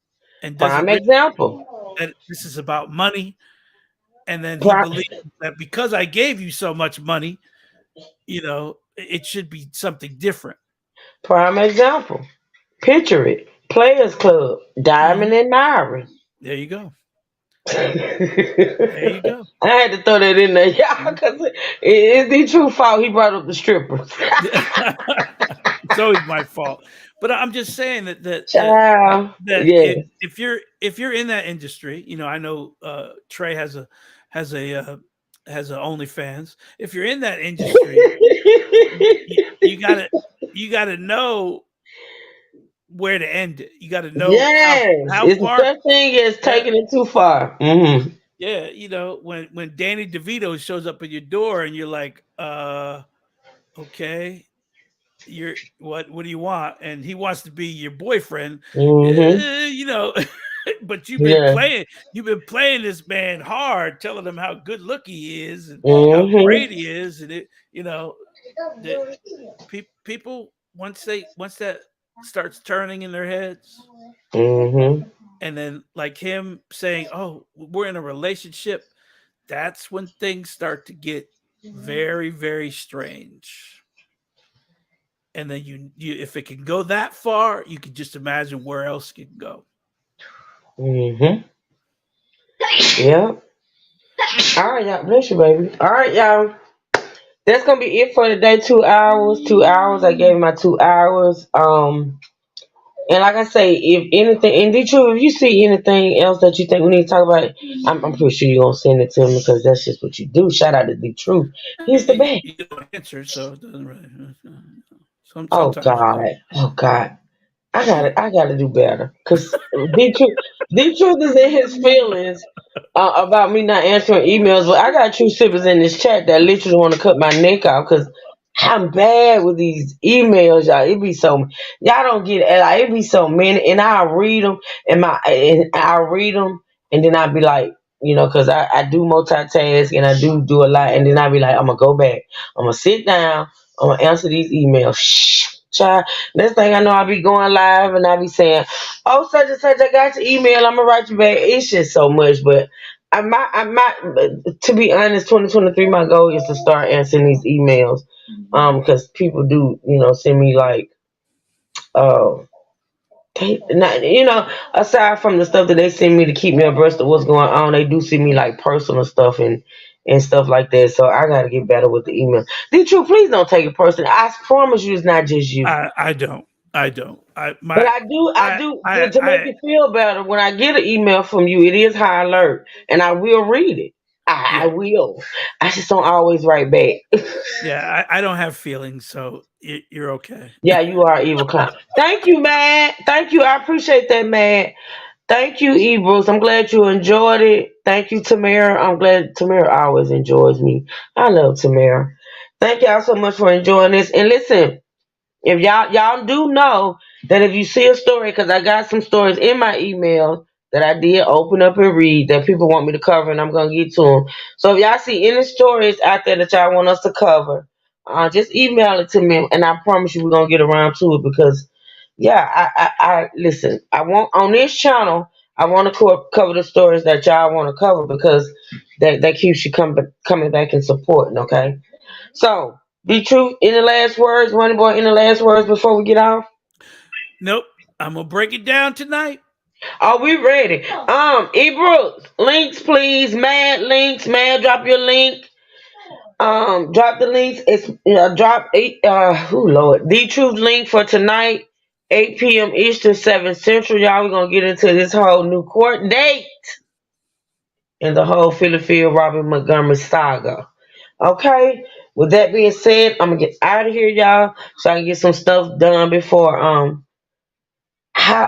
[SPEAKER 4] and doesn't
[SPEAKER 1] Prime
[SPEAKER 4] realize
[SPEAKER 1] example.
[SPEAKER 4] that this is about money. And then he
[SPEAKER 1] Prime,
[SPEAKER 4] believes that because I gave you so much money, it should be something different.
[SPEAKER 1] prime example. Picture it. Players Club.
[SPEAKER 4] Mhm.
[SPEAKER 1] Diamond and Myron.
[SPEAKER 4] There you go. There you
[SPEAKER 1] I
[SPEAKER 4] go.
[SPEAKER 1] had to throw that in there, y'all,
[SPEAKER 4] Mhm.
[SPEAKER 1] because it's the true fault. He brought up the strippers.
[SPEAKER 4] It's always my fault. But I'm just saying
[SPEAKER 1] Child.
[SPEAKER 4] that
[SPEAKER 1] Yes.
[SPEAKER 4] if you're in that industry, I know Trey has a has a OnlyFans. If you're in that industry, you gotta know where to end it. You gotta know how
[SPEAKER 1] Yes.
[SPEAKER 4] how
[SPEAKER 1] It's the
[SPEAKER 4] far.
[SPEAKER 1] such thing as
[SPEAKER 4] Yeah,
[SPEAKER 1] taking it too far. Hmm.
[SPEAKER 4] yeah. When Danny DeVito shows up at your door and you're like, okay, what do you want? And he wants to be your boyfriend,
[SPEAKER 1] Hmm.
[SPEAKER 4] you know. But
[SPEAKER 1] Yeah.
[SPEAKER 4] you've been playing this man hard, telling him how good looking he is and how
[SPEAKER 1] Hmm.
[SPEAKER 4] great he is, and that people once that starts turning in their heads,
[SPEAKER 1] Hmm.
[SPEAKER 4] and then like him saying, "Oh, we're in a relationship," that's when things start to get very, very strange. And then you if it can go that far, you can just imagine where else it can go.
[SPEAKER 1] Hmm. Yeah. All right, y'all. Bless you, baby. All right, y'all. That's gonna be it for today. 2 hours. 2 hours. I gave my 2 hours. And like I say, if anything, in Detroit, if you see anything else that you think we need to talk about, I'm pretty sure you're gonna send it to me because that's just what you do. Shout out to Detroit. He's the best.
[SPEAKER 4] You don't answer, so it doesn't really.
[SPEAKER 1] Oh
[SPEAKER 4] Sometimes you
[SPEAKER 1] God.
[SPEAKER 4] do.
[SPEAKER 1] Oh God. I
[SPEAKER 4] What?
[SPEAKER 1] gotta, I gotta do better. Cause D Truth is in his feelings about me not answering emails. But I got true siblings in this chat that literally want to cut my neck off because I'm bad with these emails, y'all. It be so y'all don't get it. Like, it be so many, and I'll read them, and I'll read them, and then I'll be like, cause I do multitask and I do a lot, and then I'll be like, I'm gonna go back. I'm gonna sit down. I'm gonna answer these emails. Shh, child. Next thing I know, I'll be going live and I'll be saying, "Oh, such and such, I got your email. I'm gonna write you back." It's just so much, but to be honest, 2023, my goal is to start answering these emails. Because people do, send me like, uh, not, aside from the stuff that they send me to keep me abreast of what's going on, they do send me like personal stuff and stuff like that. So I gotta get better with the email. The truth, please don't take it personally. I promise you, it's not just you.
[SPEAKER 4] I don't. I don't. I
[SPEAKER 1] But
[SPEAKER 4] my
[SPEAKER 1] I do
[SPEAKER 4] I
[SPEAKER 1] to make
[SPEAKER 4] I
[SPEAKER 1] you feel better. When I get an email from you, it is high alert, and I will read it. I
[SPEAKER 4] yeah.
[SPEAKER 1] will. I just don't always write back.
[SPEAKER 4] Yeah, I don't have feelings, so you're okay.
[SPEAKER 1] Yeah, you are an evil clown. Thank you, man. Thank you. I appreciate that, man. Thank you, Ebros. I'm glad you enjoyed it. Thank you, Tamara. I'm glad Tamara always enjoys me. I love Tamara. Thank y'all so much for enjoying this. And listen, if y'all do know that if you see a story, because I got some stories in my email that I did open up and read that people want me to cover, and I'm gonna get to them. So if y'all see any stories out there that y'all want us to cover, just email it to me, and I promise you we're gonna get around to it because, yeah, I listen. I want on this channel. I want to cover the stories that y'all want to cover because that keeps you coming back and supporting. Okay. So, be true. Any last words, Money Boy? Any last words before we get off?
[SPEAKER 4] Nope. I'm gonna break it down tonight.
[SPEAKER 1] Are we ready? E Brooks, links, please. Mad links, Mad. Drop your link. Drop the links. It's drop eight. Oh Lord, the truth link for tonight, 8 p.m. Eastern, 7 Central. Y'all, we're gonna get into this whole new court date and the whole Philadelphia Robert Montgomery saga. Okay. With that being said, I'm gonna get out of here, y'all, so I can get some stuff done before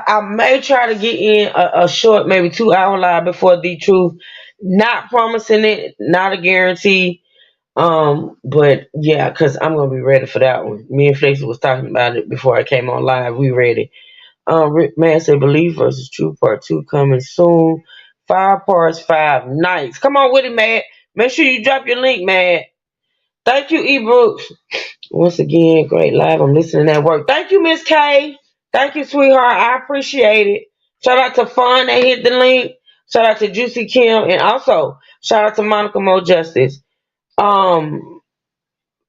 [SPEAKER 1] I may try to get in a short, maybe 2 hour live before the truth. Not promising it, not a guarantee. But yeah, cause I'm gonna be ready for that one. Me and Flexi was talking about it before I came on live. We ready. Rick Man said, "Believe versus True Part 2 coming soon. 5 parts, 5 nights. Come on with it, man. Make sure you drop your link, man. Thank you, E Brooks. Once again, great live. I'm listening at work. Thank you, Miss K. Thank you, sweetheart. I appreciate it. Shout out to Fun that hit the link. Shout out to Juicy Kim, and also shout out to Monica Mo Justice. Um,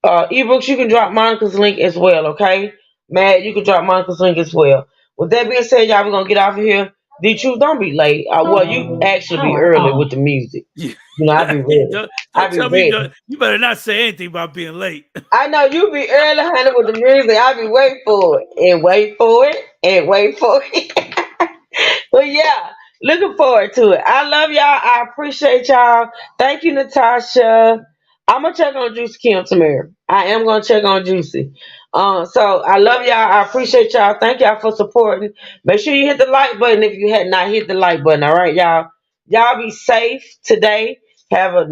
[SPEAKER 1] Ebooks, you can drop Monica's link as well, okay? Matt, you can drop Monica's link as well. With that being said, y'all, we're gonna get off of here. The truth, don't be late. Well, you actually be early with the music.
[SPEAKER 4] Yeah.
[SPEAKER 1] You know, I be ready. I
[SPEAKER 4] Don't
[SPEAKER 1] be
[SPEAKER 4] tell me
[SPEAKER 1] ready.
[SPEAKER 4] you better not say anything about being late.
[SPEAKER 1] I know you be early, honey, with the music. I be waiting for it and wait for it and wait for it. But yeah, looking forward to it. I love y'all. I appreciate y'all. Thank you, Natasha. I'm gonna check on Juicy Kim tomorrow. I am gonna check on Juicy. So I love y'all. I appreciate y'all. Thank y'all for supporting. Make sure you hit the like button if you had not hit the like button. All right, y'all. Y'all be safe today. Have a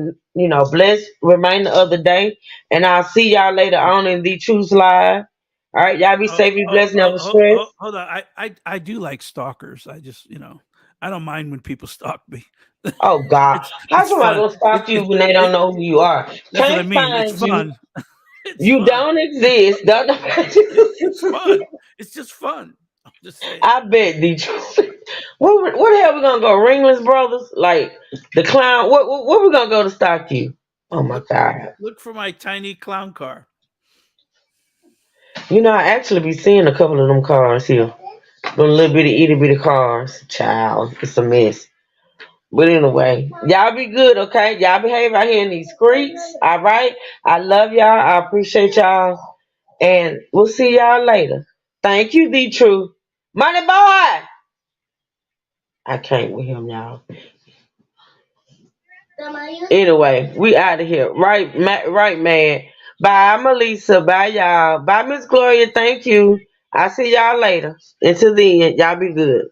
[SPEAKER 1] blessed remainder of the day, and I'll see y'all later on in the Truth Live. All right, y'all be safe, be blessed, never stress.
[SPEAKER 4] Hold on. I do like stalkers. I just I don't mind when people stalk me.
[SPEAKER 1] Oh God, how
[SPEAKER 4] It's
[SPEAKER 1] somebody
[SPEAKER 4] fun.
[SPEAKER 1] gonna stalk you when they don't know who you are?
[SPEAKER 4] That's what I
[SPEAKER 1] Can't
[SPEAKER 4] mean. It's
[SPEAKER 1] find you.
[SPEAKER 4] fun. It's
[SPEAKER 1] You
[SPEAKER 4] fun.
[SPEAKER 1] don't exist. Don't know.
[SPEAKER 4] It's fun. It's just fun. I'm just saying.
[SPEAKER 1] I bet Detroit. Where the hell we gonna go? Ringless Brothers, like the clown. Where we gonna go to stalk you? Oh my God.
[SPEAKER 4] Look for my tiny clown car.
[SPEAKER 1] I actually be seeing a couple of them cars here. Them little bitty itty bitty cars. Child, it's a mess. But anyway, y'all be good, okay? Y'all behave out here in these streets, all right? I love y'all. I appreciate y'all. And we'll see y'all later. Thank you, The Truth. Money Boy! I can't with him, y'all. Anyway, we out of here. Right, right, man. Bye, Melissa. Bye, y'all. Bye, Miss Gloria. Thank you. I'll see y'all later. Until then, y'all be good.